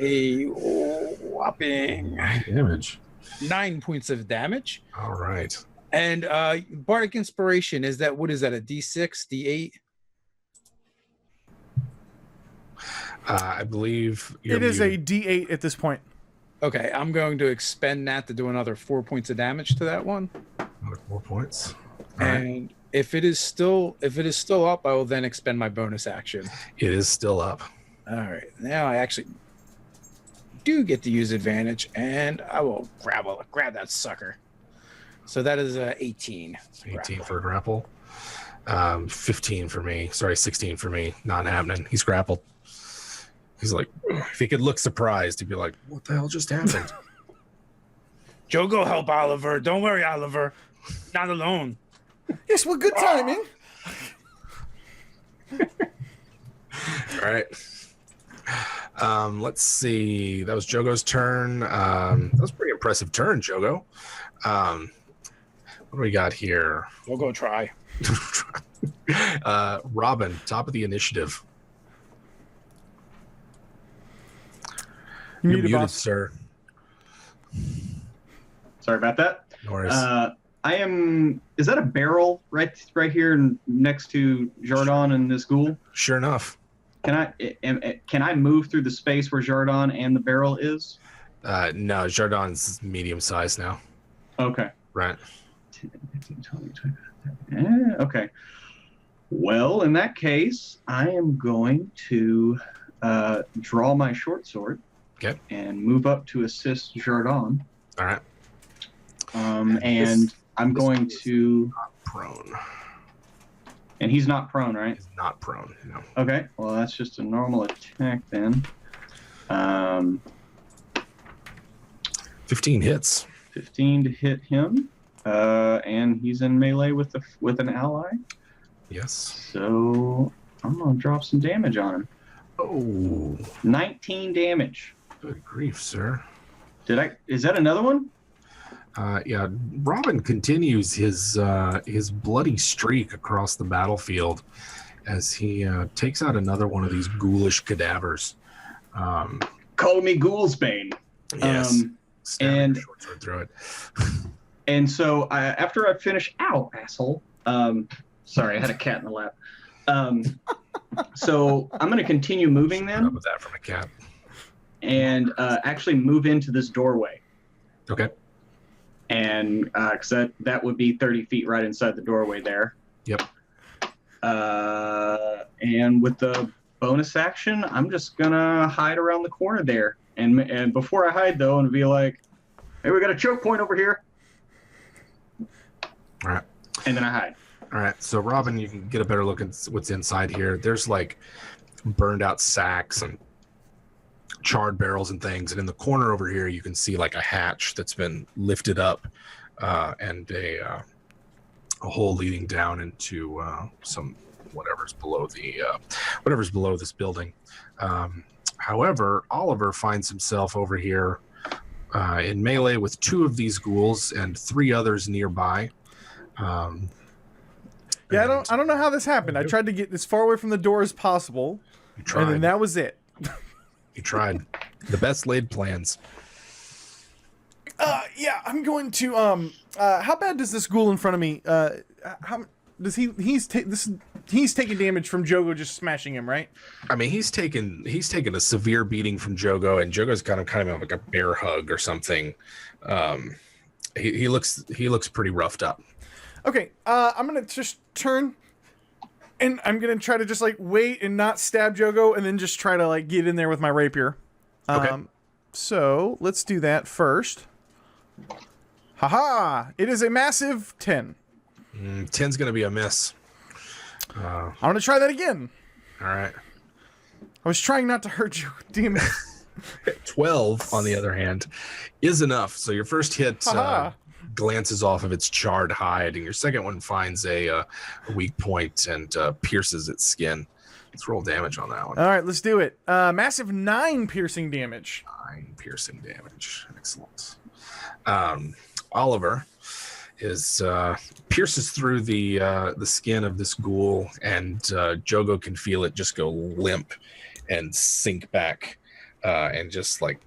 a whopping 9 points of damage. All right. And Bardic Inspiration, what is that, a D6, D8? I believe it is a D8 at this point. Okay, I'm going to expend that to do another 4 points of damage to that one. Another 4 points. And if it is still up, I will then expend my bonus action. It is still up. All right, now I actually do get to use advantage, and I will grab that sucker. So that is 18. 18 for a grapple. 15 for me. Sorry, 16 for me. Not happening. He's grappled. He's like, if he could look surprised, he'd be like, what the hell just happened? Joego, help Oliver. Don't worry, Oliver. Not alone. Yes, well, good timing. All right. Let's see. That was Jogo's turn. That was a pretty impressive turn, Joego. What do we got here? Joego, try. Robin, top of the initiative. You're You're muted, boss. sir. Sorry about that. No worries. I am. Is that a barrel right here next to Jardon and this ghoul? Sure enough. Can I move through the space where Jardon and the barrel is? No, Jardon's medium size now. Okay. Right. 10, 15, 20, 25. Okay. Well, in that case, I am going to draw my short sword. Okay. And move up to assist Jardon. All right. And I'm going to prone. And he's not prone, right? He's not prone. No. Okay. Well, that's just a normal attack then. 15 hits. 15 to hit him. And he's in melee with an ally. Yes. So I'm gonna drop some damage on him. Oh. 19 damage. Good grief, sir. Is that another one? Yeah, Robin continues his bloody streak across the battlefield as he takes out another one of these ghoulish cadavers. Call me Ghoulsbane. Yes. And short sword through it. And so after I finish, ow, asshole. Sorry, I had a cat in the lap. So I'm going to continue moving then. With that from a cat. And actually move into this doorway. Okay. And because that would be 30 feet right inside the doorway there. Yep. And with the bonus action, I'm just gonna hide around the corner there. And before I hide though, and be like, "Hey, we got a choke point over here." All right. And then I hide. All right. So Robin, you can get a better look at what's inside here. There's like burned out sacks and charred barrels and things, and in the corner over here you can see like a hatch that's been lifted up and a hole leading down into some whatever's below this building. However, Oliver finds himself over here in melee with 2 of these ghouls and 3 others nearby. Yeah, I don't know how this happened. I tried to get as far away from the door as possible, and then that was it. You tried. The best laid plans. Yeah, I'm going to how bad does this ghoul in front of me how does he's taking damage from Joego just smashing him, right? I mean, he's taken a severe beating from Joego, and Joego's kind of like a bear hug or something. He looks pretty roughed up. Okay, I'm gonna just turn, and I'm gonna try to just like wait and not stab Joego, and then just try to like get in there with my rapier. Okay. So let's do that first. Haha! It is a massive 10. 10's gonna be a miss. I'm gonna try that again. All right. I was trying not to hurt you. Damn it. 12, on the other hand, is enough. So your first hit glances off of its charred hide, and your second one finds a weak point and pierces its skin. Let's roll damage on that one. All right, let's do it. Massive 9 piercing damage. 9 piercing damage. Excellent. Oliver pierces through the skin of this ghoul, and Joego can feel it just go limp and sink back, and just like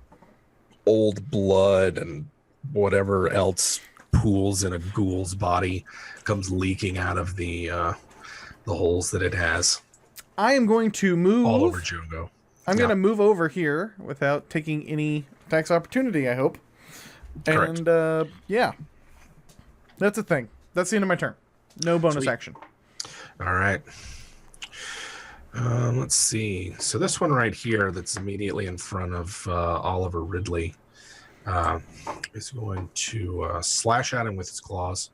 old blood and whatever else pools in a ghoul's body comes leaking out of the holes that it has. I am going to move all over Joego. I'm going to move over here without taking any attacks opportunity, I hope. Correct. And yeah, that's a thing. That's the end of my turn. No bonus Sweet. action. All right. Let's see. So this one right here that's immediately in front of Oliver Ridley is going to slash at him with his claws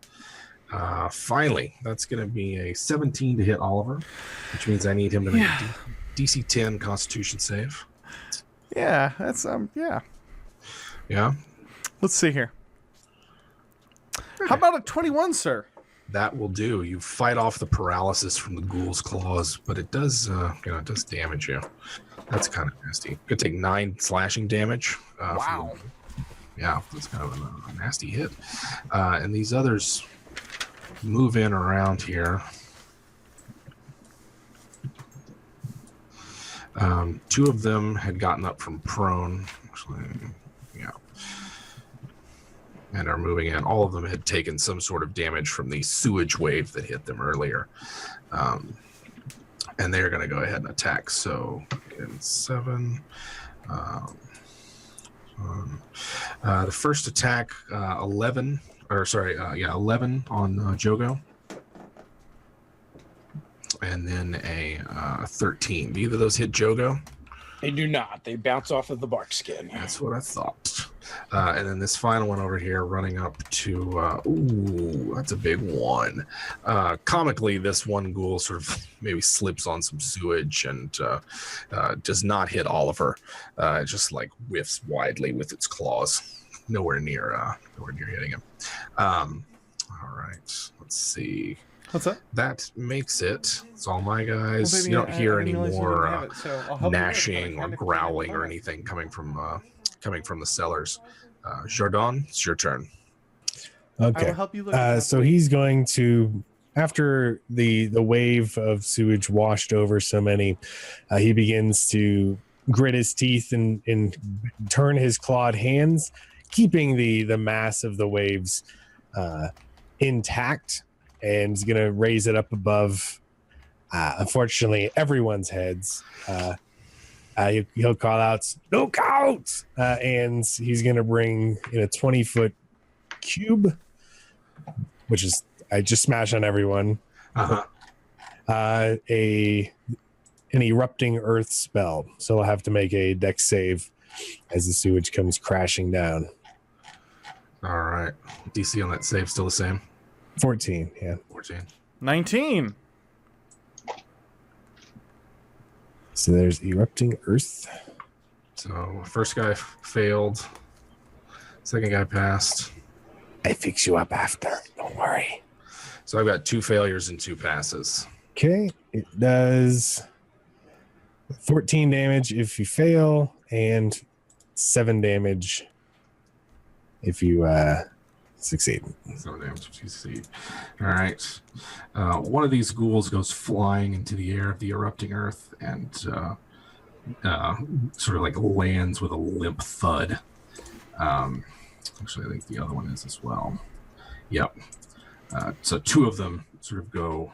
Finally, that's going to be a 17 to hit Oliver, which means I need him to make a DC 10 Constitution save. Yeah, that's yeah. Yeah. Let's see here. How about a 21, sir? That will do. You fight off the paralysis from the ghoul's claws, but it does, it does damage you. That's kind of nasty. Could take 9 slashing damage. Wow. Yeah, that's kind of a nasty hit. And these others move in around here. 2 of them had gotten up from prone. Actually, yeah. And are moving in. All of them had taken some sort of damage from the sewage wave that hit them earlier. And they're going to go ahead and attack. So, 7. The first attack, 11 on Joego. And then a 13. Do either of those hit Joego? They do not. They bounce off of the bark skin. That's what I thought. And then this final one over here running up to, ooh, that's a big one. Comically, this one ghoul sort of maybe slips on some sewage and does not hit Oliver. It just like whiffs widely with its claws. Nowhere near hitting him. All right, let's see. What's that? That makes it. It's all my guys. Well, baby, you don't hear any realize you more didn't have it, so I'll help you gnashing with or it. growling or anything coming from the cellars. Jardon, it's your turn. I Okay. will help you look at So he's going to, after the wave of sewage washed over so many, he begins to grit his teeth and turn his clawed hands, keeping the mass of the waves intact, and he's going to raise it up above, unfortunately, everyone's heads. He'll call out, "Look out!" And he's going to bring in a 20-foot cube, which is, I just smash on everyone. Uh-huh. An erupting earth spell. So I'll have to make a dex save as the sewage comes crashing down. All right. DC on that save still the same? 14, yeah. 14. 19. So there's erupting earth. So first guy failed. Second guy passed. I fix you up after. Don't worry. So I've got 2 failures and 2 passes. Okay. It does 14 damage if you fail and 7 damage if you succeed. So damage if you succeed. All right. One of these ghouls goes flying into the air of the erupting earth and sort of like lands with a limp thud. Actually, I think the other one is as well. Yep. So 2 of them sort of go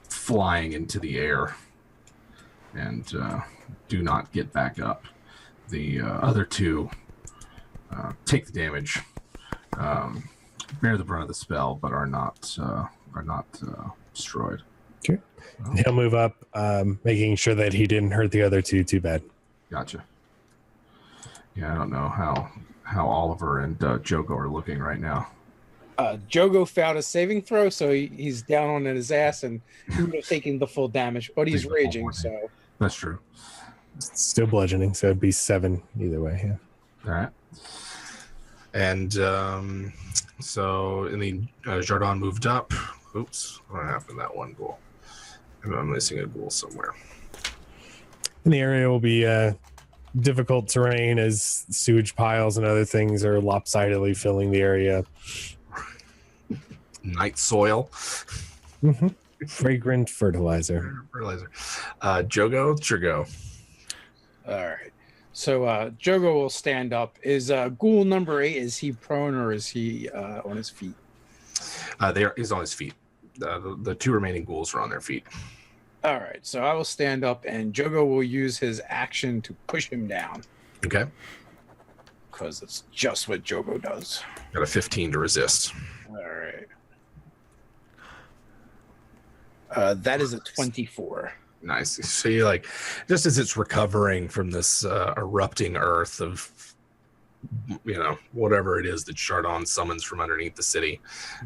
flying into the air and do not get back up. The other 2 take the damage, bear the brunt of the spell, but are not destroyed. Okay. He'll move up, making sure that he didn't hurt the other 2 too bad. Gotcha. Yeah, I don't know how Oliver and Joego are looking right now. Joego failed a saving throw, so he's down on his ass and taking the full damage, but he's raging. So That's true. Still bludgeoning, so it'd be 7 either way. Yeah. All right. And so in the Jardon moved up. Oops, what happened to that one ghoul? I'm missing a ghoul somewhere. And the area will be difficult terrain as sewage piles and other things are lopsidedly filling the area. Night soil. Mm-hmm. Fragrant fertilizer. Joego, it's your go. all right. So Joego will stand up. Is ghoul number 8? Is he prone or is he on his feet? He's on his feet. The 2 remaining ghouls are on their feet. All right. So I will stand up, and Joego will use his action to push him down. Okay. Because it's just what Joego does. Got a 15 to resist. All right. That is a 24. Nice. So you like, just as it's recovering from this erupting earth of whatever it is that Jardon summons from underneath the city.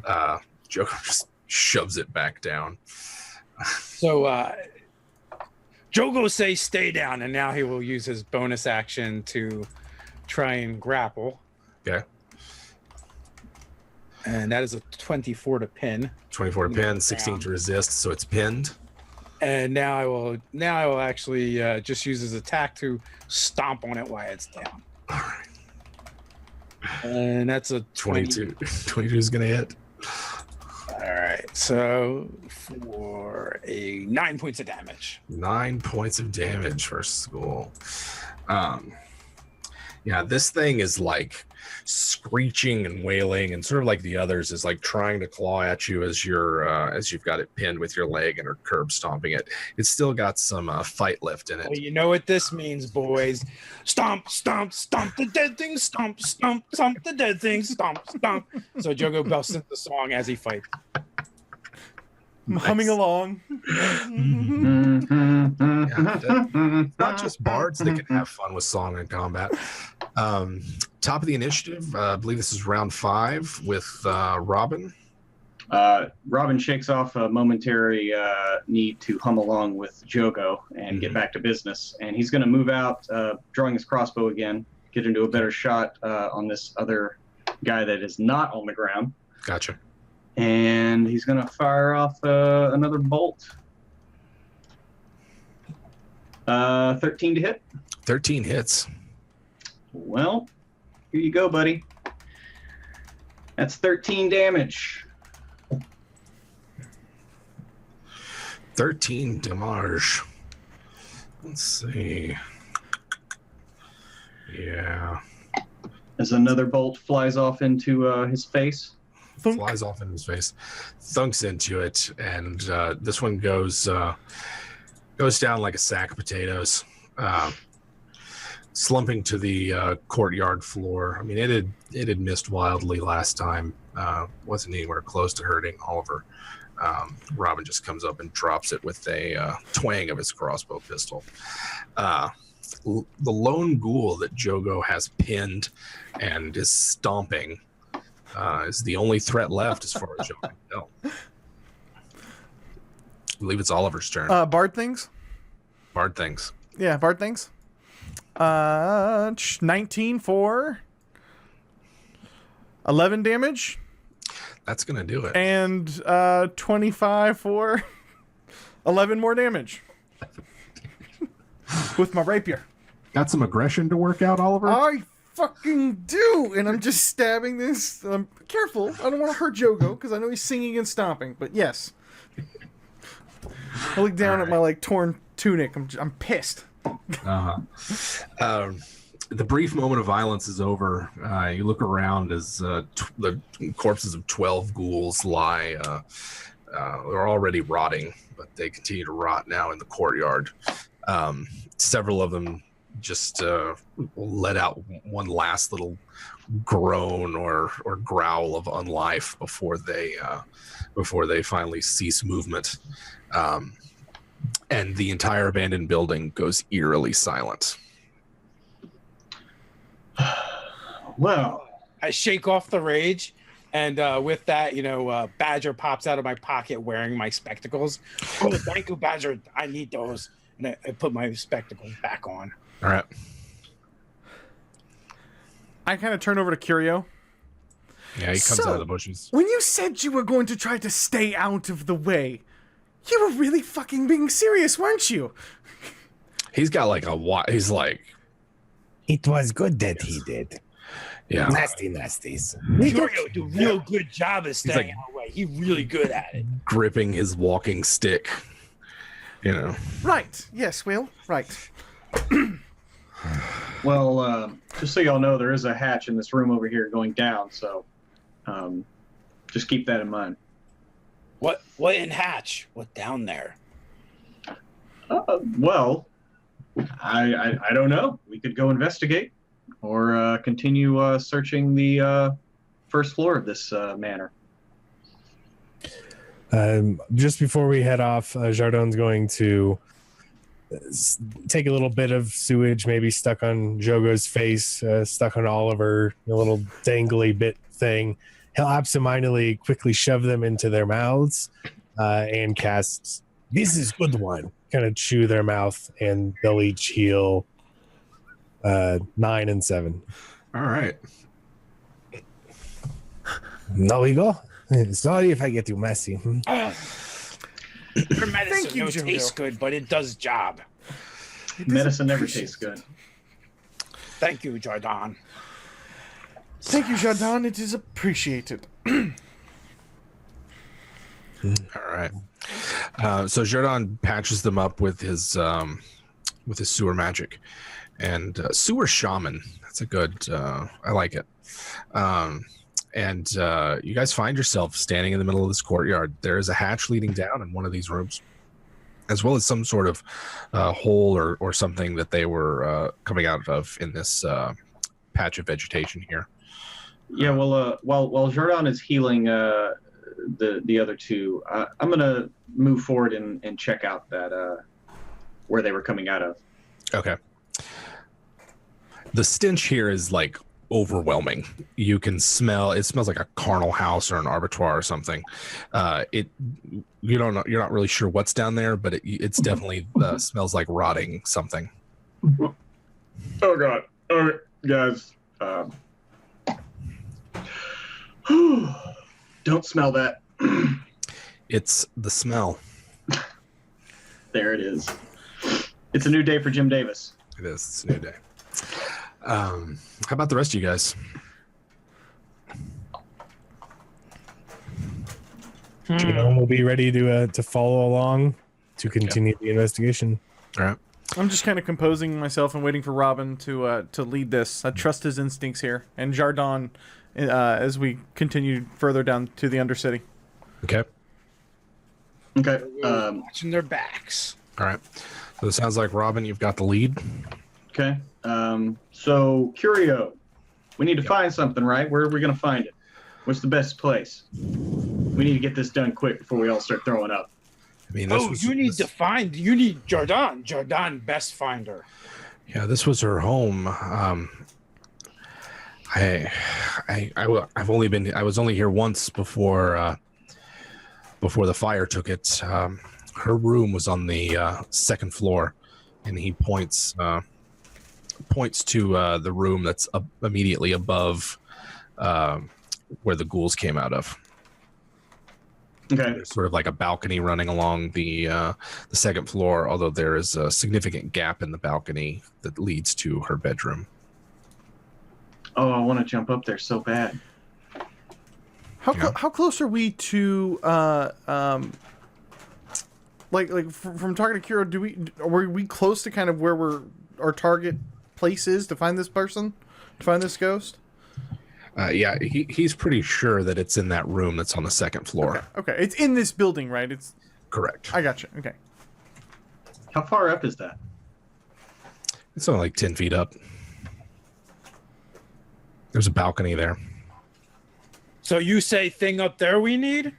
Joego just shoves it back down. So Joego says stay down, and now he will use his bonus action to try and grapple. Okay. And that is a 24 to pin. 24 to pin, 16 to resist, so it's pinned. And now I will actually just use his attack to stomp on it while it's down. All right. And that's a 22. 22 is going to hit. All right. So for a 9 points of damage. 9 points of damage for school. Yeah, this thing is like screeching and wailing, and sort of like the others, is like trying to claw at you as you've got it pinned with your leg and are curb stomping it. It's still got some fight left in it. Well, you know what this means, boys. Stomp, stomp, stomp the dead thing, stomp, stomp, stomp the dead thing, stomp, stomp. So Joego busts into the song as he fights. I'm humming along. It's not just bards that can have fun with song and combat. Top of the initiative, I believe this is round 5 with Robin. Robin shakes off a momentary need to hum along with Joego and get back to business. And he's going to move out, drawing his crossbow again, get into a better shot on this other guy that is not on the ground. Gotcha. And he's going to fire off another bolt. 13 to hit. 13 hits. Well, here you go, buddy. That's 13 damage. 13 damage. Let's see. Yeah. As another bolt flies off into his face. Flies off in his face, thunks into it, and this one goes down like a sack of potatoes, slumping to the courtyard floor. I mean, it had missed wildly last time. Wasn't anywhere close to hurting Oliver. Robin just comes up and drops it with a twang of his crossbow pistol. The lone ghoul that Joego has pinned and is stomping is the only threat left as far as Joe can tell. I believe it's Oliver's turn. Bard things? Bard things. Yeah, Bard things. 19 for 11 damage. That's going to do it. And 25 for 11 more damage. With my rapier. Got some aggression to work out, Oliver? I fucking do, and I'm just stabbing this. Careful, I don't want to hurt Joego because I know he's singing and stomping. But yes, I look down at my torn tunic. I'm pissed. The brief moment of violence is over. You look around as the corpses of 12 ghouls lie. They're already rotting, but they continue to rot now in the courtyard. Several of them just let out one last little groan or growl of unlife before they finally cease movement, and the entire abandoned building goes eerily silent. Well, I shake off the rage, and with that, Badger pops out of my pocket wearing my spectacles. Oh, thank you, Badger. I need those. And I put my spectacles back on. All right. I kind of turn over to Curio. Yeah, he comes out of the bushes. When you said you were going to try to stay out of the way, you were really fucking being serious, weren't you? He's got he's like... It was good that he did. Yeah. Nasties. Curio do a real good job of staying out of the way. He's really good at it. Gripping his walking stick. Right. Yes, Will. Right. Well, just so y'all know, there is a hatch in this room over here going down, so just keep that in mind. What in hatch? What down there? Well, I don't know. We could go investigate or continue searching the first floor of this manor. Just before we head off, Jardon's going to take a little bit of sewage, maybe stuck on Jogo's face, stuck on Oliver, a little dangly bit thing. He'll absentmindedly quickly shove them into their mouths and cast, "This is good one." Kind of chew their mouth, and they'll each heal 9 and 7. All right. There we go. Sorry if I get you messy. Your medicine you, don't Joego. taste good, but it does job. Medicine never tastes good. Thank you, Jardon. Thank you, Jardon. It is appreciated. All right. So Jardon patches them up with his sewer magic, and sewer shaman. That's a good. I like it. And you guys find yourself standing in the middle of this courtyard. There is a hatch leading down in one of these rooms, as well as some sort of hole or something that they were coming out of in this patch of vegetation here. Yeah, well, while Jardon is healing the other two, I'm gonna move forward and check out that where they were coming out of. Okay. The stench here is like overwhelming. You can smell. It smells like a carnal house or an abattoir or something. You don't know. You're not really sure what's down there, but it's definitely smells like rotting something. Oh God! All right, guys. Don't smell that. It's the smell. There it is. It's a new day for Jim Davis. It is. It's a new day. How about the rest of you guys? Jardon will be ready to follow along to continue the investigation. All right. I'm just kind of composing myself and waiting for Robin to lead this. I trust his instincts here, and Jardon as we continue further down to the Undercity. Okay. Okay. Watching their backs. All right. So it sounds like Robin, you've got the lead. Okay. So Curio, we need to find something, right? Where are we gonna find it? What's the best place? We need to get this done quick before we all start throwing up. I mean, You need Jardon, best finder. Yeah, this was her home. I was only here once before the fire took it. Her room was on the second floor, and he points to the room that's immediately above where the ghouls came out of. Okay. There's sort of like a balcony running along the second floor, although there is a significant gap in the balcony that leads to her bedroom. Oh, I want to jump up there so bad. How close are we to from target to Curio? Were we close to kind of where our target place is to find this person, to find this ghost? Yeah, he's pretty sure that it's in that room that's on the second floor. Okay. It's in this building, right? It's Correct. I got you. Okay. How far up is that? It's only like 10 feet up. There's a balcony there. So you say thing up there we need?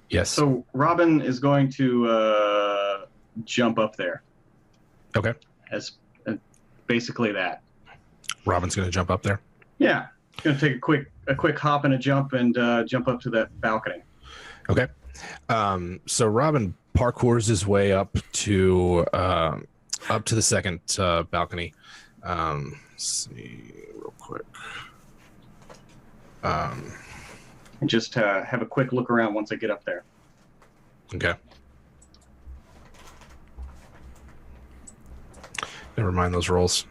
Yes. So Robin is going to jump up there. Okay. As basically that. Robin's going to jump up there. Yeah. Going to take a quick hop and a jump and jump up to that balcony. Okay. So Robin parkours his way up to the second balcony. Let's see real quick. And just have a quick look around once I get up there. Okay. Never mind those rolls.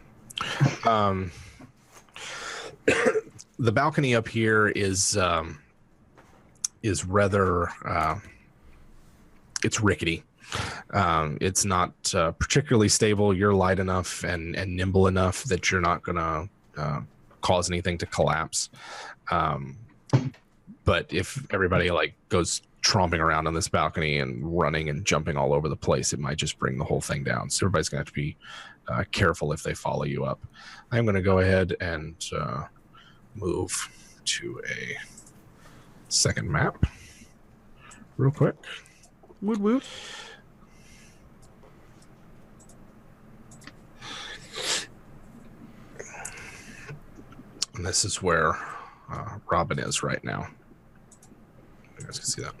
The balcony up here is rather it's rickety. It's not particularly stable. You're light enough and nimble enough that you're not gonna cause anything to collapse. But if everybody like goes tromping around on this balcony and running and jumping all over the place, it might just bring the whole thing down. So everybody's gonna have to be careful if they follow you up. I'm gonna go ahead and move to a second map real quick. Woot woot. And this is where Robin is right now. You guys can see that.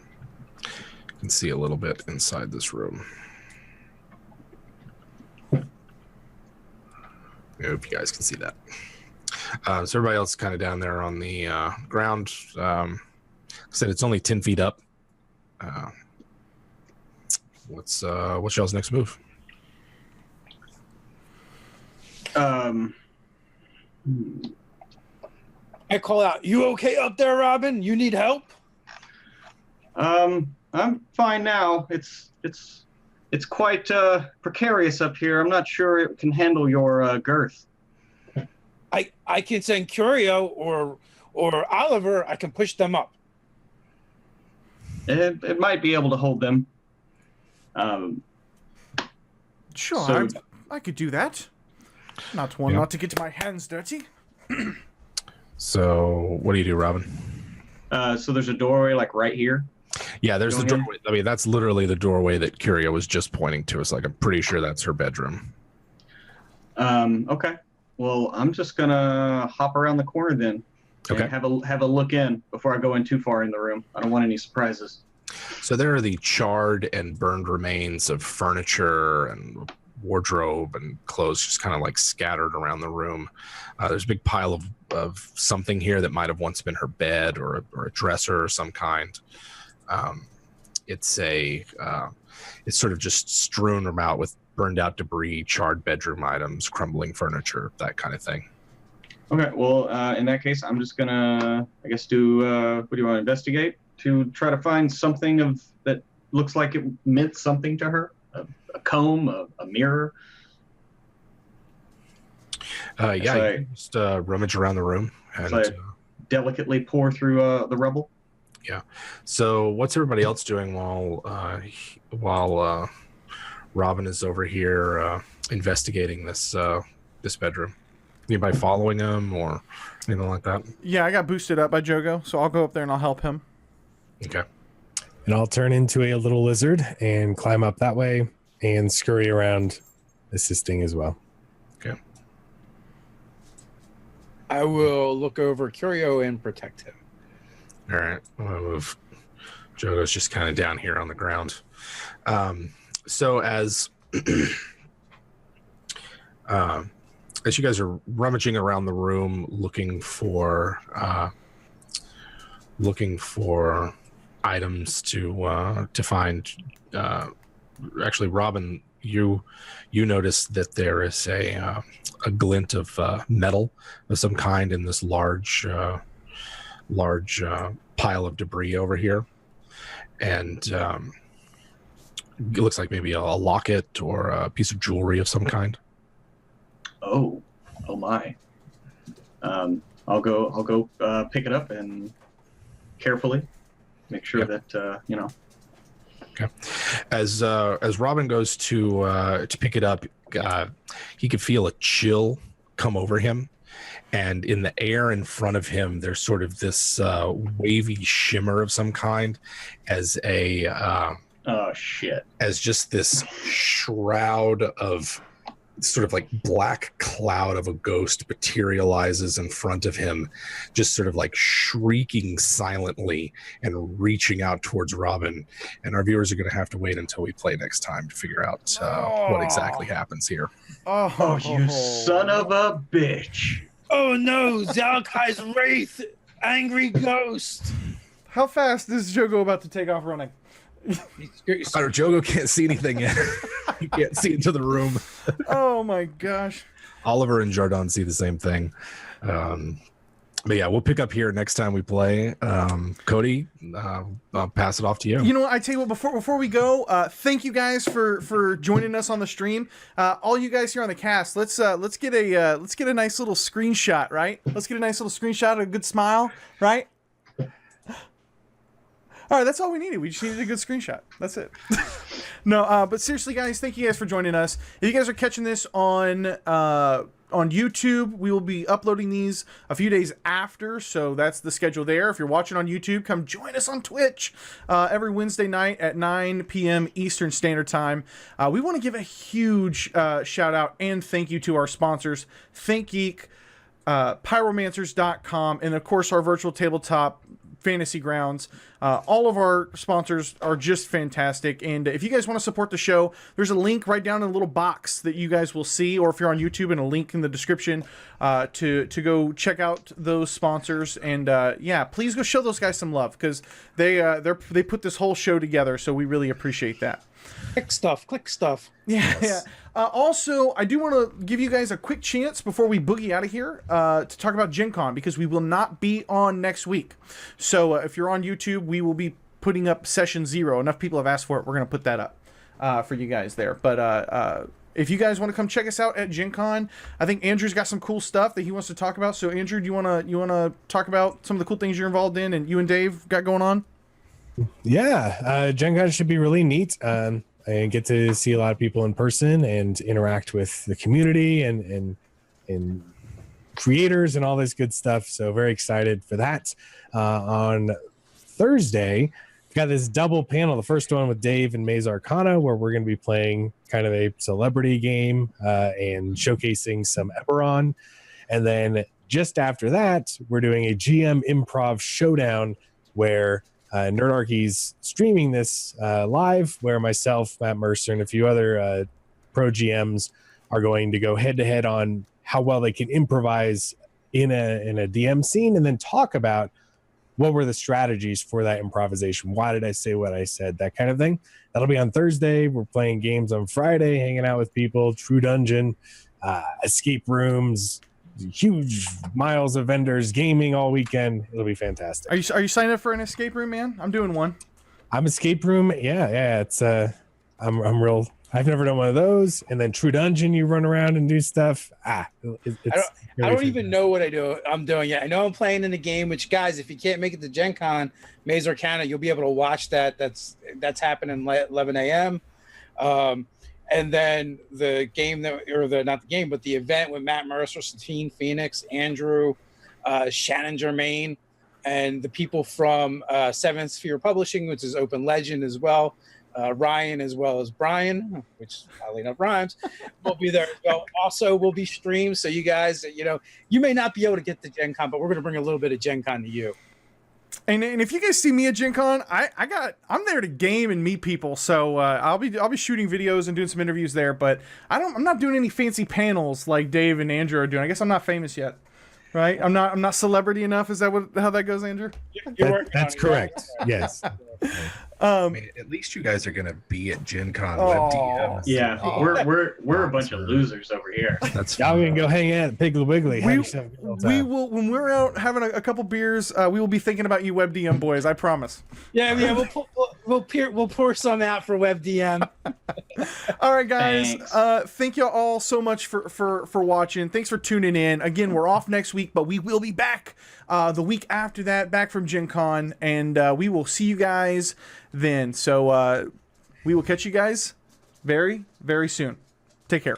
You can see a little bit inside this room. I hope you guys can see that. So everybody else is kind of down there on the ground. Like I said, it's only 10 feet up. What's y'all's next move? I call out, "You okay up there, Robin? You need help?" I'm fine now. It's quite precarious up here. I'm not sure it can handle your girth. I can send Curio or Oliver. I can push them up. It might be able to hold them. Sure, So- I could do that. Not not to get my hands dirty. So what do you do, Robin? So there's a doorway like right here. Yeah, there's the Going in? doorway. I mean, that's literally the doorway that Curio was just pointing to. It's like, I'm pretty sure that's her bedroom. Okay. Well, I'm just gonna hop around the corner then. Okay. And have a look in before I go in too far in the room. I don't want any surprises. So there are the charred and burned remains of furniture and wardrobe and clothes just kind of like scattered around the room. There's a big pile of something here that might have once been her bed or a dresser or some kind. It's sort of just strewn about with burned out debris, charred bedroom items, crumbling furniture, that kind of thing. Okay. Well, in that case, I'm just gonna, I guess, do what do you want to investigate to try to find something that looks like it meant something to her. A comb, a mirror. Yeah, So you can just rummage around the room and. So I delicately pour through the rubble. Yeah. So what's everybody else doing while Robin is over here investigating this bedroom? Anybody following him or anything like that? Yeah, I got boosted up by Joego, so I'll go up there and I'll help him. Okay. And I'll turn into a little lizard and climb up that way and scurry around, assisting as well. Okay. I will look over Curio and protect him. All right. I'm gonna move. Joe's just kind of down here on the ground. So as you guys are rummaging around the room looking for items to find, actually, Robin, you notice that there is a glint of metal of some kind in this large pile of debris over here, and it looks like maybe a locket or a piece of jewelry of some kind. Oh my. I'll go pick it up and carefully make sure that you know. Okay. As Robin goes to pick it up, he could feel a chill come over him, and in the air in front of him, there's sort of this wavy shimmer of some kind, as Oh shit! as just this shroud of sort of like black cloud of a ghost materializes in front of him, just sort of like shrieking silently and reaching out towards Robin. And our viewers are going to have to wait until we play next time to figure out what exactly happens here. Oh, you son of a bitch! Oh no, Zelekai's wraith, angry ghost. How fast is Joego about to take off running? Joego can't see anything yet. He can't see into the room. Oh my gosh. Oliver and Jardon see the same thing. But yeah, we'll pick up here next time we play. Cody, I'll pass it off to you. You know what? I tell you what. Before we go, thank you guys for joining us on the stream. All you guys here on the cast, let's get a nice little screenshot, right? Let's get a nice little screenshot, a good smile, right? All right, that's all we needed. We just needed a good screenshot. That's it. No, but seriously, guys, thank you guys for joining us. If you guys are catching this on YouTube, we will be uploading these a few days after, so that's the schedule there. If you're watching on YouTube, come join us on Twitch every Wednesday night at 9 p.m. Eastern Standard Time. We want to give a huge shout out and thank you to our sponsors, ThinkGeek, pyromancers.com, and of course our virtual tabletop fantasy grounds. All of our sponsors are just fantastic, and if you guys want to support the show, there's a link right down in a little box that you guys will see, or if you're on YouTube, and a link in the description to go check out those sponsors. And yeah, please go show those guys some love, because they put this whole show together, so we really appreciate that. Click stuff. Yeah, Yes. yeah. Also, I do want to give you guys a quick chance before we boogie out of here to talk about GenCon, because we will not be on next week. So if you're on YouTube, we will be putting up session 0. Enough people have asked for it. We're going to put that up for you guys there. But if you guys want to come check us out at GenCon, I think Andrew's got some cool stuff that he wants to talk about. So Andrew, do you want to talk about some of the cool things you're involved in and you and Dave got going on? Yeah, GenCon should be really neat. I get to see a lot of people in person and interact with the community and creators and all this good stuff. So very excited for that. On Thursday, we've got this double panel. The first one with Dave and Maze Arcana, where we're going to be playing kind of a celebrity game and showcasing some Eberron. And then just after that, we're doing a GM improv showdown where Nerdarchy's streaming this live, where myself, Matt Mercer, and a few other pro GMs are going to go head-to-head on how well they can improvise in a DM scene, and then talk about what were the strategies for that improvisation. Why did I say what I said? That kind of thing. That'll be on Thursday. We're playing games on Friday, hanging out with people, True Dungeon, escape rooms, huge miles of vendors, gaming all weekend. It'll be fantastic. Are you signing up for an escape room, man? I'm doing one. I'm escape room. Yeah. It's I'm real. I've never done one of those. And then True Dungeon, you run around and do stuff. I don't even know what I'm doing yet. I know I'm playing in a game, which, guys, if you can't make it to GenCon, Maze Arcana, you'll be able to watch that. That's happening at 11 a.m. And then the game not the game, but the event with Matt Mercer, Satine Phoenix, Andrew, Shannon Germain, and the people from Seventh Sphere Publishing, which is Open Legend as well. Ryan as well as Brian, which oddly enough rhymes, will be there as well. Also will be streamed. So you guys, you may not be able to get to GenCon, but we're going to bring a little bit of GenCon to you. And if you guys see me at GenCon, I'm there to game and meet people. So I'll be shooting videos and doing some interviews there. But I'm not doing any fancy panels like Dave and Andrew are doing. I guess I'm not famous yet, right? I'm not celebrity enough. Is that how that goes, Andrew? That's correct. Yes. I mean, at least you guys are gonna be at GenCon Web DM. Yeah, we're a bunch of losers over here. That's Y'all can go hang out at Piggly Wiggly. We will, when we're out having a couple beers, we will be thinking about you, Web DM boys. I promise. Yeah. We'll pour some out for WebDM. All right, guys. Thanks. Thank you all so much for watching. Thanks for tuning in. Again, we're off next week, but we will be back the week after that, back from GenCon, and we will see you guys then. So we will catch you guys very, very soon. Take care.